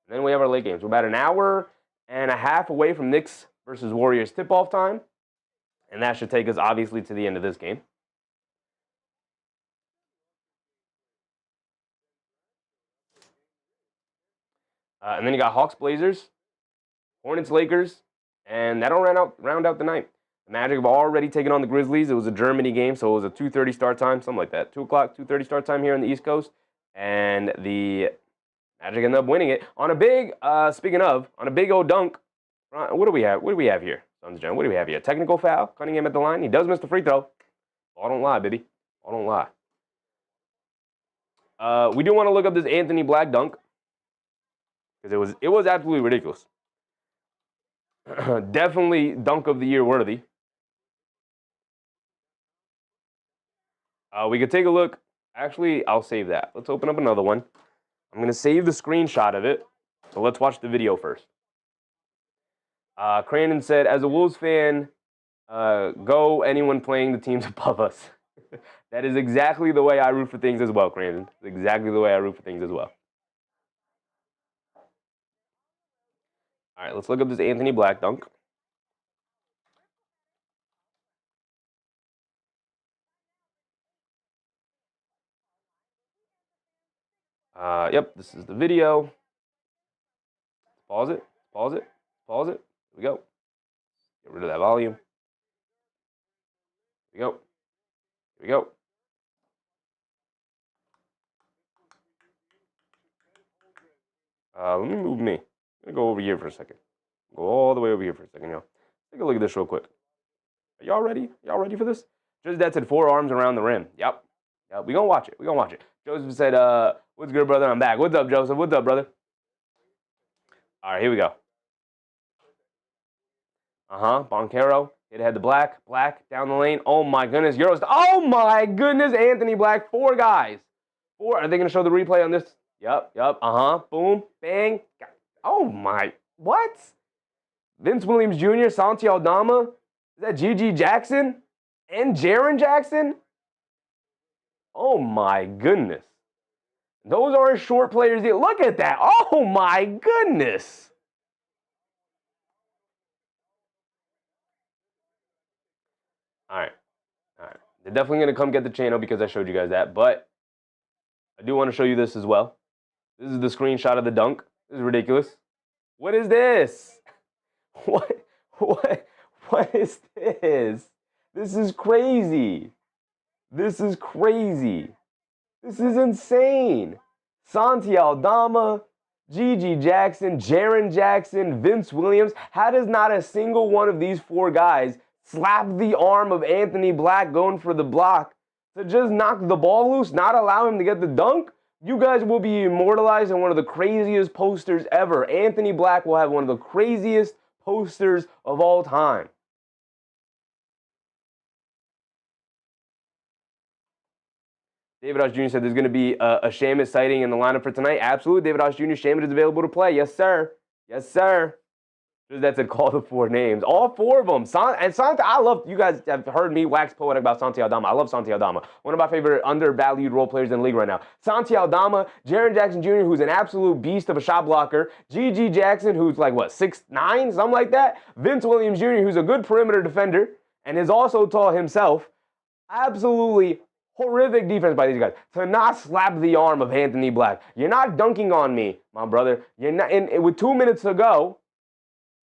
We're about an hour and a half away from Knicks versus Warriors tip-off time. And that should take us, obviously, to the end of this game. And then you got Hawks, Blazers, Hornets, Lakers, and that'll round out the night. The Magic have already taken on the Grizzlies. It was a Germany game, so it was a 2:30 start time, something like that. 2 o'clock, 2:30 start time here on the East Coast. And the Magic ended up winning it on a big, on a big old dunk. What do we have? What do we have here, Suns Gen? What do we have here? Technical foul, Cunningham at the line. He does miss the free throw. All don't lie, baby. All don't lie. We do want to look up this Anthony Black dunk, because it was absolutely ridiculous. Definitely dunk of the year worthy. We could take a look. Actually, I'll save that. Let's open up another one. I'm going to save the screenshot of it. So let's watch the video first. Crandon said, as a Wolves fan, go anyone playing the teams above us. That is exactly the way I root for things as well, Crandon. It's exactly the way I root for things as well. All right, let's look up this Anthony Black dunk. Yep, this is the video. Pause it. Here we go. Get rid of that volume. Here we go. Let me move me. I'm going to go over here for a second. Go all the way over here for a second, y'all. Take a look at this real quick. Are y'all ready? Y'all ready for this? Just that said 4 arms around the rim. Yep. We're going to watch it. Joseph said, what's good, brother? I'm back. What's up, Joseph? What's up, brother? All right, here we go. Boncaro. It had the Black down the lane. Oh, my goodness. Oh, my goodness, Anthony Black. 4 guys. 4. Are they going to show the replay on this? Yep. Boom, bang. Oh, my. What? Vince Williams Jr., Santi Aldama? Is that G.G. Jackson? And Jaren Jackson? Oh, my goodness. Those aren't short players. Look at that. Oh, my goodness. All right. They're definitely going to come get the channel because I showed you guys that. But I do want to show you this as well. This is the screenshot of the dunk. This is ridiculous. What is this? What is this? This is crazy. This is crazy. This is insane. Santi Aldama, G.G. Jackson, Jaren Jackson, Vince Williams. How does not a single one of these 4 guys slap the arm of Anthony Black going for the block to just knock the ball loose, not allow him to get the dunk? You guys will be immortalized in one of the craziest posters ever. Anthony Black will have one of the craziest posters of all time. David Osh Jr. said there's going to be a Shamet sighting in the lineup for tonight. Absolutely, David Osh Jr. Shamet is available to play. Yes, sir. Yes, sir. That's it. Call the 4 names. All 4 of them. Santi, I love, you guys have heard me wax poetic about Santi Aldama. I love Santi Aldama. One of my favorite undervalued role players in the league right now. Santi Aldama, Jaren Jackson Jr., who's an absolute beast of a shot blocker. G.G. Jackson, who's like, what, 6'9", something like that. Vince Williams Jr., who's a good perimeter defender and is also tall himself. Absolutely horrific defense by these guys. To not slap the arm of Anthony Black. You're not dunking on me, my brother. You're not. And with 2 minutes to go,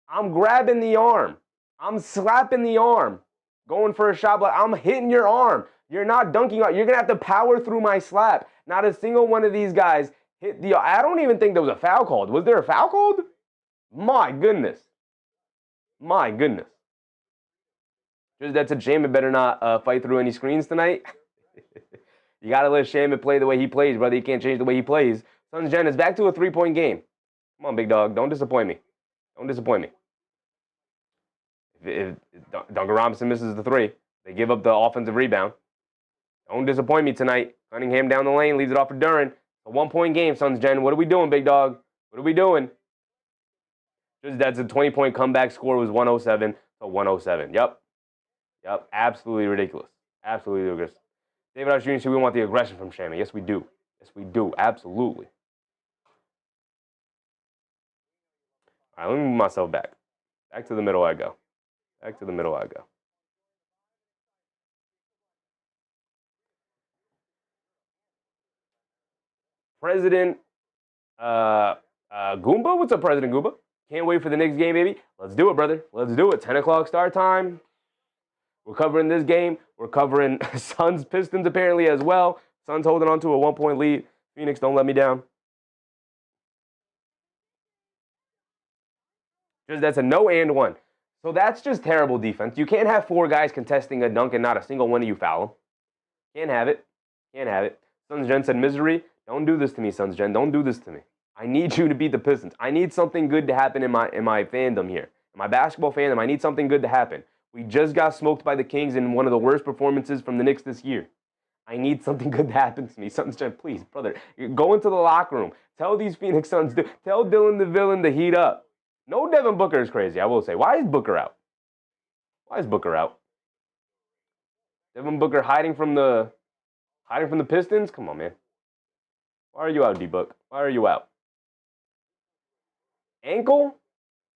I'm grabbing the arm. I'm slapping the arm. Going for a shot block. I'm hitting your arm. You're not dunking on. You're going to have to power through my slap. Not a single one of these guys hit the. I don't even think there was a foul called. Was there a foul called? My goodness. My goodness. Just that's a shame. It better not fight through any screens tonight. You got to let Shamet play the way he plays, brother. You can't change the way he plays. Suns Gen is back to a 3-point game. Come on, big dog. Don't disappoint me. Don't disappoint me. If Duncan Robinson misses the 3, they give up the offensive rebound. Don't disappoint me tonight. Cunningham down the lane, leaves it off for Durant. A 1-point game, Suns Gen. What are we doing, big dog? What are we doing? That's a 20-point comeback score. Was 107 to 107. Yep. Absolutely ridiculous. Absolutely ridiculous. David Osh Jr. said we want the aggression from Shamet. Yes, we do. Yes, we do. Absolutely. All right, let me move myself back. Back to the middle I go. Back to the middle I go. President Goomba? What's up, President Goomba? Can't wait for the Knicks game, baby. Let's do it, brother. Let's do it. 10 o'clock start time. We're covering this game. We're covering Suns Pistons apparently as well. Suns holding on to a 1-point lead. Phoenix, don't let me down. That's a no and 1. So that's just terrible defense. You can't have 4 guys contesting a dunk and not a single one of you foul them. Can't have it. Can't have it. Suns Gen said, misery. Don't do this to me, Suns Gen. Don't do this to me. I need you to beat the Pistons. I need something good to happen in my fandom here. In my basketball fandom, I need something good to happen. We just got smoked by the Kings in one of the worst performances from the Knicks this year. I need something good to happen to me. Suns Gen, please, brother. Go into the locker room. Tell these Phoenix Suns, tell Dylan the Villain to heat up. No Devin Booker is crazy, I will say. Why is Booker out? Why is Booker out? Devin Booker hiding from the Pistons? Come on, man. Why are you out, D-Book? Why are you out? Ankle?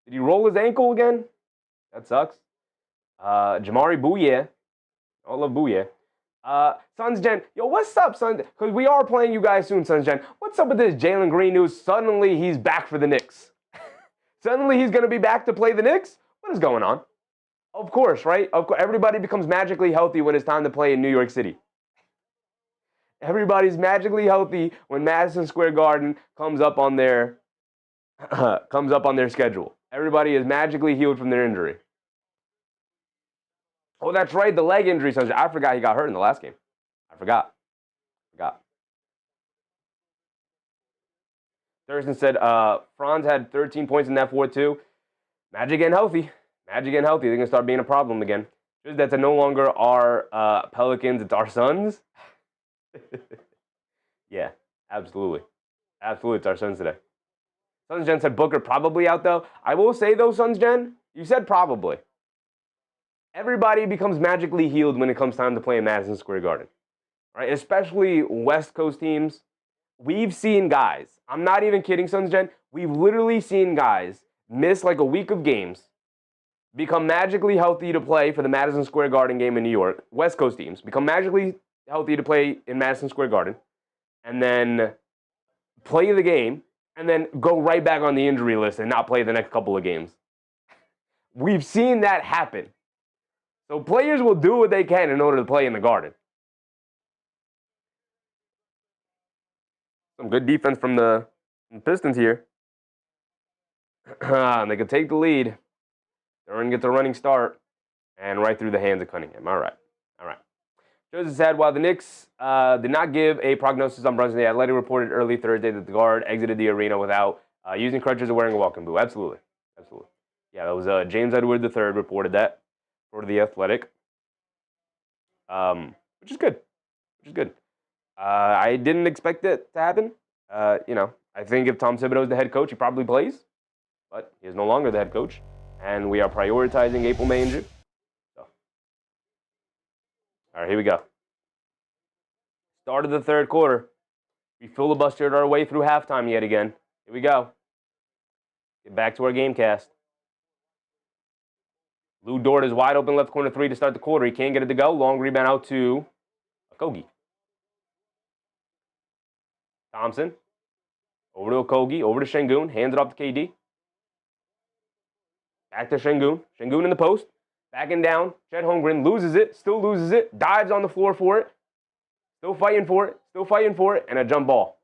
Did he roll his ankle again? That sucks. Jamari Bouye. I love Bouye. Suns Gen. Yo, what's up, Suns? Because we are playing you guys soon, Suns Gen. What's up with this Jalen Green news? Suddenly he's back for the Knicks. Suddenly he's going to be back to play the Knicks? What is going on? Of course, right? Of course, everybody becomes magically healthy when it's time to play in New York City. Everybody's magically healthy when Madison Square Garden comes up on their schedule. Everybody is magically healed from their injury. Oh, that's right, the leg injury. I forgot he got hurt in the last game. I forgot. Thurston said Franz had 13 points in that 4-2. Magic getting healthy. They're going to start being a problem again. Just that's no longer our Pelicans, it's our Suns. Yeah. Absolutely. Absolutely, it's our Suns today. Suns Gen said Booker probably out, though. I will say, though, Suns Gen, you said probably. Everybody becomes magically healed when it comes time to play in Madison Square Garden, right? Especially West Coast teams. We've seen guys, I'm not even kidding, Suns Gen, we've literally seen guys miss like a week of games, become magically healthy to play for the Madison Square Garden game in New York. West Coast teams become magically healthy to play in Madison Square Garden, and then play the game, and then go right back on the injury list and not play the next couple of games. We've seen that happen. So players will do what they can in order to play in the Garden. Some good defense from the Pistons here. And they could take the lead. Durant gets a running start. And right through the hands of Cunningham. All right. Joseph said, while the Knicks did not give a prognosis on Brunson, the Athletic reported early Thursday that the guard exited the arena without using crutches or wearing a walking boot. Absolutely. Yeah, that was James Edward III reported that for the Athletic, which is good. I didn't expect it to happen. I think if Tom Thibodeau is the head coach, he probably plays, but he is no longer the head coach, and we are prioritizing April, May, and June. So, all right, here we go. Start of the third quarter. We filibustered our way through halftime yet again. Here we go. Get back to our game cast. Lou Dort is wide open left corner three to start the quarter. He can't get it to go. Long rebound out to Okogie. Thompson. Over to Okogie. Over to Sengun. Hands it off to KD. Back to Sengun. Sengun in the post. Backing down. Chet Holmgren loses it. Still loses it. Dives on the floor for it. Still fighting for it. And a jump ball.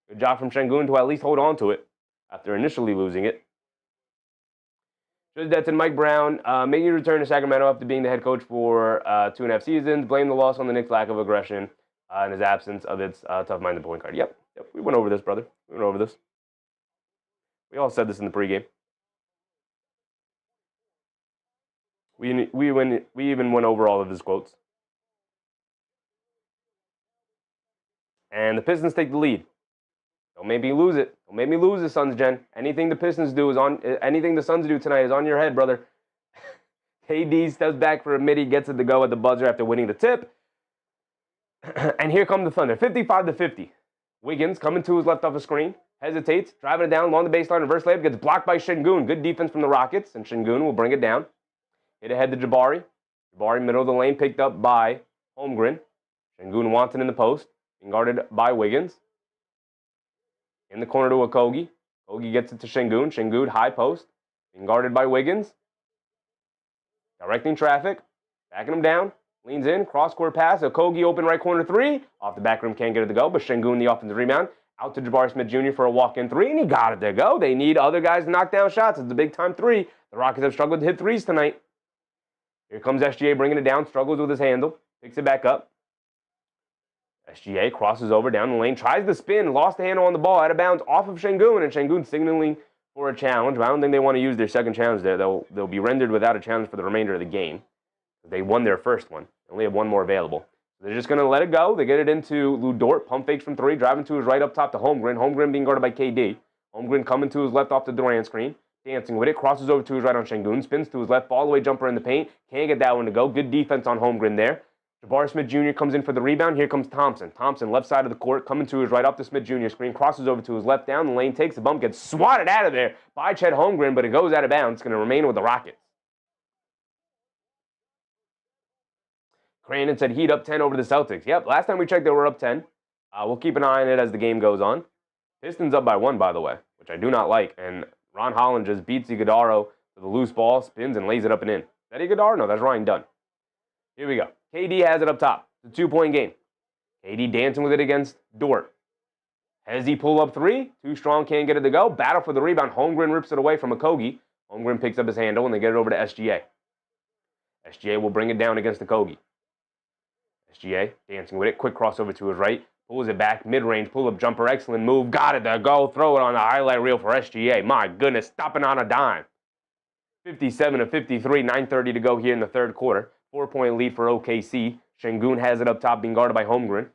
Good job from Sengun to at least hold on to it after initially losing it. Judge Detson, Mike Brown, making a return to Sacramento after being the head coach for 2.5 seasons. Blame the loss on the Knicks' lack of aggression and his absence of its tough-minded point guard. Yep. We went over this, brother. We all said this in the pregame. We even went over all of his quotes. And the Pistons take the lead. Don't make me lose it. Don't make me lose it, Suns Gen. Anything the Suns do tonight is on your head, brother. KD steps back for a midi, gets it to go at the buzzer after winning the tip. And here come the Thunder, 55-50. Wiggins coming to his left off a screen, hesitates, driving it down along the baseline, reverse layup, gets blocked by Sengun. Good defense from the Rockets, and Sengun will bring it down. Hit ahead to Jabari. Jabari middle of the lane, picked up by Holmgren. Sengun wants it in the post, being guarded by Wiggins. In the corner to Okogie. Okogie gets it to Sengun. Sengun, high post. Being guarded by Wiggins. Directing traffic. Backing him down. Leans in. Cross-court pass. Okogie open right corner three. Off the back rim. Can't get it to go. But Sengun, the offensive rebound. Out to Jabari Smith Jr. for a walk-in three. And he got it to go. They need other guys to knock down shots. It's a big-time three. The Rockets have struggled to hit threes tonight. Here comes SGA bringing it down. Struggles with his handle. Picks it back up. SGA crosses over down the lane, tries to spin, lost the handle on the ball, out of bounds off of Sengun, and Sengun signaling for a challenge. But I don't think they want to use their second challenge there. They'll be rendered without a challenge for the remainder of the game. They won their first one. They only have one more available. So they're just going to let it go. They get it into Lou Dort, pump fakes from three, driving to his right up top to Holmgren. Holmgren being guarded by KD. Holmgren coming to his left off the Durant screen, dancing with it, crosses over to his right on Sengun, spins to his left, fall away jumper in the paint. Can't get that one to go. Good defense on Holmgren there. Jabari Smith Jr. comes in for the rebound. Here comes Thompson. Thompson, left side of the court, coming to his right off the Smith Jr. screen, crosses over to his left down the lane, takes the bump, gets swatted out of there by Chet Holmgren, but it goes out of bounds. It's going to remain with the Rockets. Crandon said Heat up 10 over the Celtics. Yep, last time we checked, they were up 10. We'll keep an eye on it as the game goes on. Pistons up by 1, by the way, which I do not like. And Ron Holland just beats Iguodala with a loose ball, spins, and lays it up and in. Is that Iguodala? No, that's Ryan Dunn. Here we go. KD has it up top. It's a 2-point game. KD dancing with it against Dort. Has he pull up three? Too strong, can't get it to go. Battle for the rebound. Holmgren rips it away from Okogie. Holmgren picks up his handle, and they get it over to SGA. SGA will bring it down against Okogie. SGA dancing with it. Quick crossover to his right. Pulls it back. Mid-range pull-up jumper. Excellent move. Got it to go. Throw it on the highlight reel for SGA. My goodness. Stopping on a dime. 57-53. 9:30 to go here in the third quarter. 4-point lead for OKC. Sengun has it up top, being guarded by Holmgren.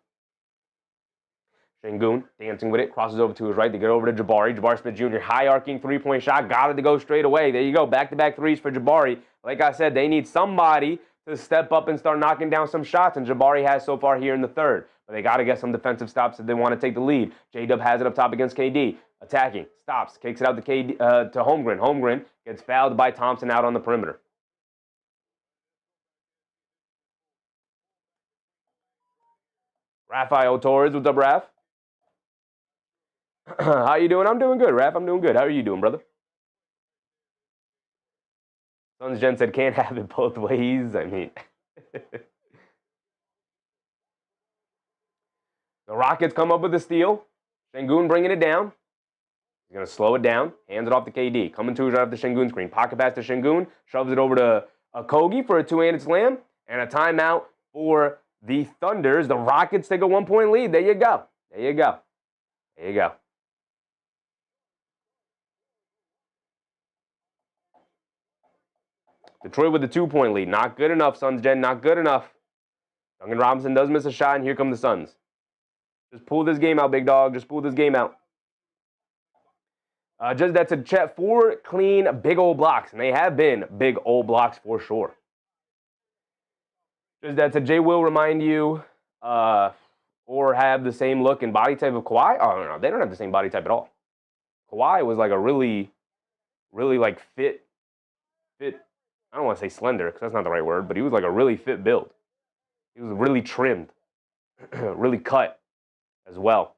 Sengun dancing with it, crosses over to his right. They get over to Jabari. Jabari Smith Jr. high arcing three-point shot. Got it to go straight away. There you go. Back-to-back threes for Jabari. Like I said, they need somebody to step up and start knocking down some shots, and Jabari has so far here in the third. But they got to get some defensive stops if they want to take the lead. J-Dub has it up top against KD. Attacking. Stops. Kicks it out to Holmgren. Holmgren gets fouled by Thompson out on the perimeter. Rafael Torres. What's up, Raf? How you doing? I'm doing good, Raf. I'm doing good. How are you doing, brother? Sons Jen said, can't have it both ways. I mean... The Rockets come up with a steal. Sengun bringing it down. He's going to slow it down. Hands it off to KD. Coming to right off the Sengun screen. Pocket pass to Sengun. Shoves it over to Kogi for a two-handed slam. And a timeout for the Thunders. The Rockets take a 1-point lead. There you go. There you go. There you go. Detroit with the 2-point lead. Not good enough, Suns Gen. Not good enough. Duncan Robinson does miss a shot, and here come the Suns. Just pull this game out, big dog. Just pull this game out. Just that's a Chet. 4 clean, big old blocks. And they have been big old blocks for sure. Just that's a Jay will remind you or have the same look and body type of Kawhi. Oh, no. They don't have the same body type at all. Kawhi was like a really like fit. I don't want to say slender because that's not the right word, but he was like a really fit build. He was really trimmed, really cut as well.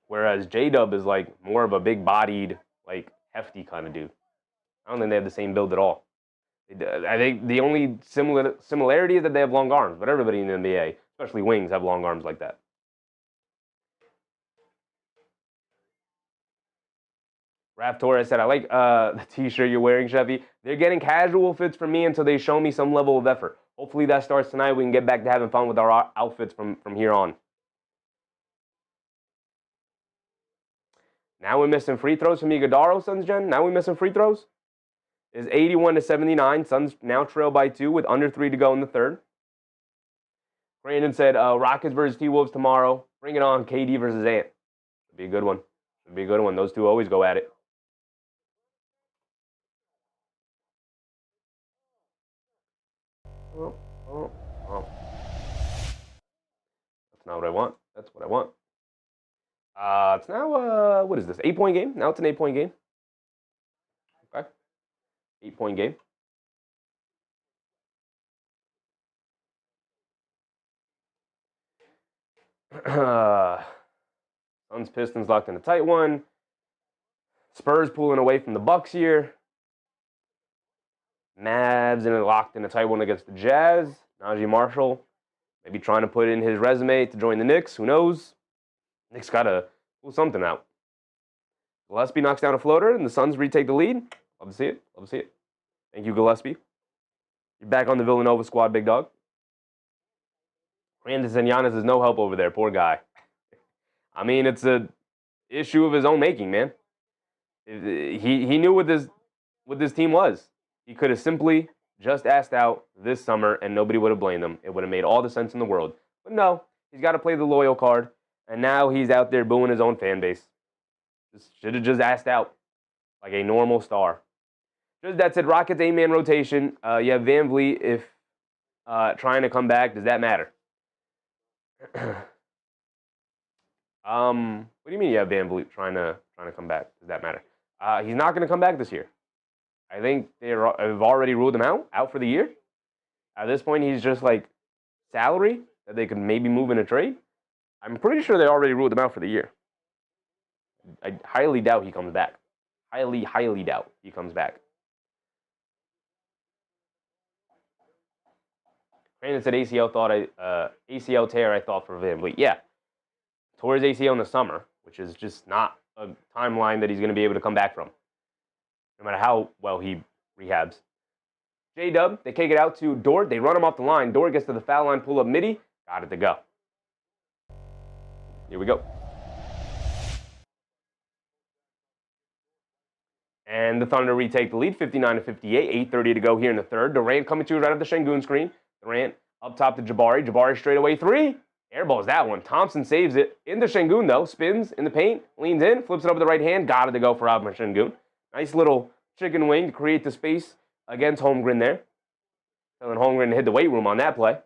Whereas J-Dub is like more of a big-bodied, like hefty kind of dude. I don't think they have the same build at all. I think the only similarity is that they have long arms, but everybody in the NBA, especially wings, have long arms like that. Raph Torres said, I like the t-shirt you're wearing, Chevy. They're getting casual fits from me until they show me some level of effort. Hopefully that starts tonight. We can get back to having fun with our outfits from here on. Now we're missing free throws from Iguodala, Suns Gen. Now we're missing free throws. Is 81-79. Suns now trail by 2 with under 3 to go in the third. Brandon said, Rockets versus T-Wolves tomorrow. Bring it on, KD versus Ant. Should be a good one. Should be a good one. Those two always go at it. Oh. That's not what I want. That's what I want. It's now, what is this? 8-point game? Now it's an 8-point game. Okay. 8-point game. Suns Pistons locked in a tight one. Spurs pulling away from the Bucks here. Mavs locked in a tight one against the Jazz. Najee Marshall maybe trying to put in his resume to join the Knicks. Who knows? Knicks got to pull something out. Gillespie knocks down a floater, and the Suns retake the lead. Love to see it. Love to see it. Thank you, Gillespie. You're back on the Villanova squad, big dog. Brandon and Giannis is no help over there. Poor guy. I mean, it's an issue of his own making, man. He knew what this team was. He could have simply just asked out this summer, and nobody would have blamed him. It would have made all the sense in the world. But no, he's got to play the loyal card, and now he's out there booing his own fan base. Should have just asked out like a normal star. Just that said, Rockets 8-man rotation. You have Van Vliet if trying to come back. Does that matter? What do you mean you have Van Vliet trying to come back? Does that matter? He's not going to come back this year. I think they've already ruled him out for the year. At this point, he's just like salary that they could maybe move in a trade. I'm pretty sure they already ruled him out for the year. I highly doubt he comes back. Highly doubt he comes back. Brandon said ACL tear, I thought, for Van Vliet. Yeah. Tore his ACL in the summer, which is just not a timeline that he's going to be able to come back from, no matter how well he rehabs. J-Dub, they kick it out to Dort. They run him off the line. Dort gets to the foul line, pull up midi. Got it to go. Here we go. And the Thunder retake the lead, 59-58. 8:30 to go here in the third. Durant coming to right off the Sengun screen. Durant up top to Jabari. Jabari straight away 3. Airballs that one. Thompson saves it. Into Sengun, though. Spins in the paint. Leans in. Flips it up with the right hand. Got it to go for Alperen Sengun. Nice little chicken wing to create the space against Holmgren there. Telling Holmgren to hit the weight room on that play.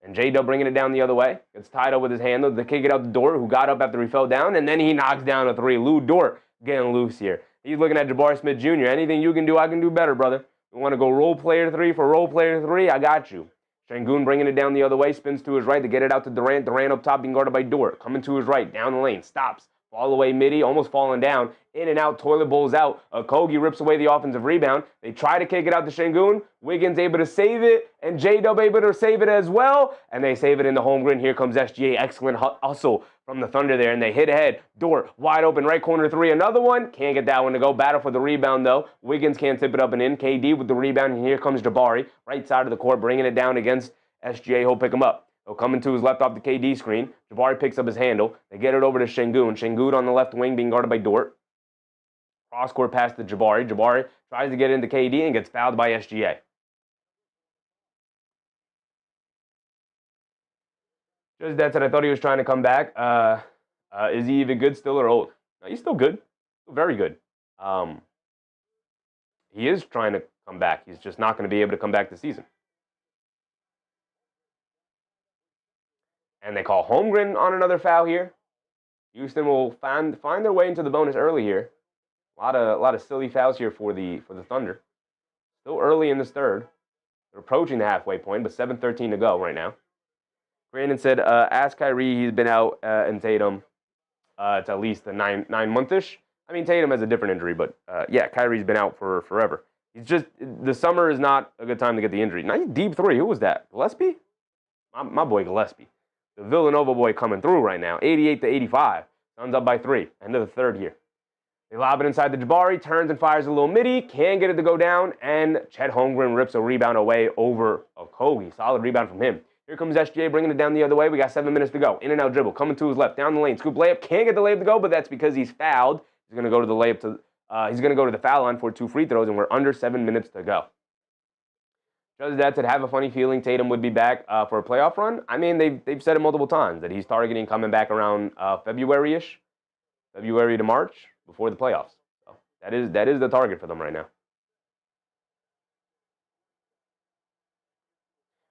And J-Dub bringing it down the other way. Gets tied up with his handle. The kick it out the door, who got up after he fell down. And then he knocks down a three. Lou Dort getting loose here. He's looking at Jabari Smith Jr. Anything you can do, I can do better, brother. You want to go role player three for role player three? I got you. Sengun bringing it down the other way, spins to his right to get it out to Durant. Durant up top being guarded by Dort. Coming to his right, down the lane, stops. Fall away midi, almost falling down. In and out, toilet bowls out. Okogie rips away the offensive rebound. They try to kick it out to Sengun. Wiggins able to save it, and J-Dub able to save it as well. And they save it into Holmgren. Here comes SGA. Excellent hustle from the Thunder there, and they hit ahead. Dort, wide open, right corner three. Another one. Can't get that one to go. Battle for the rebound, though. Wiggins can't tip it up and in. KD with the rebound, and here comes Jabari. Right side of the court, bringing it down against SGA. He'll pick him up. He'll come into his left off the KD screen. Jabari picks up his handle. They get it over to Sengun. Sengun on the left wing being guarded by Dort. Cross-court pass to Jabari. Jabari tries to get into KD and gets fouled by SGA. Just that said, I thought he was trying to come back. Is he even good still or old? No, he's still good. Still very good. He is trying to come back. He's just not going to be able to come back this season. And they call Holmgren on another foul here. Houston will find their way into the bonus early here. A lot of silly fouls here for the Thunder. Still early in this third. They're approaching the halfway point, but 7:13 to go right now. Brandon said, ask Kyrie, he's been out, and Tatum, it's at least a nine-month-ish. I mean, Tatum has a different injury, but yeah, Kyrie's been out for forever. He's just, the summer is not a good time to get the injury. Nice deep three. Who was that? Gillespie? My boy Gillespie. The Villanova boy coming through right now. 88-85. Suns up by 3. End of the third here. They lob it inside the Jabari. Turns and fires a little midi. Can't get it to go down. And Chet Holmgren rips a rebound away over Okogie. Solid rebound from him. Here comes SGA bringing it down the other way. We got 7 minutes to go. In and out dribble. Coming to his left. Down the lane. Scoop layup. Can't get the layup to go, but that's because he's fouled. He's going to go to the layup to... he's going to go to the foul line for 2 free throws, and we're under 7 minutes to go. Just that said, have a funny feeling Tatum would be back for a playoff run. I mean, they've said it multiple times that he's targeting coming back around February-ish, February to March, before the playoffs. So that is the target for them right now.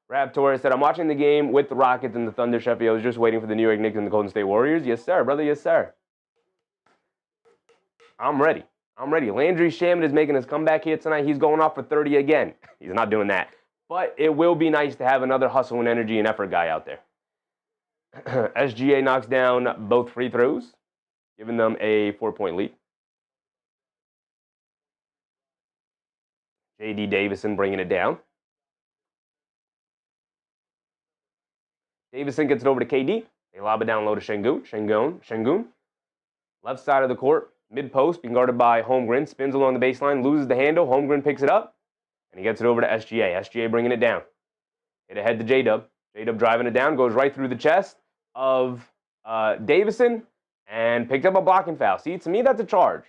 Rap Torres said, I'm watching the game with the Rockets and the Thunder, Sheffield. I was just waiting for the New York Knicks and the Golden State Warriors. Yes, sir, brother. Yes, sir. I'm ready. Landry Shamet is making his comeback here tonight. He's going off for 30 again. He's not doing that. But it will be nice to have another hustle and energy and effort guy out there. SGA knocks down both free throws, giving them a 4-point lead. J.D. Davison bringing it down. Davison gets it over to KD. They lob it down low to Sengun. Left side of the court. Mid-post, being guarded by Holmgren. Spins along the baseline, loses the handle. Holmgren picks it up, and he gets it over to SGA. SGA bringing it down. Hit ahead to J-Dub. J-Dub driving it down, goes right through the chest of Davison, and picked up a blocking foul. See, to me, that's a charge.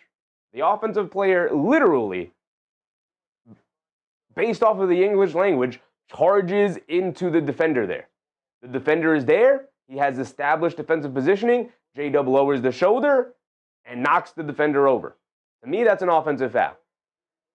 The offensive player literally, based off of the English language, charges into the defender there. The defender is there. He has established defensive positioning. J-Dub lowers the shoulder and knocks the defender over. To me, that's an offensive foul.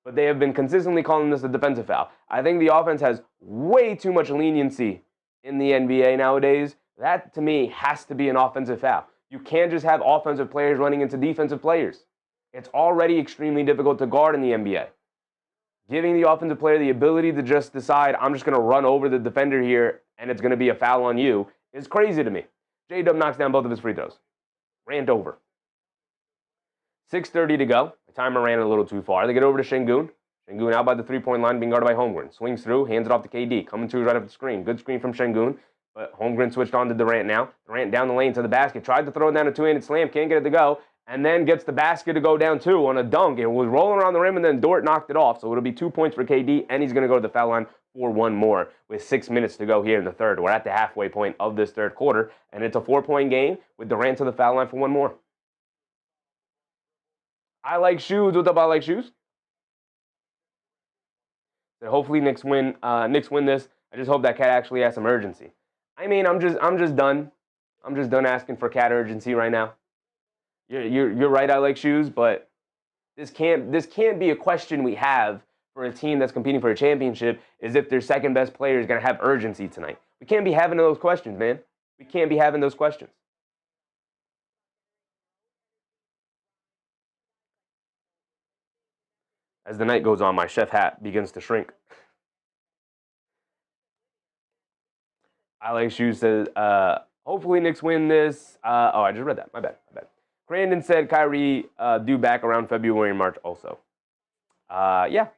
But they have been consistently calling this a defensive foul. I think the offense has way too much leniency in the NBA nowadays. That, to me, has to be an offensive foul. You can't just have offensive players running into defensive players. It's already extremely difficult to guard in the NBA. Giving the offensive player the ability to just decide, I'm just going to run over the defender here and it's going to be a foul on you, is crazy to me. J-Dub knocks down both of his free throws. Rant over. 6:30 to go. The timer ran a little too far. They get over to Sengun. Sengun out by the three-point line, being guarded by Holmgren. Swings through, hands it off to KD. Coming to his right off the screen. Good screen from Sengun. But Holmgren switched on to Durant now. Durant down the lane to the basket. Tried to throw it down a two-handed slam. Can't get it to go. And then gets the basket to go down too on a dunk. It was rolling around the rim, and then Dort knocked it off. So it'll be 2 points for KD, and he's going to go to the foul line for one more with 6 minutes to go here in the third. We're at the halfway point of this third quarter, and it's a 4-point game with Durant to the foul line for one more. I like shoes. What's up, I like shoes? So hopefully Knicks win this. I just hope that cat actually has some urgency. I mean, I'm just done. I'm just done asking for cat urgency right now. You're right. I like shoes, but this can't be a question we have for a team that's competing for a championship. Is if their second best player is going to have urgency tonight? We can't be having those questions, man. We can't be having those questions. As the night goes on, my chef hat begins to shrink. I like shoes says, hopefully Knicks win this. I just read that. My bad. Crandon said Kyrie due back around February and March also. Yeah.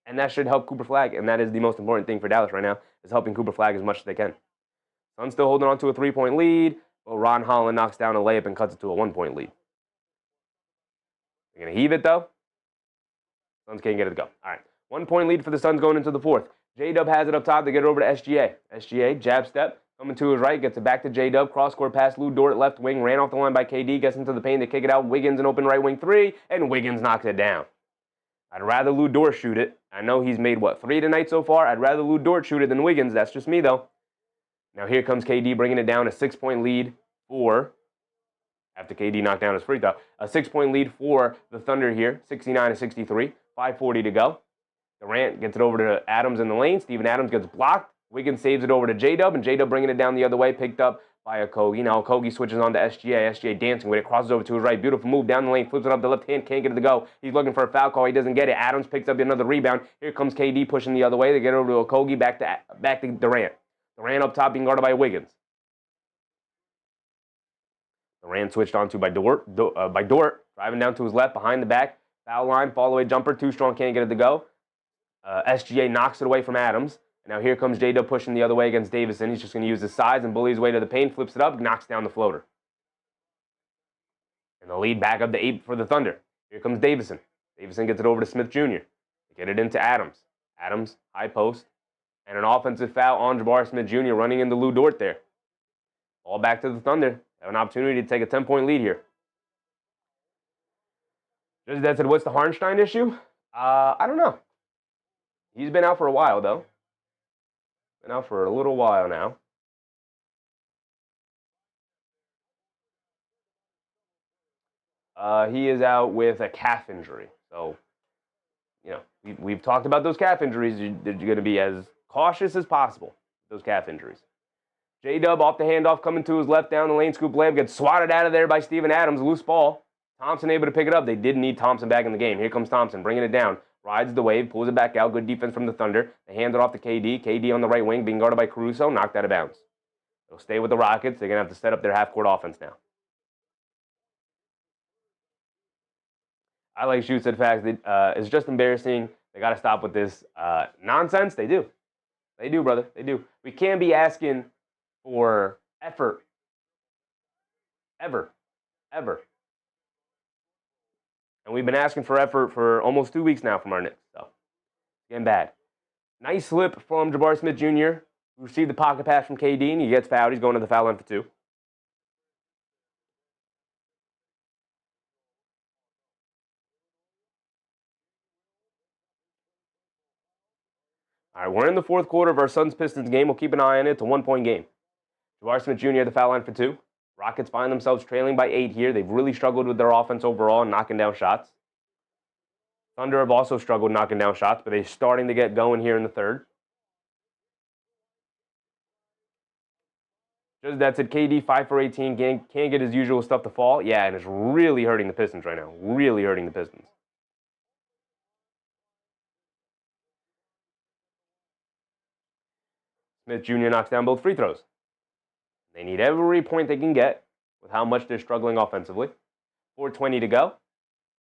And that should help Cooper Flagg, and that is the most important thing for Dallas right now, is helping Cooper Flagg as much as they can. Suns still holding on to a 3-point lead, but Ron Holland knocks down a layup and cuts it to a 1-point lead. They're going to heave it, though. Suns can't get it to go. All right. 1-point lead for the Suns going into the fourth. J-Dub has it up top. They get it over to SGA. SGA, jab step, coming to his right, gets it back to J-Dub. Cross-court pass, Lou Dort, left wing, ran off the line by KD, gets into the paint, they kick it out. Wiggins, an open right wing three, and Wiggins knocks it down. I'd rather Lou Dort shoot it. I know he's made, 3 tonight so far? I'd rather Lou Dort shoot it than Wiggins. That's just me, though. Now here comes KD bringing it down, a 6-point lead for, after KD knocked down his free throw, a 6-point lead for the Thunder here, 69-63, 5:40 to go. Durant gets it over to Adams in the lane. Steven Adams gets blocked. Wiggins saves it over to J-Dub, and J-Dub bringing it down the other way, picked up by Okogie. Now Okogie switches on to SGA. SGA dancing with it, crosses over to his right. Beautiful move down the lane, flips it up the left hand, can't get it to go. He's looking for a foul call. He doesn't get it. Adams picks up another rebound. Here comes KD pushing the other way. They get over to Okogie, back to Durant. Durant up top being guarded by Wiggins. Durant switched onto by Dort, driving down to his left, behind the back. Foul line, fall away jumper, too strong, can't get it to go. SGA knocks it away from Adams. And now here comes J-Dub pushing the other way against Davison. He's just going to use his size and bully his way to the paint, flips it up, knocks down the floater. And the lead back up to 8 for the Thunder. Here comes Davison. Davison gets it over to Smith Jr. They get it into Adams. Adams, high post. And an offensive foul on Jabari Smith Jr. running into Lou Dort there. All back to the Thunder. Have an opportunity to take a 10-point lead here. Just that said, what's the Hartenstein issue? I don't know. He's been out for a while, though. Been out for a little while now. He is out with a calf injury. So, we've talked about those calf injuries. You're going to be as cautious as possible with those calf injuries. J-Dub off the handoff, coming to his left down the lane. Scoop layup, gets swatted out of there by Steven Adams. Loose ball. Thompson able to pick it up. They did need Thompson back in the game. Here comes Thompson, bringing it down. Rides the wave, pulls it back out. Good defense from the Thunder. They hand it off to KD. KD on the right wing, being guarded by Caruso. Knocked out of bounds. They'll stay with the Rockets. They're going to have to set up their half-court offense now. I like shoots at facts. It's just embarrassing. They got to stop with this nonsense. They do. They do, brother. They do. We can't be asking for effort. Ever. And we've been asking for effort for almost 2 weeks now from our Knicks. So, getting bad. Nice slip from Jabari Smith Jr., who received the pocket pass from KD, and he gets fouled. He's going to the foul line for 2. All right, we're in the fourth quarter of our Suns-Pistons game. We'll keep an eye on it. It's a 1-point game. Jabari Smith Jr. at the foul line for 2. Rockets find themselves trailing by 8 here. They've really struggled with their offense overall and knocking down shots. Thunder have also struggled knocking down shots, but they're starting to get going here in the third. Just that's it. KD 5 for 18. Can't get his usual stuff to fall. Yeah, and it's really hurting the Pistons right now. Really hurting the Pistons. Smith Jr. knocks down both free throws. They need every point they can get with how much they're struggling offensively. 4:20 to go.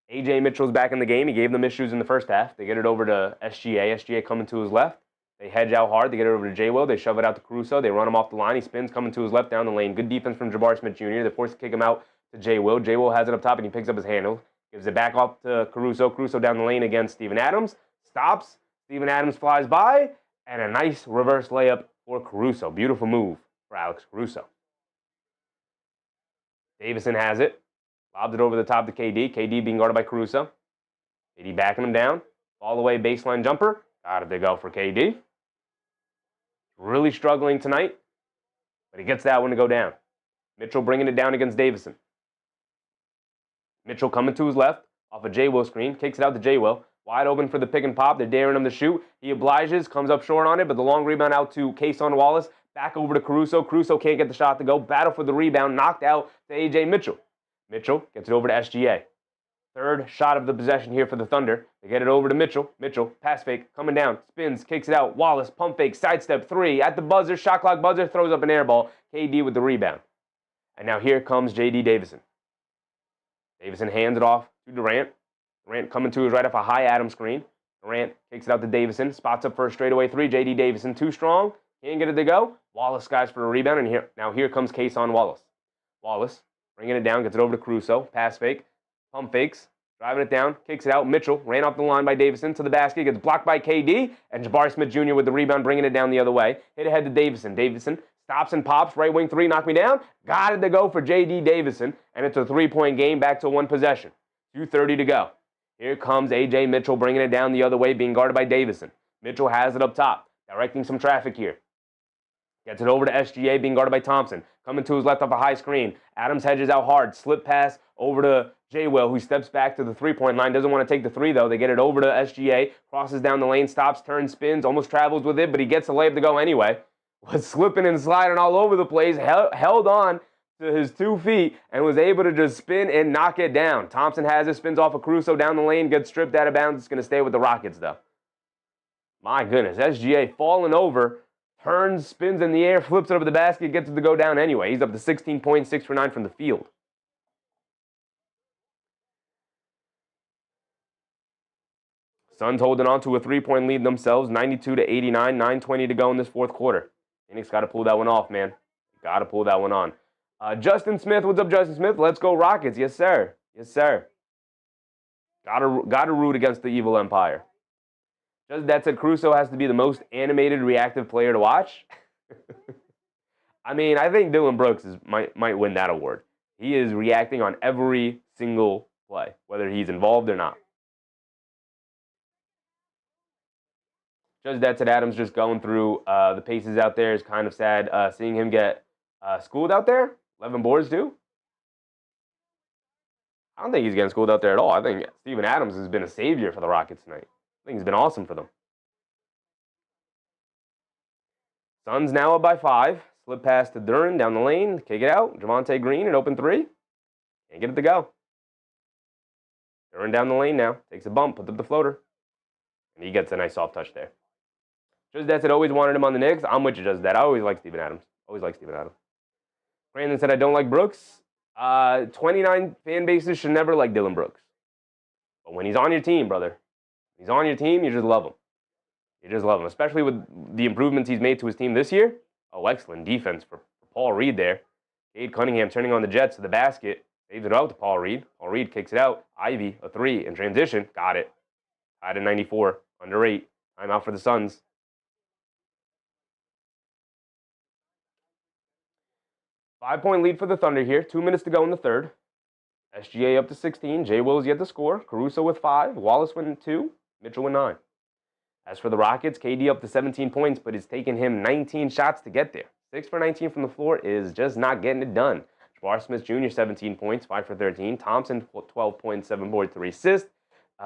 A.J. Mitchell's back in the game. He gave them issues in the first half. They get it over to SGA. SGA coming to his left. They hedge out hard. They get it over to J-Will. They shove it out to Caruso. They run him off the line. He spins, coming to his left down the lane. Good defense from Jabari Smith Jr. They're forced to kick him out to J-Will. J-Will has it up top, and he picks up his handle. Gives it back off to Caruso. Caruso down the lane against Steven Adams. Stops. Steven Adams flies by. And a nice reverse layup for Caruso. Beautiful move for Alex Caruso. Davison has it. Lobs it over the top to KD. KD being guarded by Caruso. KD backing him down. Fall away baseline jumper. Got it to go for KD. Really struggling tonight. but he gets that one to go down. Mitchell bringing it down against Davison. Mitchell coming to his left off a J-Will screen, kicks it out to J-Will. Wide open for the pick and pop. They're daring him to shoot. He obliges, comes up short on it, but the long rebound out to Cason Wallace. Back over to Caruso. Caruso can't get the shot to go. Battle for the rebound. Knocked out to A.J. Mitchell. Mitchell gets it over to SGA. Third shot of the possession here for the Thunder. They get it over to Mitchell. Mitchell, pass fake, coming down, spins, kicks it out. Wallace, pump fake, sidestep, three. At the buzzer, shot clock buzzer, throws up an air ball. KD with the rebound. And now here comes J.D. Davison. Davison hands it off to Durant. Durant coming to his right off a high Adam screen. Durant kicks it out to Davison. Spots up for a straightaway three. J.D. Davison, too strong. Can't get it to go. Wallace skies for a rebound. And here comes Cason Wallace. Wallace bringing it down. Gets it over to Caruso. Pass fake. Pump fakes. Driving it down. Kicks it out. Mitchell ran off the line by Davison to the basket. Gets blocked by KD. And Jabari Smith Jr. with the rebound. Bringing it down the other way. Hit ahead to Davison. Davison stops and pops. Right wing three. Knock me down. Got it to go for J.D. Davison. And it's a three-point game. Back to one possession. 2:30 to go. Here comes A.J. Mitchell bringing it down the other way, being guarded by Davison. Mitchell has it up top, directing some traffic here. Gets it over to SGA, being guarded by Thompson. Coming to his left off a high screen. Adams hedges out hard. Slip pass over to J-Will, who steps back to the three-point line. Doesn't want to take the three, though. They get it over to SGA. Crosses down the lane, stops, turns, spins, almost travels with it, but he gets the layup to go anyway. Was slipping and sliding all over the place. Held on to his 2 feet and was able to just spin and knock it down. Thompson has it, spins off of Caruso down the lane, gets stripped out of bounds. It's going to stay with the Rockets, though. My goodness, SGA falling over, turns, spins in the air, flips it over the basket, gets it to go down anyway. He's up to 16 points, 6 for 9 from the field. Suns holding on to a 3-point lead themselves, 92-89, 9:20 to go in this fourth quarter. Phoenix got to pull that one off, man. Got to pull that one on. Justin Smith, what's up, Justin Smith? Let's go Rockets. Yes, sir. Yes, sir. Gotta root against the evil empire. Just that said, Caruso has to be the most animated, reactive player to watch. I mean, I think Dillon Brooks might win that award. He is reacting on every single play, whether he's involved or not. Just that said, Adams just going through the paces out there is kind of sad. Seeing him get schooled out there. 11 boards, too? I don't think he's getting schooled out there at all. I think Steven Adams has been a savior for the Rockets tonight. I think he's been awesome for them. Suns now up by 5. Slip pass to Durant down the lane. Kick it out. Javonte Green, an open three. Can't get it to go. Durant down the lane now. Takes a bump, puts up the floater. And he gets a nice soft touch there. Just that said, always wanted him on the Knicks. I'm with you, just that. I always like Steven Adams. Always like Steven Adams. Brandon said, I don't like Brooks. 29 fan bases should never like Dillon Brooks. But when he's on your team, brother, he's on your team, you just love him. You just love him, especially with the improvements he's made to his team this year. Oh, excellent defense for Paul Reed there. Cade Cunningham turning on the Jets to the basket. Saves it out to Paul Reed. Paul Reed kicks it out. Ivy, a three in transition. Got it. Tied at 94. Under 8. Timeout for the Suns. Five-point lead for the Thunder here. 2 minutes to go in the third. SGA up to 16. J-Will is yet to score. Caruso with 5. Wallace with 2. Mitchell with 9. As for the Rockets, KD up to 17 points, but it's taken him 19 shots to get there. 6 for 19 from the floor is just not getting it done. Jabari Smith Jr., 17 points, 5 for 13. Thompson, 12 points, 7 boards, 3 assists.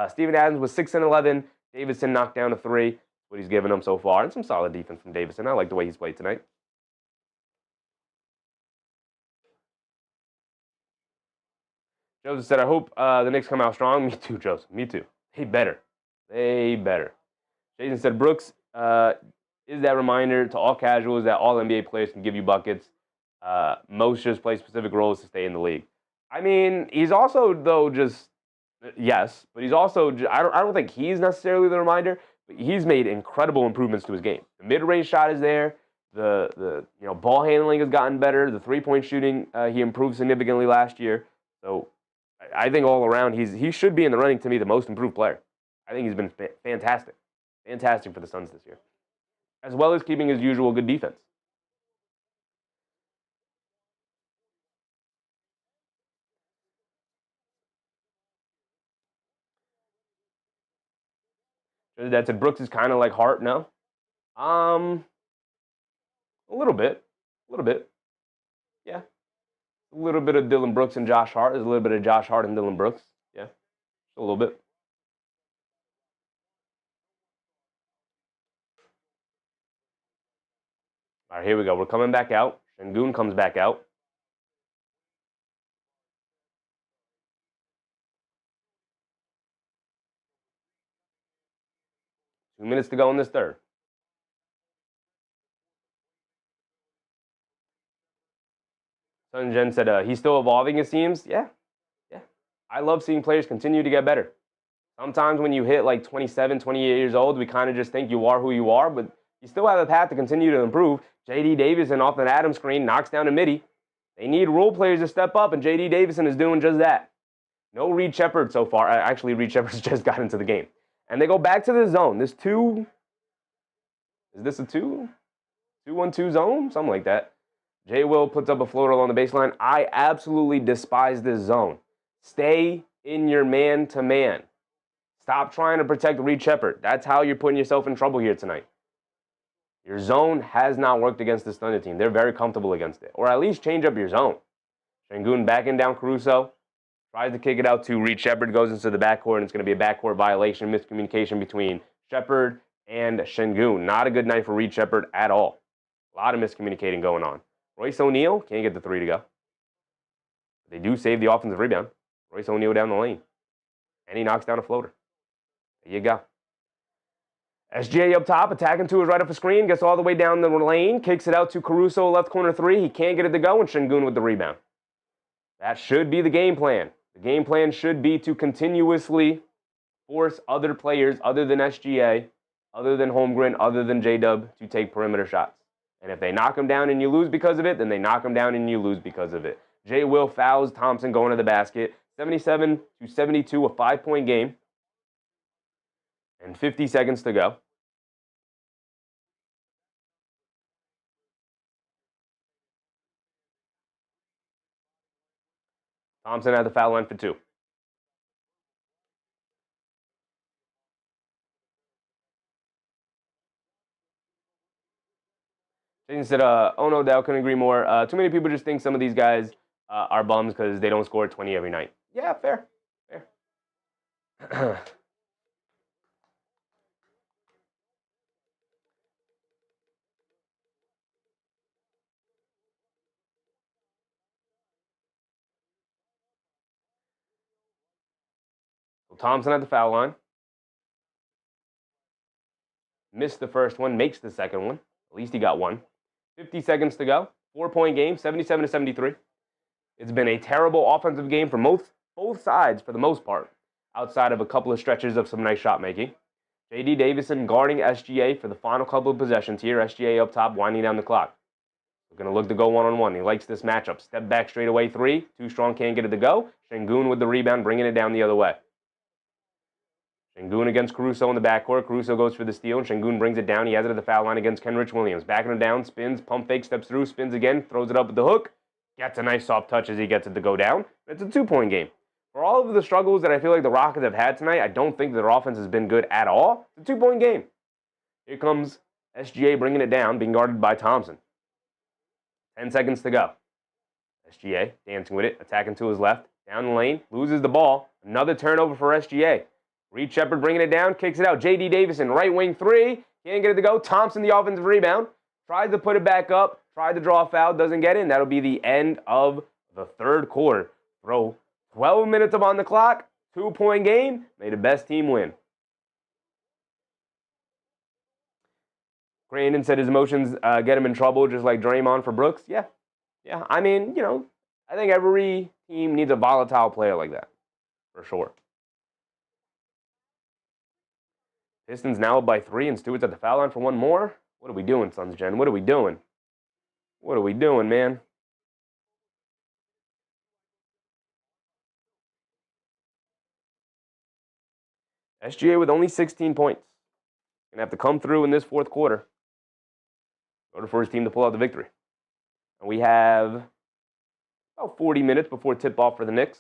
Steven Adams was 6 and 11. Davison knocked down a 3. That's what he's given them so far. And some solid defense from Davison. I like the way he's played tonight. Joseph said, I hope the Knicks come out strong. Me too, Joseph. Me too. They better. They better. Jason said, Brooks is that reminder to all casuals that all NBA players can give you buckets. Most just play specific roles to stay in the league. I mean, he's also, though, just, yes, but he's also, I don't think he's necessarily the reminder, but he's made incredible improvements to his game. The mid-range shot is there. The ball handling has gotten better. The three-point shooting, he improved significantly last year. So I think all around, he should be in the running to me the most improved player. I think he's been fantastic. Fantastic for the Suns this year. As well as keeping his usual good defense. That said, Brooks is kind of like Hart, no? A little bit. A little bit. Yeah. A little bit of Dillon Brooks and Josh Hart. There's a little bit of Josh Hart and Dillon Brooks. Yeah. A little bit. All right, here we go. We're coming back out. Sengun comes back out. 2 minutes to go in this third. Sun said he's still evolving, it seems. Yeah. Yeah. I love seeing players continue to get better. Sometimes when you hit like 27, 28 years old, we kind of just think you are who you are, but you still have a path to continue to improve. J.D. Davison off an Adams screen knocks down a midi. They need role players to step up, and J.D. Davison is doing just that. No Reed Sheppard so far. Actually, Reed Sheppard's just got into the game. And they go back to the zone. This two, is this a 2-1-2 zone? Something like that. J. Will puts up a floater along the baseline. I absolutely despise this zone. Stay in your man-to-man. Stop trying to protect Reed Sheppard. That's how you're putting yourself in trouble here tonight. Your zone has not worked against this Thunder team. They're very comfortable against it. Or at least change up your zone. Sengun backing down Caruso. Tries to kick it out to Reed Sheppard. Goes into the backcourt, and it's going to be a backcourt violation. Miscommunication between Sheppard and Sengun. Not a good night for Reed Sheppard at all. A lot of miscommunicating going on. Royce O'Neal can't get the three to go. They do save the offensive rebound. Royce O'Neal down the lane. And he knocks down a floater. There you go. SGA up top, attacking to his right off the screen, gets all the way down the lane, kicks it out to Caruso, left corner three. He can't get it to go, and Sengun with the rebound. That should be the game plan. The game plan should be to continuously force other players other than SGA, other than Holmgren, other than J-Dub to take perimeter shots. And if they knock him down and you lose because of it, then they knock him down and you lose because of it. J. Will fouls Thompson going to the basket. 77-72, a 5-point game. And 50 seconds to go. Thompson at the foul line for two. Jason said, oh no, Dal, couldn't agree more. Too many people just think some of these guys are bums because they don't score 20 every night. Yeah, fair. Thompson at the foul line. Missed the first one, makes the second one. At least he got one. 50 seconds to go. 4-point game, 77-73. It's been a terrible offensive game for both sides for the most part, outside of a couple of stretches of some nice shot making. J.D. Davison guarding SGA for the final couple of possessions here. SGA up top, winding down the clock. We're going to look to go one-on-one. He likes this matchup. Step back straight away three. Too strong, can't get it to go. Sengun with the rebound, bringing it down the other way. Sengun against Caruso in the backcourt. Caruso goes for the steal, and Sengun brings it down. He has it at the foul line against Kenrich Williams. Backing it down, spins, pump fake, steps through, spins again, throws it up with the hook. Gets a nice soft touch as he gets it to go down. It's a 2-point game. For all of the struggles that I feel like the Rockets have had tonight, I don't think their offense has been good at all. It's a 2-point game. Here comes SGA bringing it down, being guarded by Thompson. 10 seconds to go. SGA dancing with it, attacking to his left. Down the lane, loses the ball. Another turnover for SGA. Reed Sheppard bringing it down, kicks it out. J.D. Davison, right wing three. Can't get it to go. Thompson, the offensive rebound. Tries to put it back up. Tried to draw a foul. Doesn't get in. That'll be the end of the third quarter. Bro, 12 minutes up on the clock. 2-point game. May the best team win. Crandon said his emotions get him in trouble, just like Draymond for Brooks. Yeah. I mean, I think every team needs a volatile player like that, for sure. Pistons now up by 3, and Stewart's at the foul line for one more. What are we doing, Suns Gen? What are we doing? What are we doing, man? SGA with only 16 points. Gonna have to come through in this fourth quarter in order for his team to pull out the victory. And we have about 40 minutes before tip-off for the Knicks.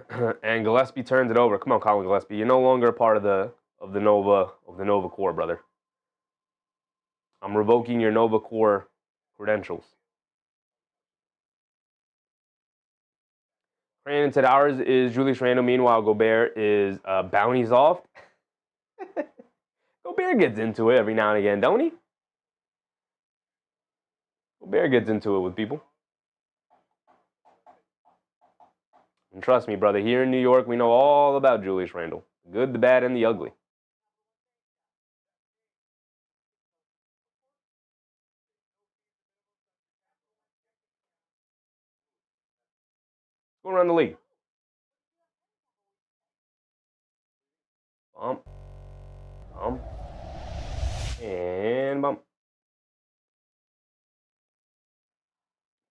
And Gillespie turns it over. Come on, Colin Gillespie. You're no longer a part of the Nova core, brother. I'm revoking your Nova core credentials. Brandon said ours is Julius Randle. Meanwhile, Gobert is bounties off. Gobert gets into it every now and again, don't he? Gobert gets into it with people. And trust me, brother, here in New York, we know all about Julius Randle. The good, the bad, and the ugly. Go around the league. Bump. Bump. And bump.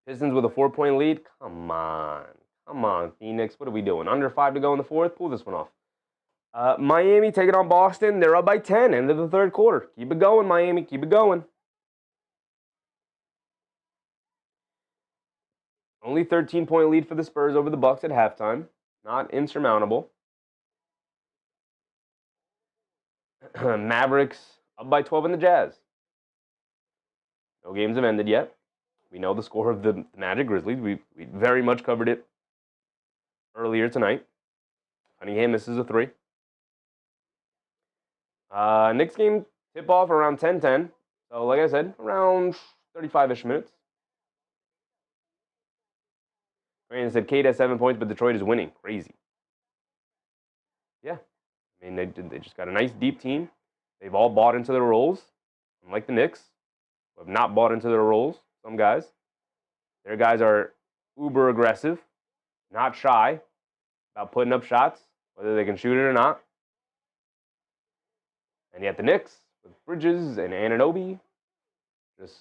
Pistons with a 4-point lead. Come on. Come on, Phoenix. What are we doing? Under 5 to go in the fourth? Pull this one off. Miami taking on Boston. They're up by 10. End of the third quarter. Keep it going, Miami. Keep it going. Only 13-point lead for the Spurs over the Bucks at halftime. Not insurmountable. Mavericks up by 12 in the Jazz. No games have ended yet. We know the score of the Magic Grizzlies. We very much covered it earlier tonight. Cunningham misses a 3. Knicks game tip-off around 10:10. So, like I said, around 35-ish minutes. Brandon said Cade has 7 points, but Detroit is winning. Crazy. Yeah. I mean, they just got a nice, deep team. They've all bought into their roles, unlike the Knicks, who have not bought into their roles, some guys. Their guys are uber aggressive, not shy about putting up shots, whether they can shoot it or not. And yet the Knicks, with Bridges and Anunoby, just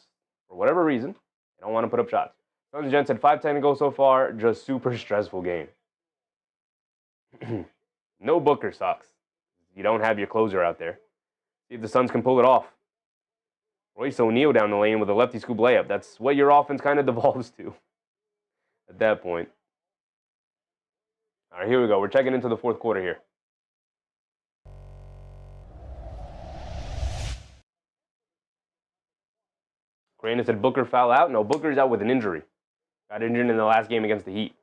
for whatever reason, they don't want to put up shots. Sons Gent said 5-10 to go so far, just super stressful game. No Booker sucks. You don't have your closer out there. See if the Suns can pull it off. Royce O'Neal down the lane with a lefty scoop layup. That's what your offense kind of devolves to at that point. All right, here we go. We're checking into the fourth quarter here. Brandon said Booker foul out. No, Booker's out with an injury. Got injured in the last game against the Heat.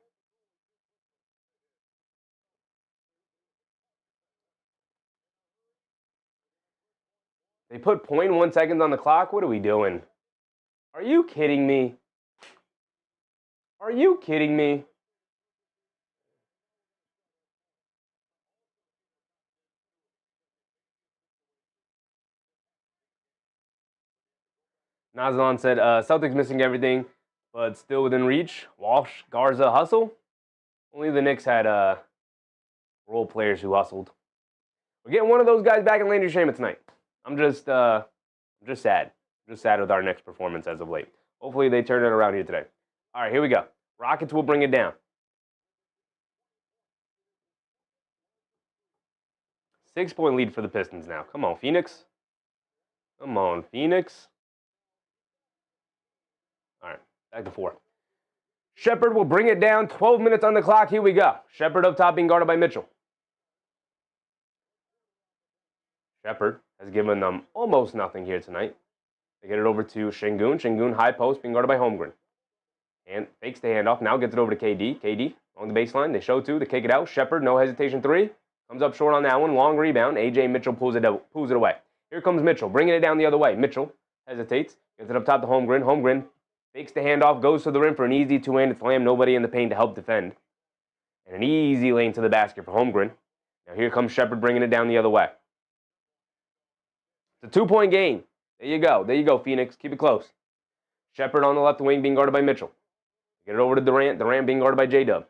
They put 0.1 seconds on the clock? What are we doing? Are you kidding me? Are you kidding me? Nazlan said, Celtics missing everything, but still within reach. Walsh, Garza, hustle. Only the Knicks had role players who hustled. We're getting one of those guys back in Landry Shamet tonight. I'm just sad. I'm just sad with our Knicks performance as of late. Hopefully they turn it around here today. All right, here we go. Rockets will bring it down. 6-point lead for the Pistons now. Come on, Phoenix. Come on, Phoenix. All right, back to 4. Sheppard will bring it down. 12 minutes on the clock. Here we go. Sheppard up top being guarded by Mitchell. Sheppard has given them almost nothing here tonight. They get it over to Sengun. Sengun high post being guarded by Holmgren. And fakes the handoff. Now gets it over to KD. KD on the baseline. They show 2. They kick it out. Sheppard, no hesitation 3. Comes up short on that one. Long rebound. AJ Mitchell pulls it away. Here comes Mitchell. Bringing it down the other way. Mitchell hesitates. Gets it up top to Holmgren. Holmgren fakes the handoff. Goes to the rim for an easy two-handed slam. Nobody in the paint to help defend. And an easy lane to the basket for Holmgren. Now here comes Sheppard bringing it down the other way. It's a 2-point game. There you go. There you go, Phoenix. Keep it close. Sheppard on the left wing being guarded by Mitchell. Get it over to Durant. Durant being guarded by J-Dub.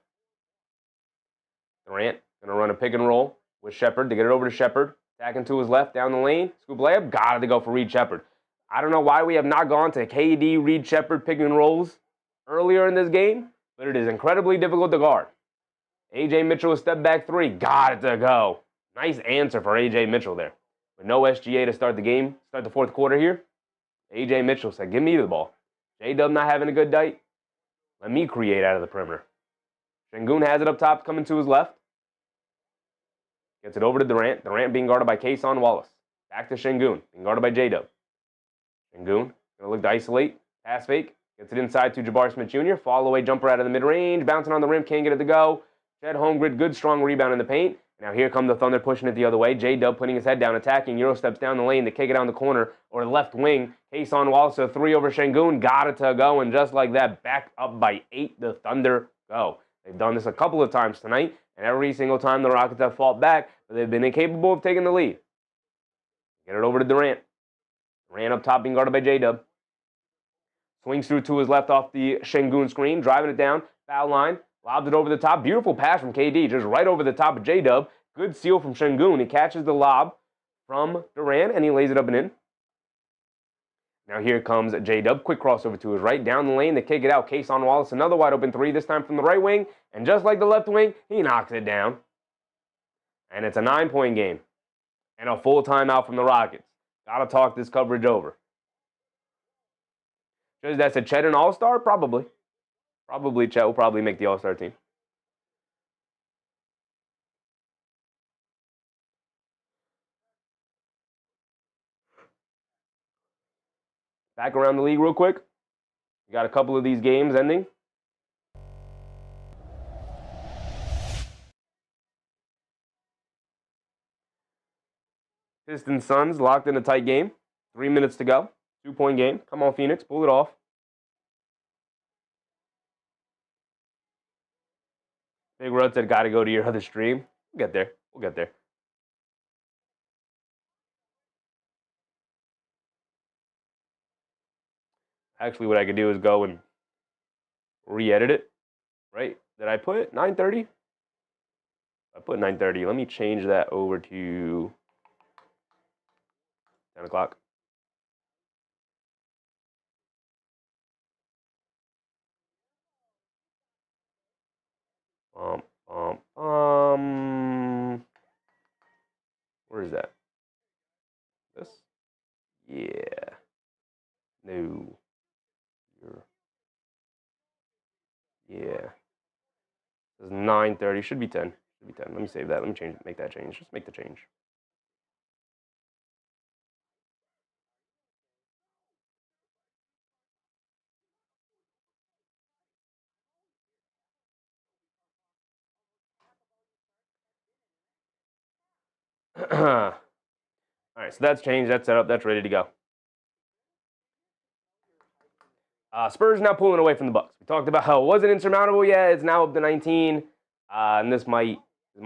Durant going to run a pick and roll with Sheppard to get it over to Sheppard. Attacking to his left down the lane. Scoop layup. Got to go for Reed Sheppard. I don't know why we have not gone to KD, Reed Sheppard pick and rolls earlier in this game, but it is incredibly difficult to guard. AJ Mitchell, a step back 3. Got it to go. Nice answer for AJ Mitchell there. With no SGA to start the game, start the fourth quarter here, AJ Mitchell said, give me the ball. J-Dub not having a good night. Let me create out of the perimeter. Sengun has it up top, coming to his left. Gets it over to Durant. Durant being guarded by Cason Wallace. Back to Sengun, being guarded by J-Dub. Sengun, going to look to isolate. Pass fake. Gets it inside to Jabari Smith Jr. Fall away jumper out of the mid-range. Bouncing on the rim, can't get it to go. Chet Holmgren, good strong rebound in the paint. Now here come the Thunder pushing it the other way. J-Dub putting his head down, attacking. Euro steps down the lane to kick it down the corner or left wing. Cason Wallace, a 3 over Sengun. Got it to go, and just like that, back up by 8, the Thunder go. They've done this a couple of times tonight, and every single time the Rockets have fought back, but they've been incapable of taking the lead. Get it over to Durant. Durant up top being guarded by J-Dub. Swings through to his left off the Sengun screen, driving it down, foul line, lobs it over the top. Beautiful pass from KD, just right over the top of J-Dub. Good steal from Sengun. He catches the lob from Durant, and he lays it up and in. Now here comes J-Dub. Quick crossover to his right. Down the lane, they kick it out. Cason Wallace, another wide open 3, this time from the right wing. And just like the left wing, he knocks it down. And it's a 9-point game. And a full timeout from the Rockets. Got to talk this coverage over. Just that's a Chet an all-star? Probably. Probably Chet will probably make the all-star team. Back around the league real quick. We got a couple of these games ending. Pistons Suns locked in a tight game. 3 minutes to go. 2-point game. Come on, Phoenix. Pull it off. Big Rod said, got to go to your other stream. We'll get there. We'll get there. Actually, what I could do is go and re-edit it. Right? Did I put 9:30? I put 9:30. Let me change that over to 10 o'clock. Where is that? This? Yeah. No. Yeah. This is 9:30. Should be 10. Should be 10. Let me save that. Let me change. Make that change. Just make the change. All right, so that's changed. That's set up. That's ready to go. Spurs now pulling away from the Bucks. We talked about how it wasn't insurmountable yet. It's now up to 19, and this might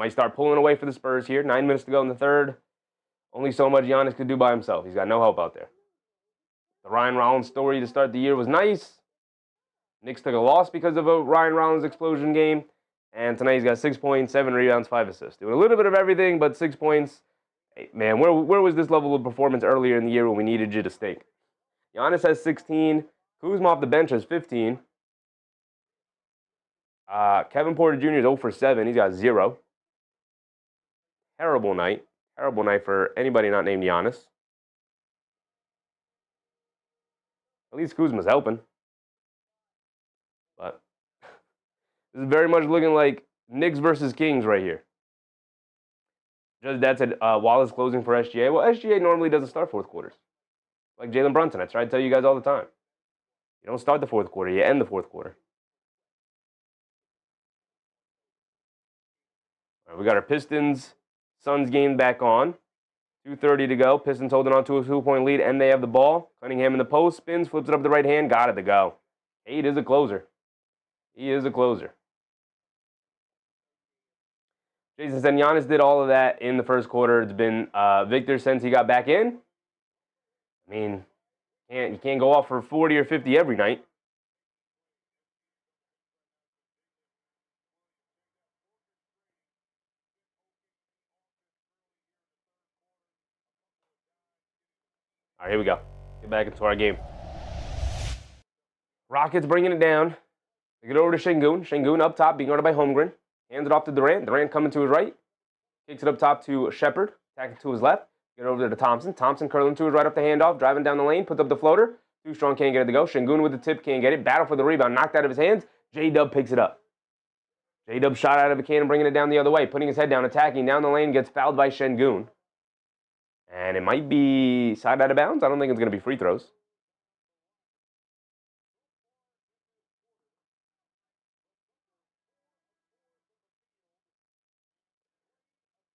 start pulling away for the Spurs here. 9 minutes to go in the third. Only so much Giannis could do by himself. He's got no help out there. The Ryan Rollins story to start the year was nice. Knicks took a loss because of a Ryan Rollins explosion game, and tonight he's got 6 points, 7 rebounds, 5 assists. Doing a little bit of everything, but 6 points. Hey, man, where was this level of performance earlier in the year when we needed you to stink? Giannis has 16. Kuzma off the bench has 15. Kevin Porter Jr. is 0 for 7. He's got 0. Terrible night. Terrible night for anybody not named Giannis. At least Kuzma's helping. But this is very much looking like Knicks versus Kings right here. Just that said, Wallace closing for SGA. Well, SGA normally doesn't start fourth quarters. Like Jalen Brunson. I try to tell you guys all the time. You don't start the fourth quarter. You end the fourth quarter. All right, we got our Pistons-Suns game back on. 2:30 to go. Pistons holding on to a 2-point lead, and they have the ball. Cunningham in the post, spins, flips it up the right hand, got it to go. Cade is a closer. He is a closer. Jason said Giannis did all of that in the first quarter. It's been Victor since he got back in. I mean, you can't go off for 40 or 50 every night. All right, here we go. Get back into our game. Rockets bringing it down. They get over to Sengun. Sengun up top, being guarded by Holmgren. Hands it off to Durant. Durant coming to his right. Kicks it up top to Sheppard. Attacking to his left. Get over there to Thompson. Thompson curling to his right off the handoff. Driving down the lane. Puts up the floater. Too strong, can't get it to go. Sengun with the tip, can't get it. Battle for the rebound. Knocked out of his hands. J-Dub picks it up. J-Dub shot out of a cannon, bringing it down the other way, putting his head down, attacking down the lane, gets fouled by Sengun. And it might be side out of bounds. I don't think it's going to be free throws.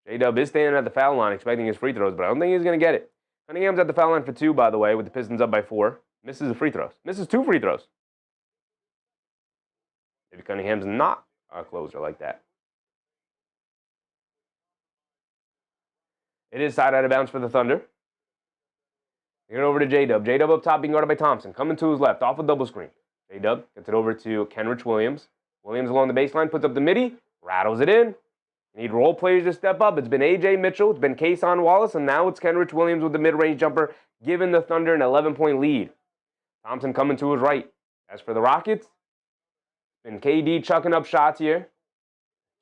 J-Dub is standing at the foul line expecting his free throws, but I don't think he's going to get it. Cunningham's at the foul line for 2, by the way, with the Pistons up by 4. Misses the free throws. Misses 2 free throws. Maybe Cunningham's not a closer like that. It is side out of bounds for the Thunder. Get over to J-Dub. J-Dub up top being guarded by Thompson. Coming to his left, off a double screen. J-Dub gets it over to Kenrich Williams. Williams along the baseline, puts up the midi, rattles it in. You need role players to step up. It's been A.J. Mitchell, it's been Kason Wallace, and now it's Kenrich Williams with the mid-range jumper, giving the Thunder an 11-point lead. Thompson coming to his right. As for the Rockets, it's been KD chucking up shots here.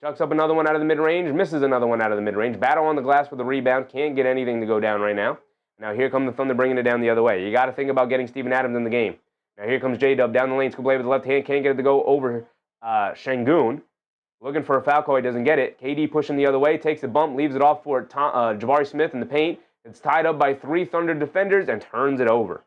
Chucks up another one out of the mid-range, misses another one out of the mid-range. Battle on the glass for the rebound. Can't get anything to go down right now. Now here come the Thunder bringing it down the other way. You got to think about getting Steven Adams in the game. Now here comes J-Dub down the lane. Scoop with the left hand. Can't get it to go over Sengun. Looking for a foul call. He doesn't get it. KD pushing the other way. Takes a bump. Leaves it off for Jabari Smith in the paint. It's tied up by 3 Thunder defenders and turns it over.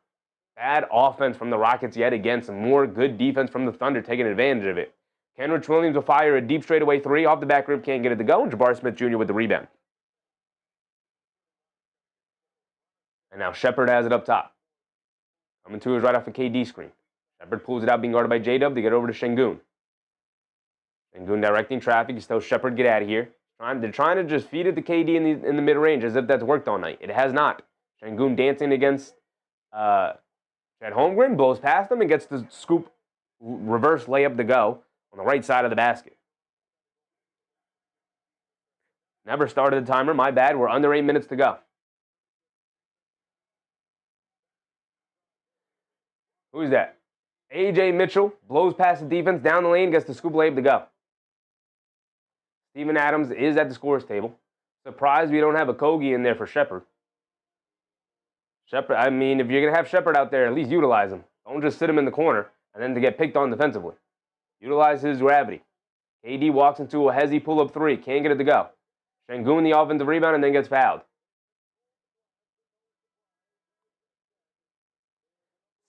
Bad offense from the Rockets yet again. Some more good defense from the Thunder taking advantage of it. Kenrich Williams will fire a deep straightaway 3 off the back rim. Can't get it to go. And Jabari Smith Jr. with the rebound. And now Sheppard has it up top. Coming to his right off a KD screen. Sheppard pulls it out, being guarded by J-Dub to get over to Sengun. Sengun directing traffic. He tells Sheppard, get out of here. They're trying to just feed it to KD in the mid-range as if that's worked all night. It has not. Sengun dancing against Chet Holmgren, blows past him and gets the scoop reverse layup to go on the right side of the basket. Never started the timer. My bad. We're under 8 minutes to go. Who's that? A.J. Mitchell blows past the defense, down the lane, gets the scoop layup to go. Steven Adams is at the scorer's table. Surprised we don't have a Kogi in there for Sheppard. Sheppard, I mean, if you're going to have Sheppard out there, at least utilize him. Don't just sit him in the corner and then to get picked on defensively. Utilize his gravity. KD walks into a hezzy pull-up 3. Can't get it to go. Sengun the offensive rebound and then gets fouled.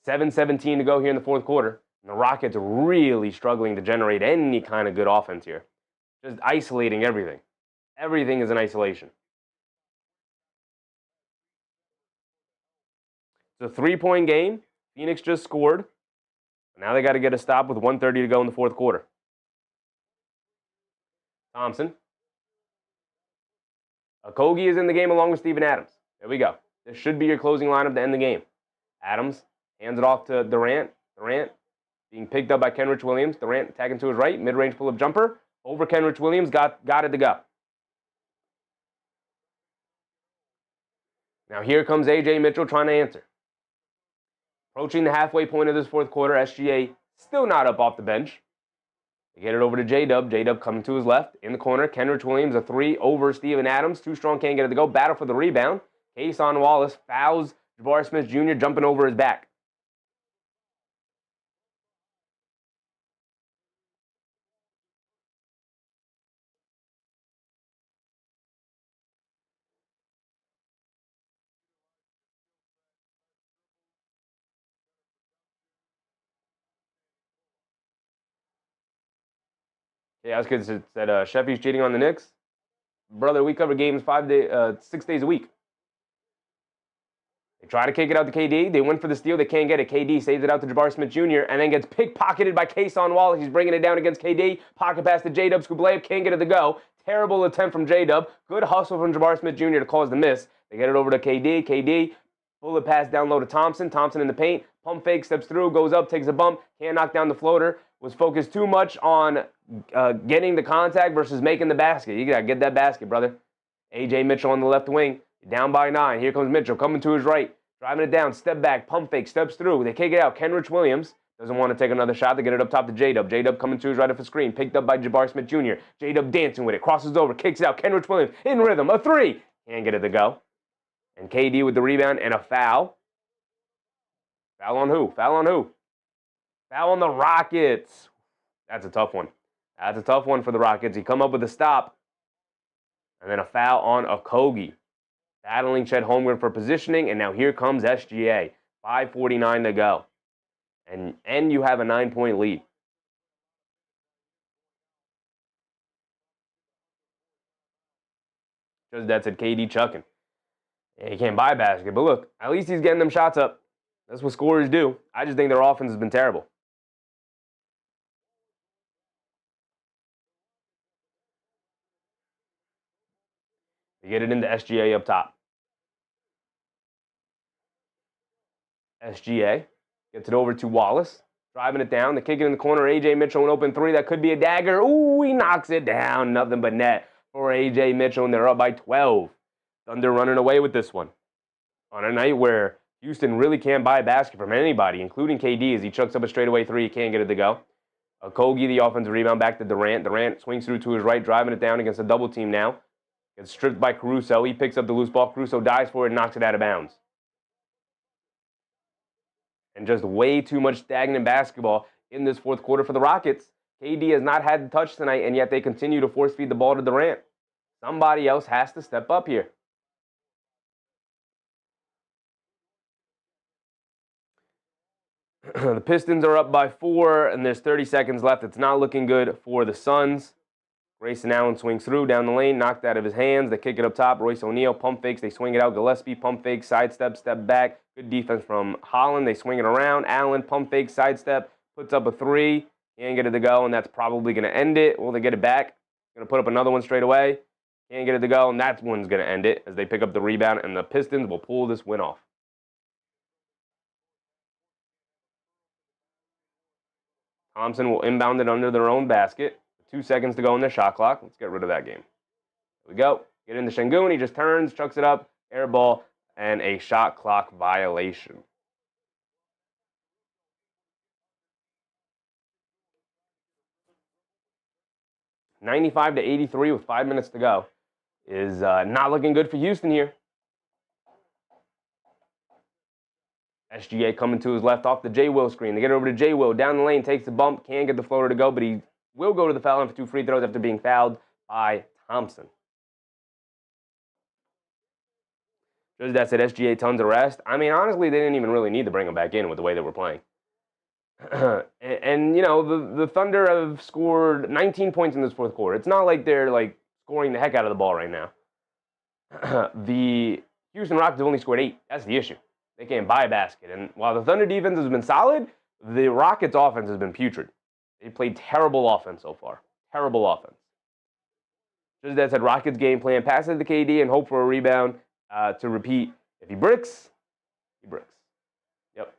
7:17 to go here in the fourth quarter. And the Rockets are really struggling to generate any kind of good offense here. Just isolating everything. Everything is in isolation. It's a 3-point game. Phoenix just scored. Now they got to get a stop with 1:30 to go in the fourth quarter. Thompson. Okogie is in the game along with Steven Adams. There we go. This should be your closing lineup to end the game. Adams hands it off to Durant. Durant being picked up by Kenrich Williams. Durant attacking to his right. Mid-range pull-up jumper. Over Kenrich Williams. Got it to go. Now here comes A.J. Mitchell trying to answer. Approaching the halfway point of this fourth quarter. SGA still not up off the bench. They get it over to J-Dub. J-Dub coming to his left. In the corner. Kenrich Williams, a 3 over Steven Adams. Too strong, can't get it to go. Battle for the rebound. Kason Wallace fouls Jabari Smith Jr. jumping over his back. Yeah, that's good. It said Sheffy's cheating on the Knicks. Brother, we cover games 6 days a week. They try to kick it out to KD. They went for the steal. They can't get it. KD saves it out to Jabari Smith Jr. and then gets pickpocketed by Kason Wallace. He's bringing it down against KD. Pocket pass to J-Dub. Scoop layup. Can't get it to go. Terrible attempt from J-Dub. Good hustle from Jabari Smith Jr. to cause the miss. They get it over to KD. KD, bullet pass down low to Thompson. Thompson in the paint. Pump fake, steps through, goes up, takes a bump. Can't knock down the floater. Was focused too much on getting the contact versus making the basket. You got to get that basket, brother. A.J. Mitchell on the left wing. Down by 9. Here comes Mitchell coming to his right. Driving it down. Step back. Pump fake. Steps through. They kick it out. Kenrich Williams doesn't want to take another shot. They get it up top to J-Dub. J-Dub coming to his right off the screen. Picked up by Jabari Smith Jr. J-Dub dancing with it. Crosses over. Kicks it out. Kenrich Williams in rhythm. A 3. Can't get it to go. And KD with the rebound and a foul. Foul on who? Foul on who? Foul on the Rockets. That's a tough one. That's a tough one for the Rockets. He come up with a stop. And then a foul on Okogie. Battling Chet Holmgren for positioning, and now here comes SGA. 5:49 to go. And you have a 9-point lead. Just that said KD chucking. Yeah, he can't buy a basket, but look, at least he's getting them shots up. That's what scorers do. I just think their offense has been terrible. They get it into SGA up top. SGA gets it over to Wallace. Driving it down. They kick it in the corner. A.J. Mitchell, an open three. That could be a dagger. Ooh, he knocks it down. Nothing but net for A.J. Mitchell, and they're up by 12. Thunder running away with this one. On a night where Houston really can't buy a basket from anybody, including KD, as he chucks up a straightaway three. He can't get it to go. Okogie, the offensive rebound, back to Durant. Durant swings through to his right, driving it down against a double team now. Gets stripped by Caruso. He picks up the loose ball. Caruso dives for it and knocks it out of bounds. And just way too much stagnant basketball in this fourth quarter for the Rockets. KD has not had the touch tonight, and yet they continue to force feed the ball to Durant. Somebody else has to step up here. The Pistons are up by 4, and there's 30 seconds left. It's not looking good for the Suns. Grayson Allen swings through down the lane, knocked out of his hands. They kick it up top. Royce O'Neal pump fakes. They swing it out. Gillespie pump fake, sidestep, step back. Good defense from Holland. They swing it around. Allen pump fake, sidestep, puts up a three. Can't get it to go, and that's probably going to end it. Will they get it back? Going to put up another one straight away. Can't get it to go, and that one's going to end it as they pick up the rebound, and the Pistons will pull this win off. Thompson will inbound it under their own basket. 2 seconds to go in their shot clock. Let's get rid of that game. Here we go. Get into Sengun. He just turns, chucks it up, air ball, and a shot clock violation. $95-83 with 5 minutes to go is not looking good for Houston here. SGA coming to his left off the J. Will screen. They get over to J. Will. Down the lane, takes the bump. Can't get the floater to go, but he will go to the foul line for 2 free throws after being fouled by Thompson. Just that said, SGA tons of rest. I mean, honestly, they didn't even really need to bring him back in with the way they were playing. and you know, the Thunder have scored 19 points in this fourth quarter. It's not like they're, like, scoring the heck out of the ball right now. The Houston Rockets have only scored 8. That's the issue. They can't buy a basket. And while the Thunder defense has been solid, the Rockets offense has been putrid. They played terrible offense so far. Terrible offense. Just that said, Rockets game plan, pass it to KD and hope for a rebound to repeat. If he bricks, he bricks. Yep.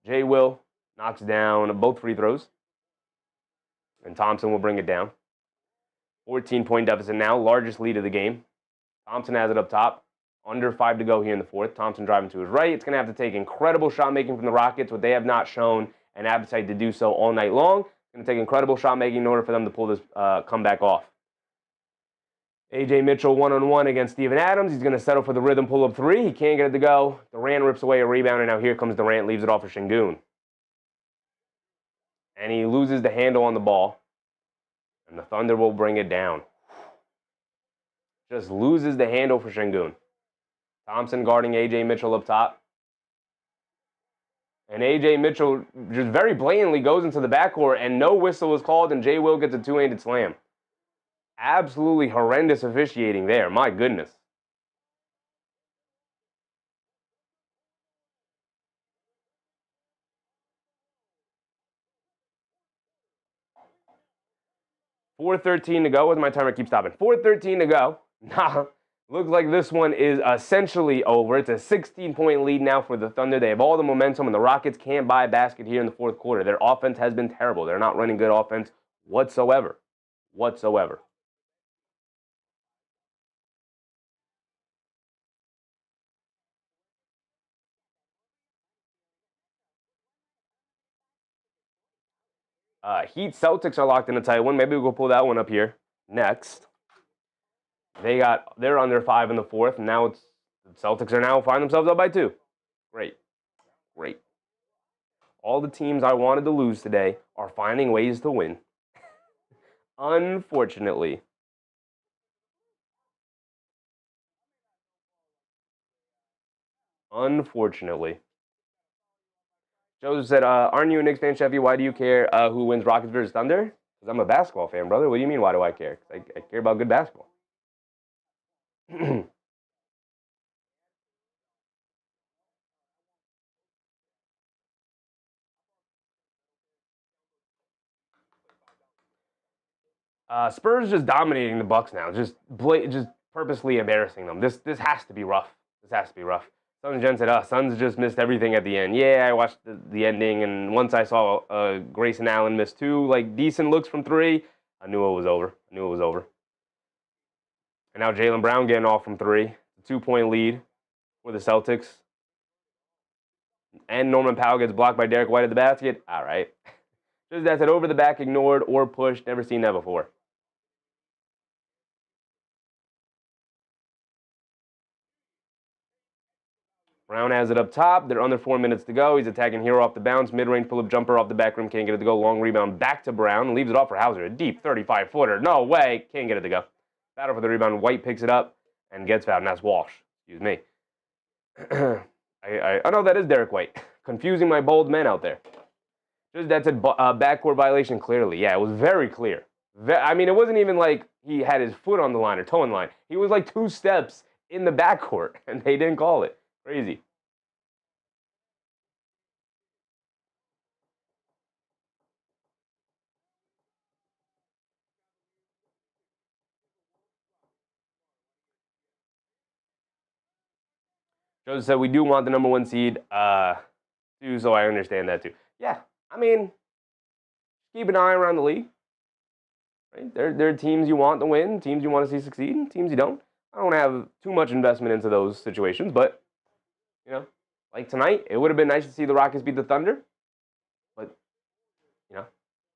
Jay Will knocks down both free throws. And Thompson will bring it down. 14-point deficit now, largest lead of the game. Thompson has it up top. Under 5 to go here in the fourth. Thompson driving to his right. It's going to have to take incredible shot making from the Rockets, what they have not shown an appetite to do so all night long. It's going to take incredible shot making in order for them to pull this comeback off. A.J. Mitchell one-on-one against Steven Adams. He's going to settle for the rhythm pull-up three. He can't get it to go. Durant rips away a rebound, and now here comes Durant, leaves it off for Sengun. And he loses the handle on the ball. And the Thunder will bring it down. Just loses the handle for Sengun. Thompson guarding A.J. Mitchell up top. And A.J. Mitchell just very blatantly goes into the backcourt, and no whistle is called, and J. Will gets a two-handed slam. Absolutely horrendous officiating there. My goodness. $4:13 to go. With my timer keeps stopping. 4:13 to go. Nah. Looks like this one is essentially over. It's a 16-point lead now for the Thunder. They have all the momentum, and the Rockets can't buy a basket here in the fourth quarter. Their offense has been terrible. They're not running good offense whatsoever. Whatsoever. Heat Celtics are locked in a tight one. Maybe we'll pull that one up here next. They're under 5 in the fourth, and now the Celtics are now find themselves up by 2. Great. all the teams I wanted to lose today are finding ways to win. Unfortunately. Joseph said, aren't you a Knicks fan, Sheffy? Why do you care who wins Rockets versus Thunder? Because I'm a basketball fan, brother. What do you mean, why do I care? I care about good basketball. Spurs just dominating the Bucks now. Just purposely embarrassing them. This has to be rough. This has to be rough. Suns Jen said, Suns just missed everything at the end. Yeah, I watched the ending, and once I saw Grayson Allen miss 2 decent looks from 3, I knew it was over. And now Jaylen Brown getting off from 3. A 2-point lead for the Celtics. And Norman Powell gets blocked by Derek White at the basket. All right. Just that said, over the back, ignored, or pushed. Never seen that before. Brown has it up top. They're under 4 minutes to go. He's attacking Hero off the bounce. Mid-range pull-up jumper off the back rim. Can't get it to go. Long rebound back to Brown. Leaves it off for Hauser. A deep 35-footer. No way. Can't get it to go. Battle for the rebound. White picks it up and gets fouled. And that's Walsh. Excuse me. I know that is Derek White. Confusing my bold men out there. Just that's a backcourt violation clearly. Yeah, it was very clear. I mean, it wasn't even like he had his foot on the line or toe in line. He was like 2 steps in the backcourt, and they didn't call it. Crazy. Joseph said, we do want the number 1 seed, too, so I understand that, too. Yeah, I mean, keep an eye around the league. Right? There are teams you want to win, teams you want to see succeed, and teams you don't. I don't have too much investment into those situations, but, you know, like tonight, it would have been nice to see the Rockets beat the Thunder, but, you know,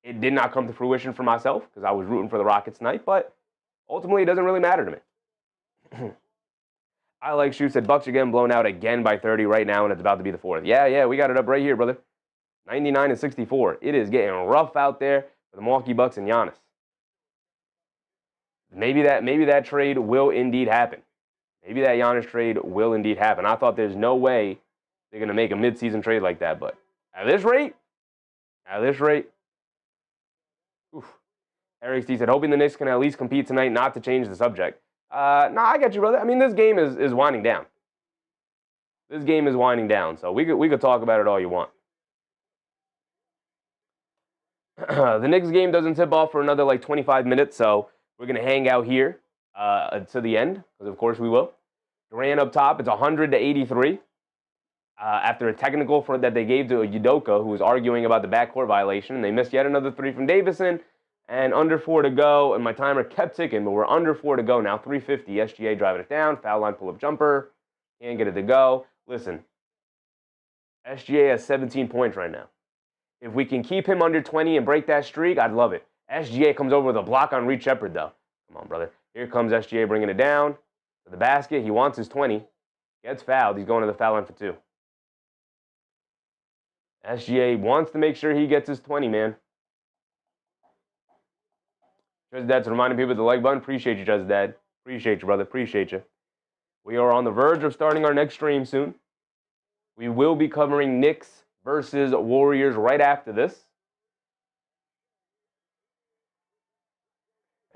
it did not come to fruition for myself because I was rooting for the Rockets tonight, but ultimately it doesn't really matter to me. I like Shoe said, Bucks are getting blown out again by 30 right now, and it's about to be the 4th. Yeah, we got it up right here, brother. 99-64. It is getting rough out there for the Milwaukee Bucks and Giannis. Maybe that trade will indeed happen. Maybe that Giannis trade will indeed happen. I thought there's no way they're going to make a midseason trade like that, but at this rate, oof. Eric C said, hoping the Knicks can at least compete tonight, not to change the subject. I get you, brother. I mean, this game is winding down. So we could talk about it all you want. The Knicks game doesn't tip off for another 25 minutes, so we're going to hang out here to the end, because of course we will. Durant up top, it's 100-83. After a technical that they gave to Udoka, who was arguing about the backcourt violation, and they missed yet another 3 from Davison. And under 4 to go, and my timer kept ticking, but we're under 4 to go now. 3:50. SGA driving it down. Foul line pull-up jumper. Can't get it to go. Listen, SGA has 17 points right now. If we can keep him under 20 and break that streak, I'd love it. SGA comes over with a block on Reed Sheppard, though. Come on, brother. Here comes SGA bringing it down to the basket. He wants his 20. Gets fouled. He's going to the foul line for 2. SGA wants to make sure he gets his 20, man. Just Dad's reminding people of the like button. Appreciate you, Just Dad. Appreciate you, brother. Appreciate you. We are on the verge of starting our next stream soon. We will be covering Knicks versus Warriors right after this.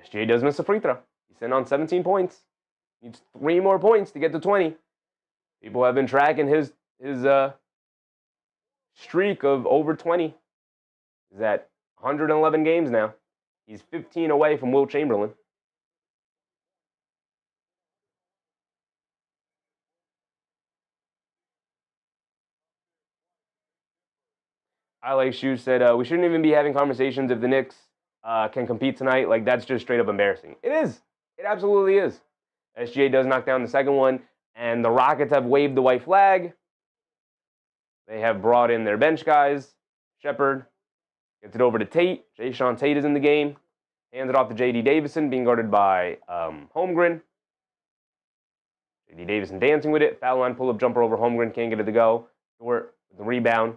SGA does miss a free throw. He's sitting on 17 points. Needs 3 more points to get to 20. People have been tracking his streak of over 20. He's at 111 games now. He's 15 away from Wilt Chamberlain. I like Shoes said, we shouldn't even be having conversations if the Knicks can compete tonight. Like, that's just straight up embarrassing. It is. It absolutely is. SGA does knock down the second one, and the Rockets have waved the white flag. They have brought in their bench guys. Sheppard gets it over to Tate. Jayshawn Tate is in the game. Hands it off to J.D. Davison, being guarded by Holmgren. J.D. Davison dancing with it. Foul line pull-up jumper over Holmgren. Can't get it to go. Short with the rebound.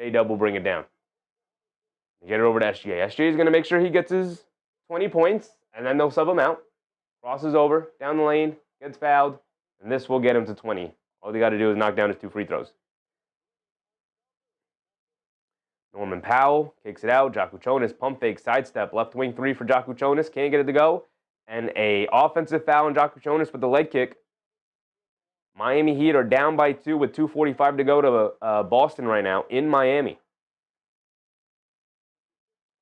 J-Dub will bring it down. Get it over to SGA. SGA is going to make sure he gets his 20 points, and then they'll sub him out. Crosses over, down the lane, gets fouled, and this will get him to 20. All they got to do is knock down his 2 free throws. Norman Powell kicks it out. Jakuchonis, pump fake, sidestep, left wing 3 for Jakuchonis. Can't get it to go. And a offensive foul on Jakuchonis with the leg kick. Miami Heat are down by 2 with 2:45 to go to Boston right now in Miami.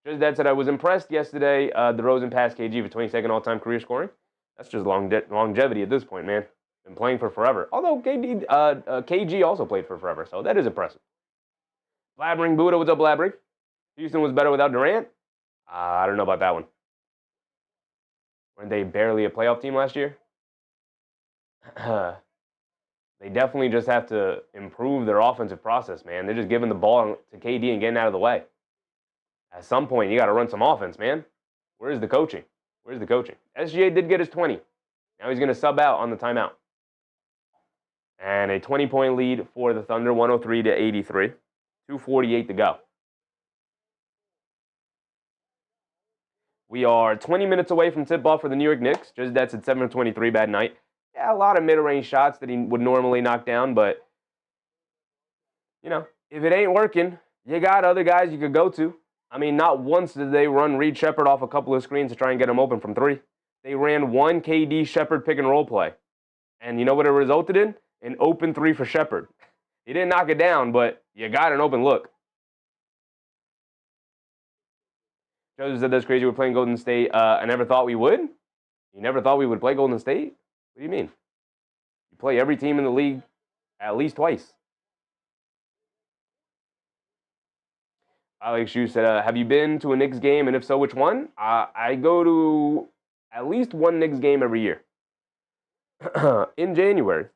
Just that said, I was impressed yesterday. DeRozan passed KG for 22nd all-time career scoring. That's just longevity at this point, man. Been playing for forever. Although KG also played for forever, so that is impressive. Blabbering Buddha, what's up, Blabbering? Houston was better without Durant? I don't know about that one. Weren't they barely a playoff team last year? They definitely just have to improve their offensive process, man. They're just giving the ball to KD and getting out of the way. At some point, you got to run some offense, man. Where's the coaching? Where's the coaching? SGA did get his 20. Now he's going to sub out on the timeout. And a 20-point lead for the Thunder, 103-83. 2:48 to go. We are 20 minutes away from tip-off for the New York Knicks. Just that's at 7:23, bad night. Yeah, a lot of mid-range shots that he would normally knock down, but, you know, if it ain't working, you got other guys you could go to. I mean, not once did they run Reed Sheppard off a couple of screens to try and get him open from 3. They ran one KD Sheppard pick-and-roll play. And you know what it resulted in? An open 3 for Sheppard. He didn't knock it down, but you got an open look. Joseph said that's crazy. We're playing Golden State. I never thought we would. You never thought we would play Golden State? What do you mean? You play every team in the league at least twice. Alex Hughes said, have you been to a Knicks game? And if so, which one? I go to at least one Knicks game every year. In January,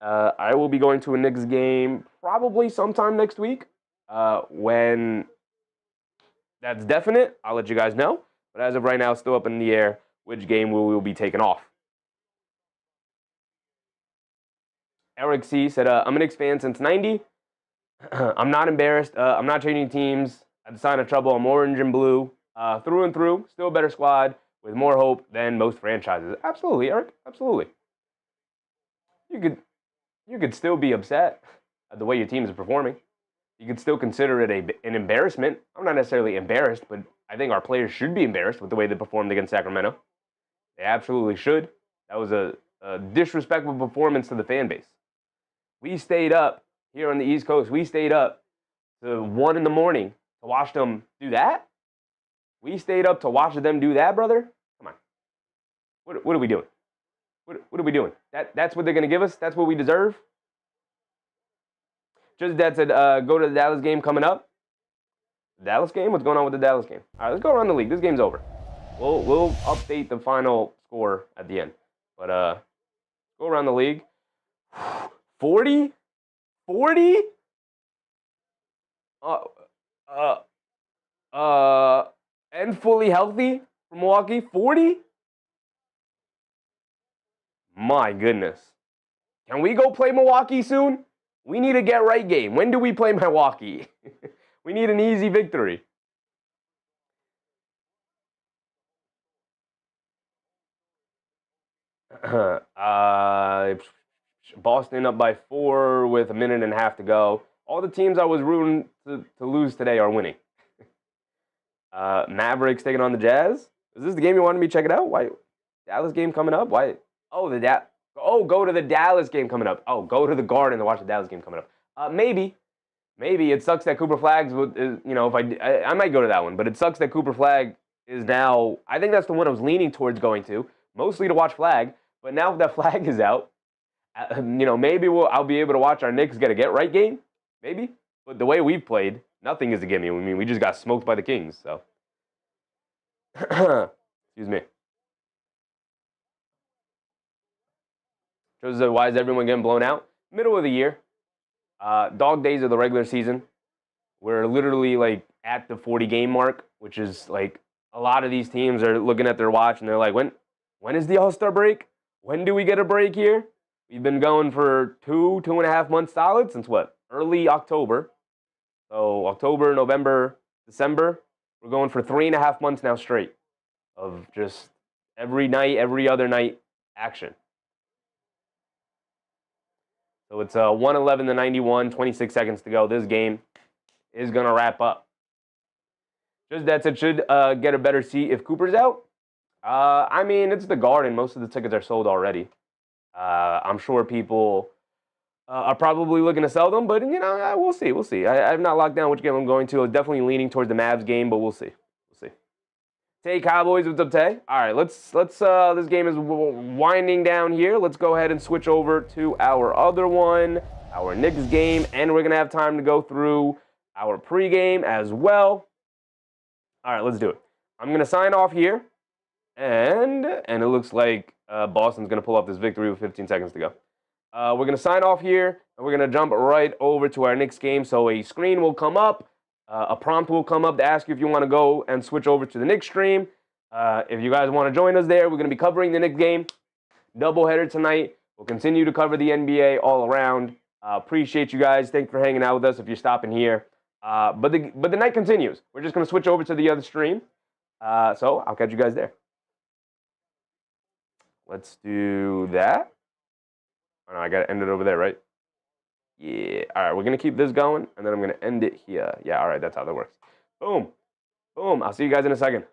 I will be going to a Knicks game probably sometime next week. When that's definite, I'll let you guys know. But as of right now, it's still up in the air which game we will be taking off. Eric C. said, I'm a Knicks fan since 90. I'm not embarrassed. I'm not changing teams. At the sign of trouble, I'm orange and blue. Through and through, still a better squad with more hope than most franchises. Absolutely, Eric. Absolutely. You could still be upset at the way your team is performing. You could still consider it an embarrassment. I'm not necessarily embarrassed, but I think our players should be embarrassed with the way they performed against Sacramento. They absolutely should. That was a disrespectful performance to the fan base. We stayed up here on the East Coast. We stayed up to 1 in the morning to watch them do that. We stayed up to watch them do that, brother. Come on. What are we doing? What are we doing? That's what they're going to give us? That's what we deserve? Just that said, go to the Dallas game coming up. Dallas game? What's going on with the Dallas game? All right, let's go around the league. This game's over. We'll update the final score at the end. But go around the league. 40? 40? And fully healthy for Milwaukee? 40? My goodness. Can we go play Milwaukee soon? We need a get-right game. When do we play Milwaukee? We need an easy victory. Boston up by 4 with a minute and a half to go. All the teams I was rooting to lose today are winning. Mavericks taking on the Jazz. Is this the game you wanted me to check it out? Why? Dallas game coming up? Why? Oh, go to the Dallas game coming up. Oh, go to the Garden to watch the Dallas game coming up. Maybe. It sucks that Cooper Flagg's, if I might go to that one, but it sucks that Cooper Flagg is now, I think that's the one I was leaning towards going to, mostly to watch Flagg, but now that Flagg is out, maybe I'll be able to watch our Knicks get a get-right game, maybe, but the way we've played, nothing is a gimme. I mean, we just got smoked by the Kings, so. Excuse me. Shows why is everyone getting blown out? Middle of the year. Dog days of the regular season. We're literally at the 40-game mark, which is a lot of these teams are looking at their watch and they're like, when is the All-Star break? When do we get a break here? We've been going for 2.5 months solid since what? Early October. So October, November, December, we're going for 3.5 months now straight of just every night, every other night action. So it's 111 to 91, 26 seconds to go. This game is going to wrap up. Just that it should get a better seat if Cooper's out. I mean, it's the Garden. Most of the tickets are sold already. I'm sure people are probably looking to sell them, but, you know, we'll see. We'll see. I've not locked down which game I'm going to. I'm definitely leaning towards the Mavs game, but we'll see. We'll see. Tay Cowboys, what's up, Tay? All right, let's this game is winding down here. Let's go ahead and switch over to our other one, our Knicks game, and we're going to have time to go through our pregame as well. All right, let's do it. I'm going to sign off here, and it looks like Boston's going to pull off this victory with 15 seconds to go. We're going to sign off here, and we're going to jump right over to our Knicks game. So a screen will come up. A prompt will come up to ask you if you want to go and switch over to the Knicks stream. If you guys want to join us there, we're going to be covering the Knicks game. Doubleheader tonight. We'll continue to cover the NBA all around. Appreciate you guys. Thanks for hanging out with us if you're stopping here. But the night continues. We're just going to switch over to the other stream. So I'll catch you guys there. Let's do that. Oh, no, I got to end it over there, right? Yeah. All right, we're going to keep this going, and then I'm going to end it here. Yeah, all right, that's how that works. Boom. Boom. I'll see you guys in a second.